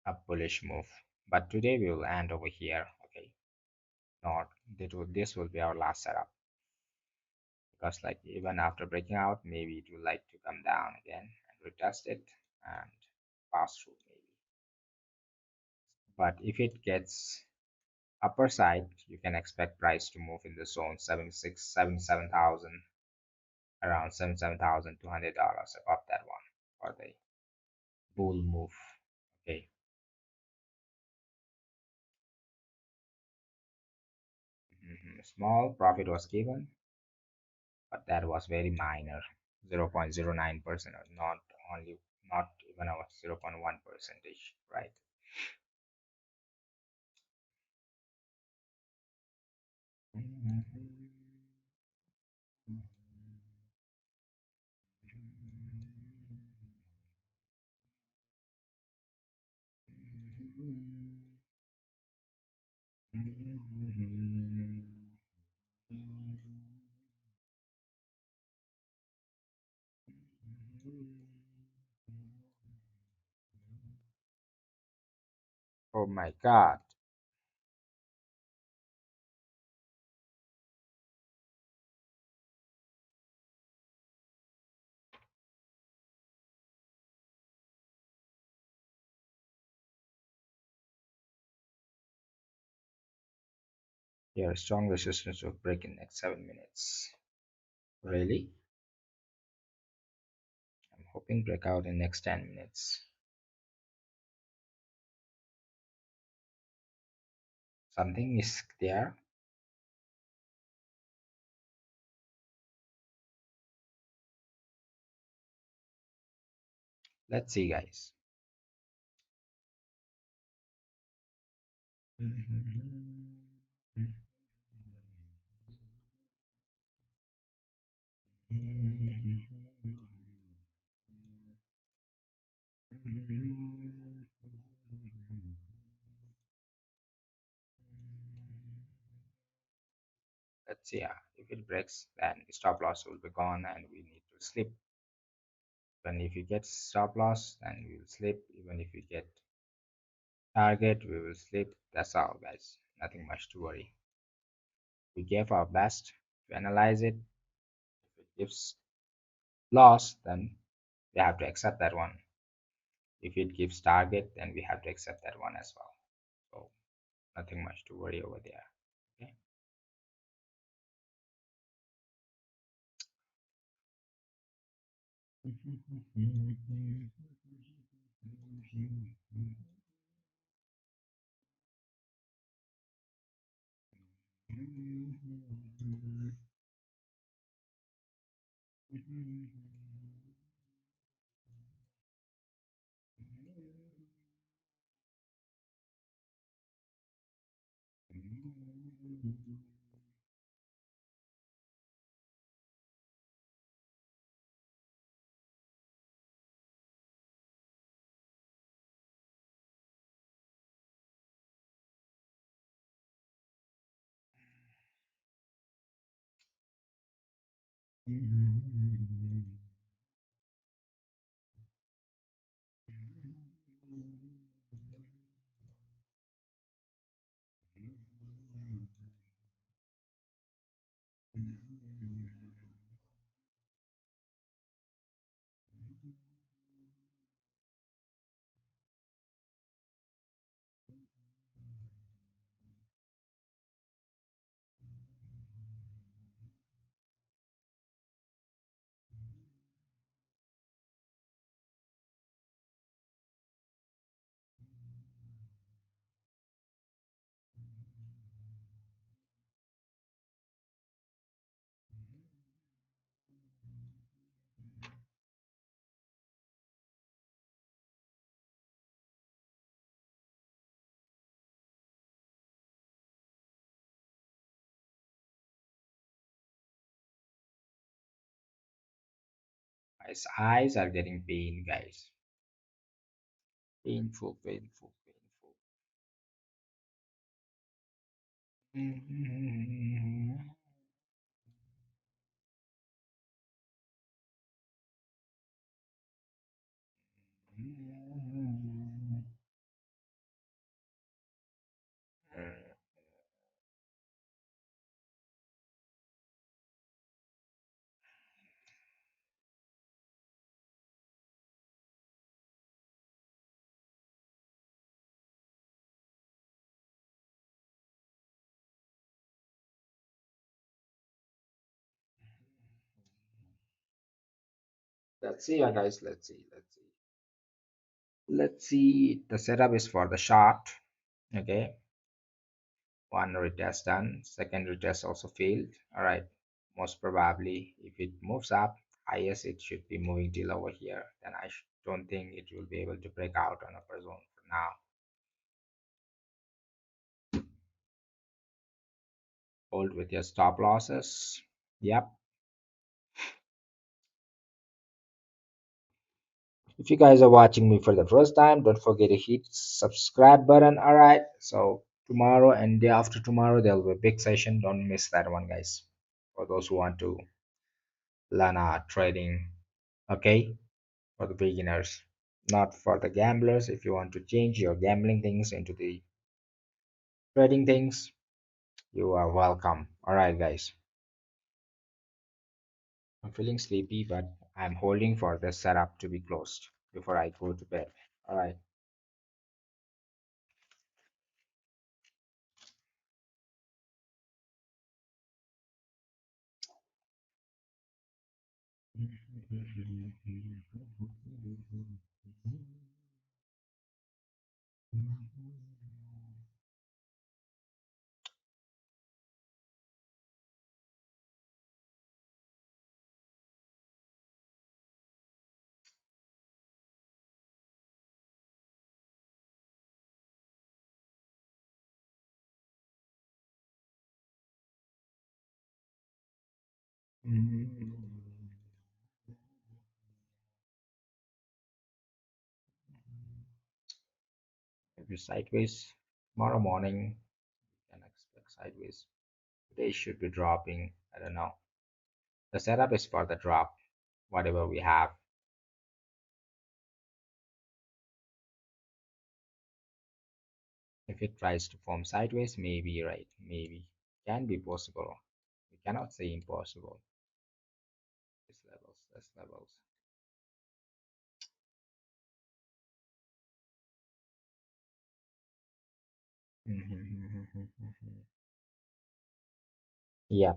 a bullish move. But today we will end over here. Okay, not this will be our last setup because like even after breaking out, maybe it will like to come down again and retest it and pass through maybe. But if it gets upper side, you can expect price to move in the zone 77,000, around $77,200 above that one for the bull move. Okay. Small profit was given, but that was very minor, 0.09%, or not even a 0.1 percentage, right? Oh my God. Here, strong resistance will break in next 7 minutes. Really? I'm hoping breakout in next 10 minutes. Something is there. Let's see, guys. Let's see. If it breaks, then stop loss will be gone, and we need to slip. Even if you get stop loss, then we will slip. Even if you get target, we will slip. That's all, guys. Nothing much to worry. We gave our best to analyze it. If it gives loss, then we have to accept that one. If it gives target, then we have to accept that one as well. So nothing much to worry over there. Okay. My eyes are getting pain, guys. Painful, painful, painful. Let's see, guys. Let's see. Let's see. Let's see. The setup is for the short. Okay. One retest done. Second retest also failed. All right. Most probably, if it moves up, highest it should be moving till over here. Then I don't think it will be able to break out on upper zone for now. Hold with your stop losses. Yep. If you guys are watching me for the first time, don't forget to hit subscribe button. All right. So tomorrow and day after tomorrow there will be a big session. Don't miss that one, guys. For those who want to learn trading, okay, for the beginners, not for the gamblers. If you want to change your gambling things into the trading things, you are welcome. All right, guys. I'm feeling sleepy, but I'm holding for the setup to be closed before I go to bed. All right. Maybe sideways tomorrow morning. You can expect sideways. they should be dropping. I don't know. The setup is for the drop, whatever we have. If it tries to form sideways, maybe, right? Maybe. Can be possible. We cannot say impossible. This levels. Yeah.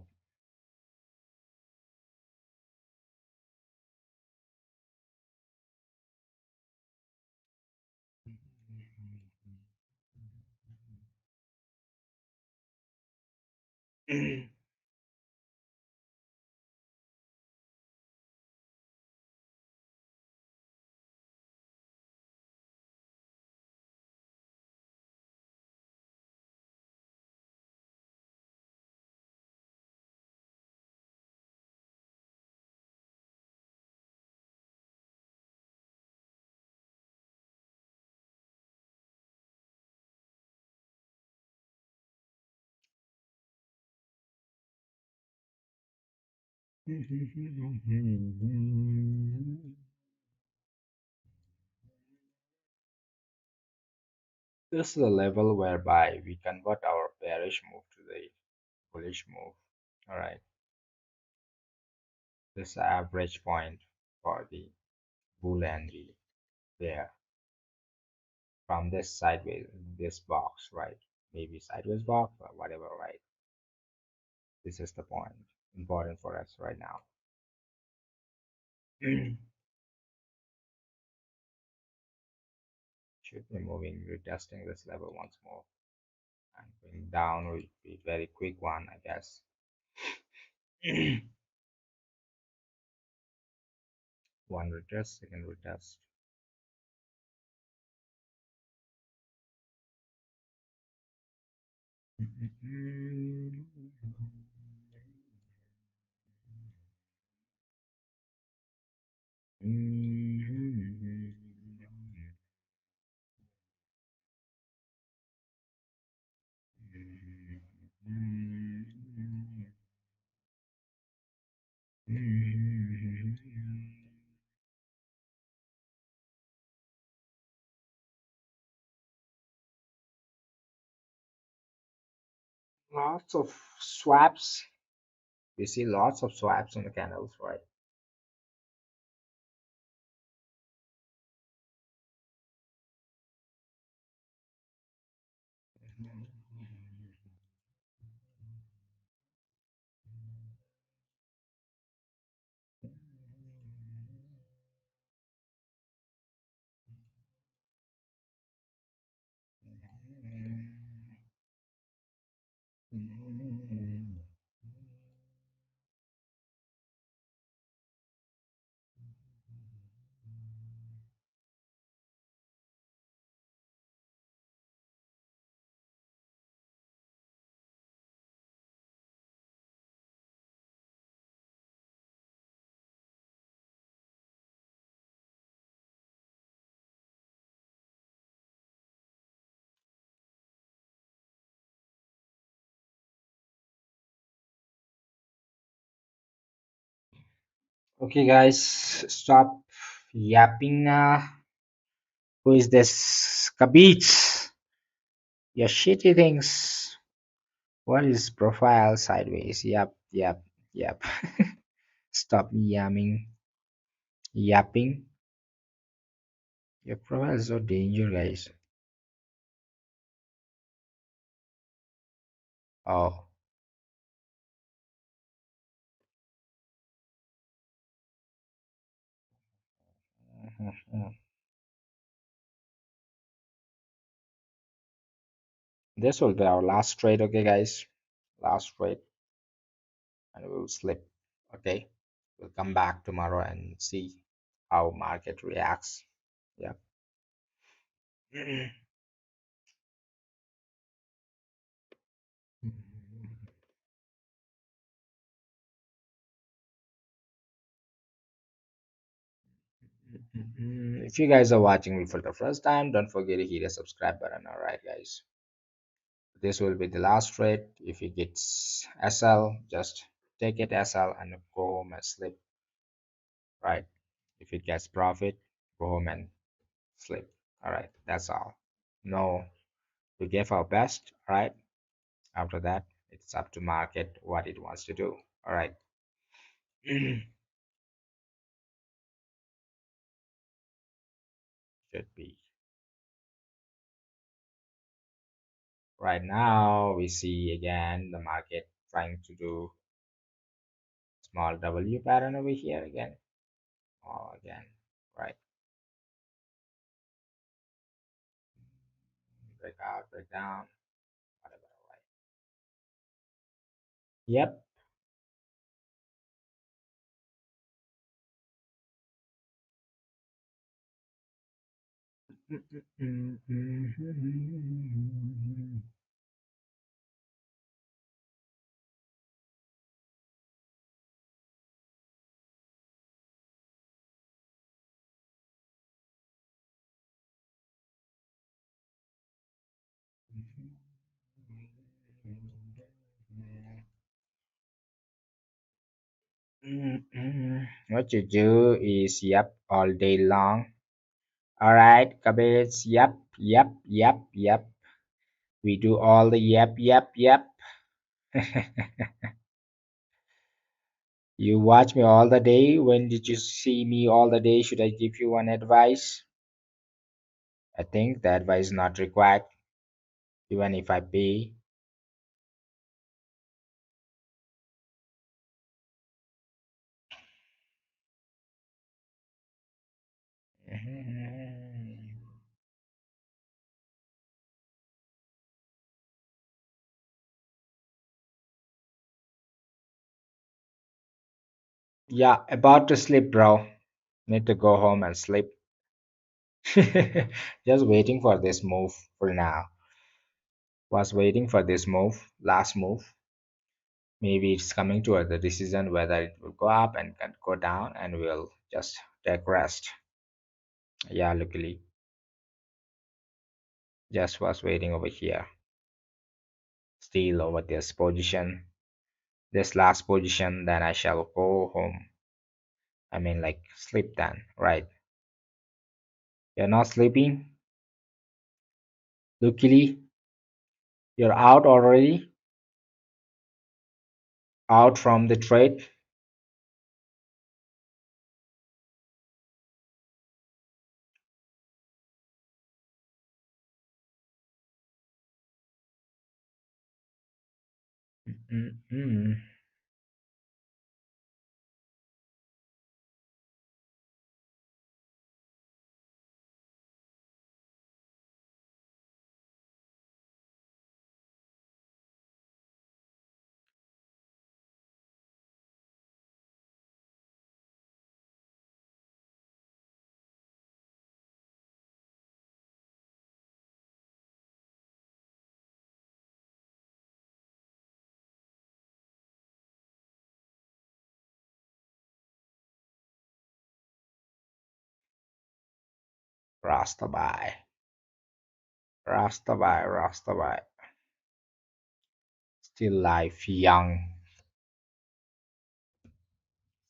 This is the level whereby we convert our bearish move to the bullish move. All right. This average point for the bull and the bear from this sideways, this box, right? Maybe sideways box or whatever, right? This is the point important for us right now. Should be moving, retesting this level once more and going down will be very quick one, I guess. One retest, second retest. Lots of swaps. We see lots of swaps on the candles, right? Okay, guys, stop yapping now. Who is this? Kabits. Your shitty things. What is profile sideways? Yep, yep, yep. Stop yamming, yapping. Your profile is so danger, guys. Oh. This will be our last trade, okay, guys? Last trade, and we'll slip. Okay, we'll come back tomorrow and see how market reacts. Yeah. If you guys are watching me for the first time, don't forget to hit the subscribe button. All right, guys. this will be the last trade. If it gets SL, just take it SL and go home and sleep, right? If it gets profit, go home and sleep. All right, that's all. No, we gave our best, all right? After that, it's up to market what it wants to do, all right? Should be. Right now, we see again the market trying to do small W pattern over here again. Oh, again, right? Break out, break down, whatever, right? Yep. What you do is yep all day long. All right, cabbage. Yep, yep, yep, yep. We do all the yep, yep, yep. You watch me all the day. When did you see me all the day? Should I give you one advice? I think the advice is not required, even if I pay. Yeah, about to sleep, bro. Need to go home and sleep. Just waiting for this move for now. Was waiting for this move, last move. Maybe it's coming toward the decision whether it will go up and can go down, and we'll just take rest. Yeah, luckily, just was waiting over here. Still over this position, this last position, then I shall go home. I mean, like sleep then, right? You're not sleeping? Luckily, you're out already, out from the trade. Mm-mm. Rastabai, Rastabai, Rastabai. Still life, young,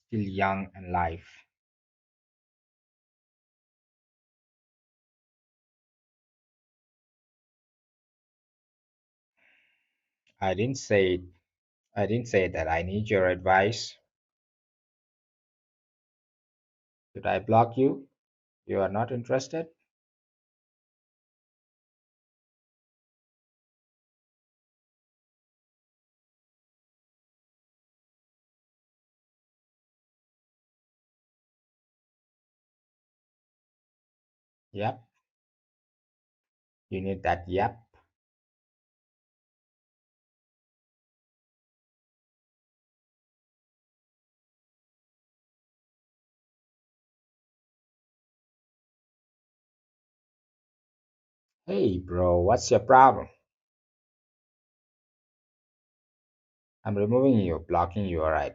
still young and life. I didn't say I didn't say that I need your advice. Did I block you? You are not interested? Yep. You need that yep. Hey bro, what's your problem? I'm removing you, blocking you, alright.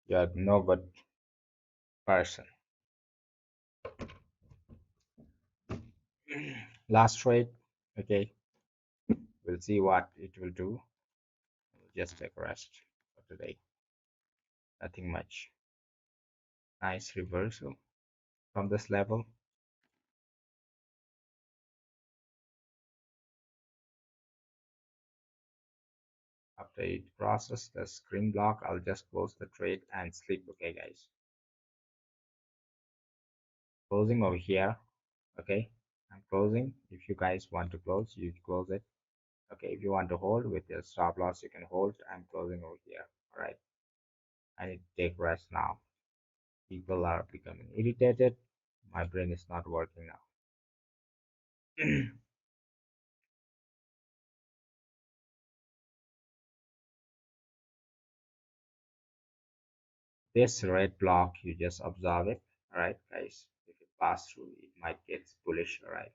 You're no good person. Last trade. Okay. We'll see what it will do. We'll just take a rest for today. Nothing much. Nice reversal from this level. After it crosses the screen block, I'll just close the trade and sleep. Okay, guys. Closing over here. Okay, I'm closing. If you guys want to close, you close it. Okay, if you want to hold with your stop loss, you can hold. I'm closing over here. All right, I need to take rest now. People are becoming irritated. My brain is not working now. This red block, you just observe it. All right, guys. If it pass through, it might get bullish. All right,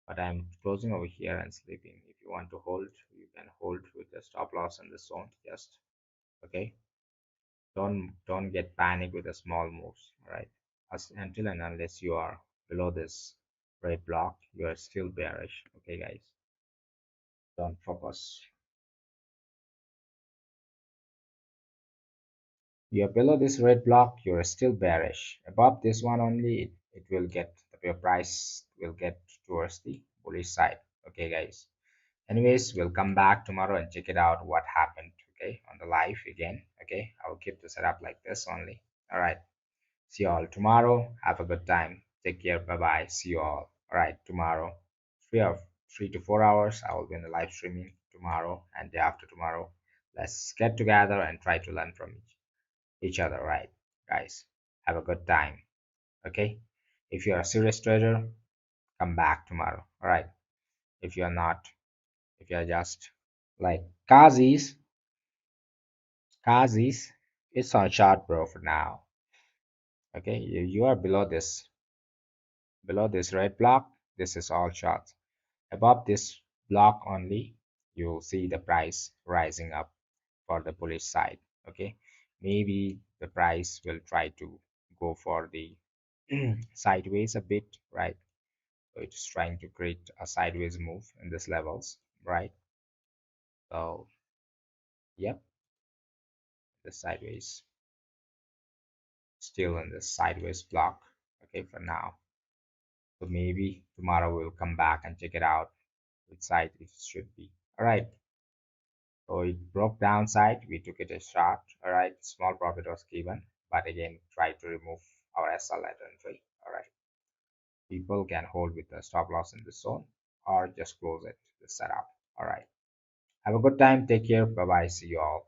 but I'm closing over here and sleeping. If you want to hold, you can hold with the stop loss in the zone. Just okay. Don't get panic with the small moves. All right, until and unless you are below this red block, you are still bearish. Okay, guys. Don't focus. You're below this red block, you're still bearish. Above this one only, it will get, your price will get towards the bullish side. Okay, guys. Anyways, we'll come back tomorrow and check it out what happened. Okay, on the live again. Okay, I'll keep the setup like this only. All right. See you all tomorrow. Have a good time. Take care. Bye bye. See you all. All right, tomorrow, 3 to 4 hours, I will be in the live streaming tomorrow and day after tomorrow. Let's get together and try to learn from each other, right, guys? Have a good time. Okay, if you're a serious trader, come back tomorrow. All right, if you're not, if you're just like Kazis, it's on chart, bro, for now. Okay, you are below this red block. This is all charts. Above this block only, you'll see the price rising up for the bullish side. Okay, maybe the price will try to go for the sideways a bit, right? So it's trying to create a sideways move in these levels, right? So yep, the sideways, still in the sideways block. Okay, for now. So maybe tomorrow we'll come back and check it out which side it should be. All right. So it broke downside. We took it a short. All right. Small profit was given, but again, try to remove our SL at entry. All right. People can hold with the stop loss in the zone or just close it, the setup. All right. Have a good time. Take care. Bye bye. See you all.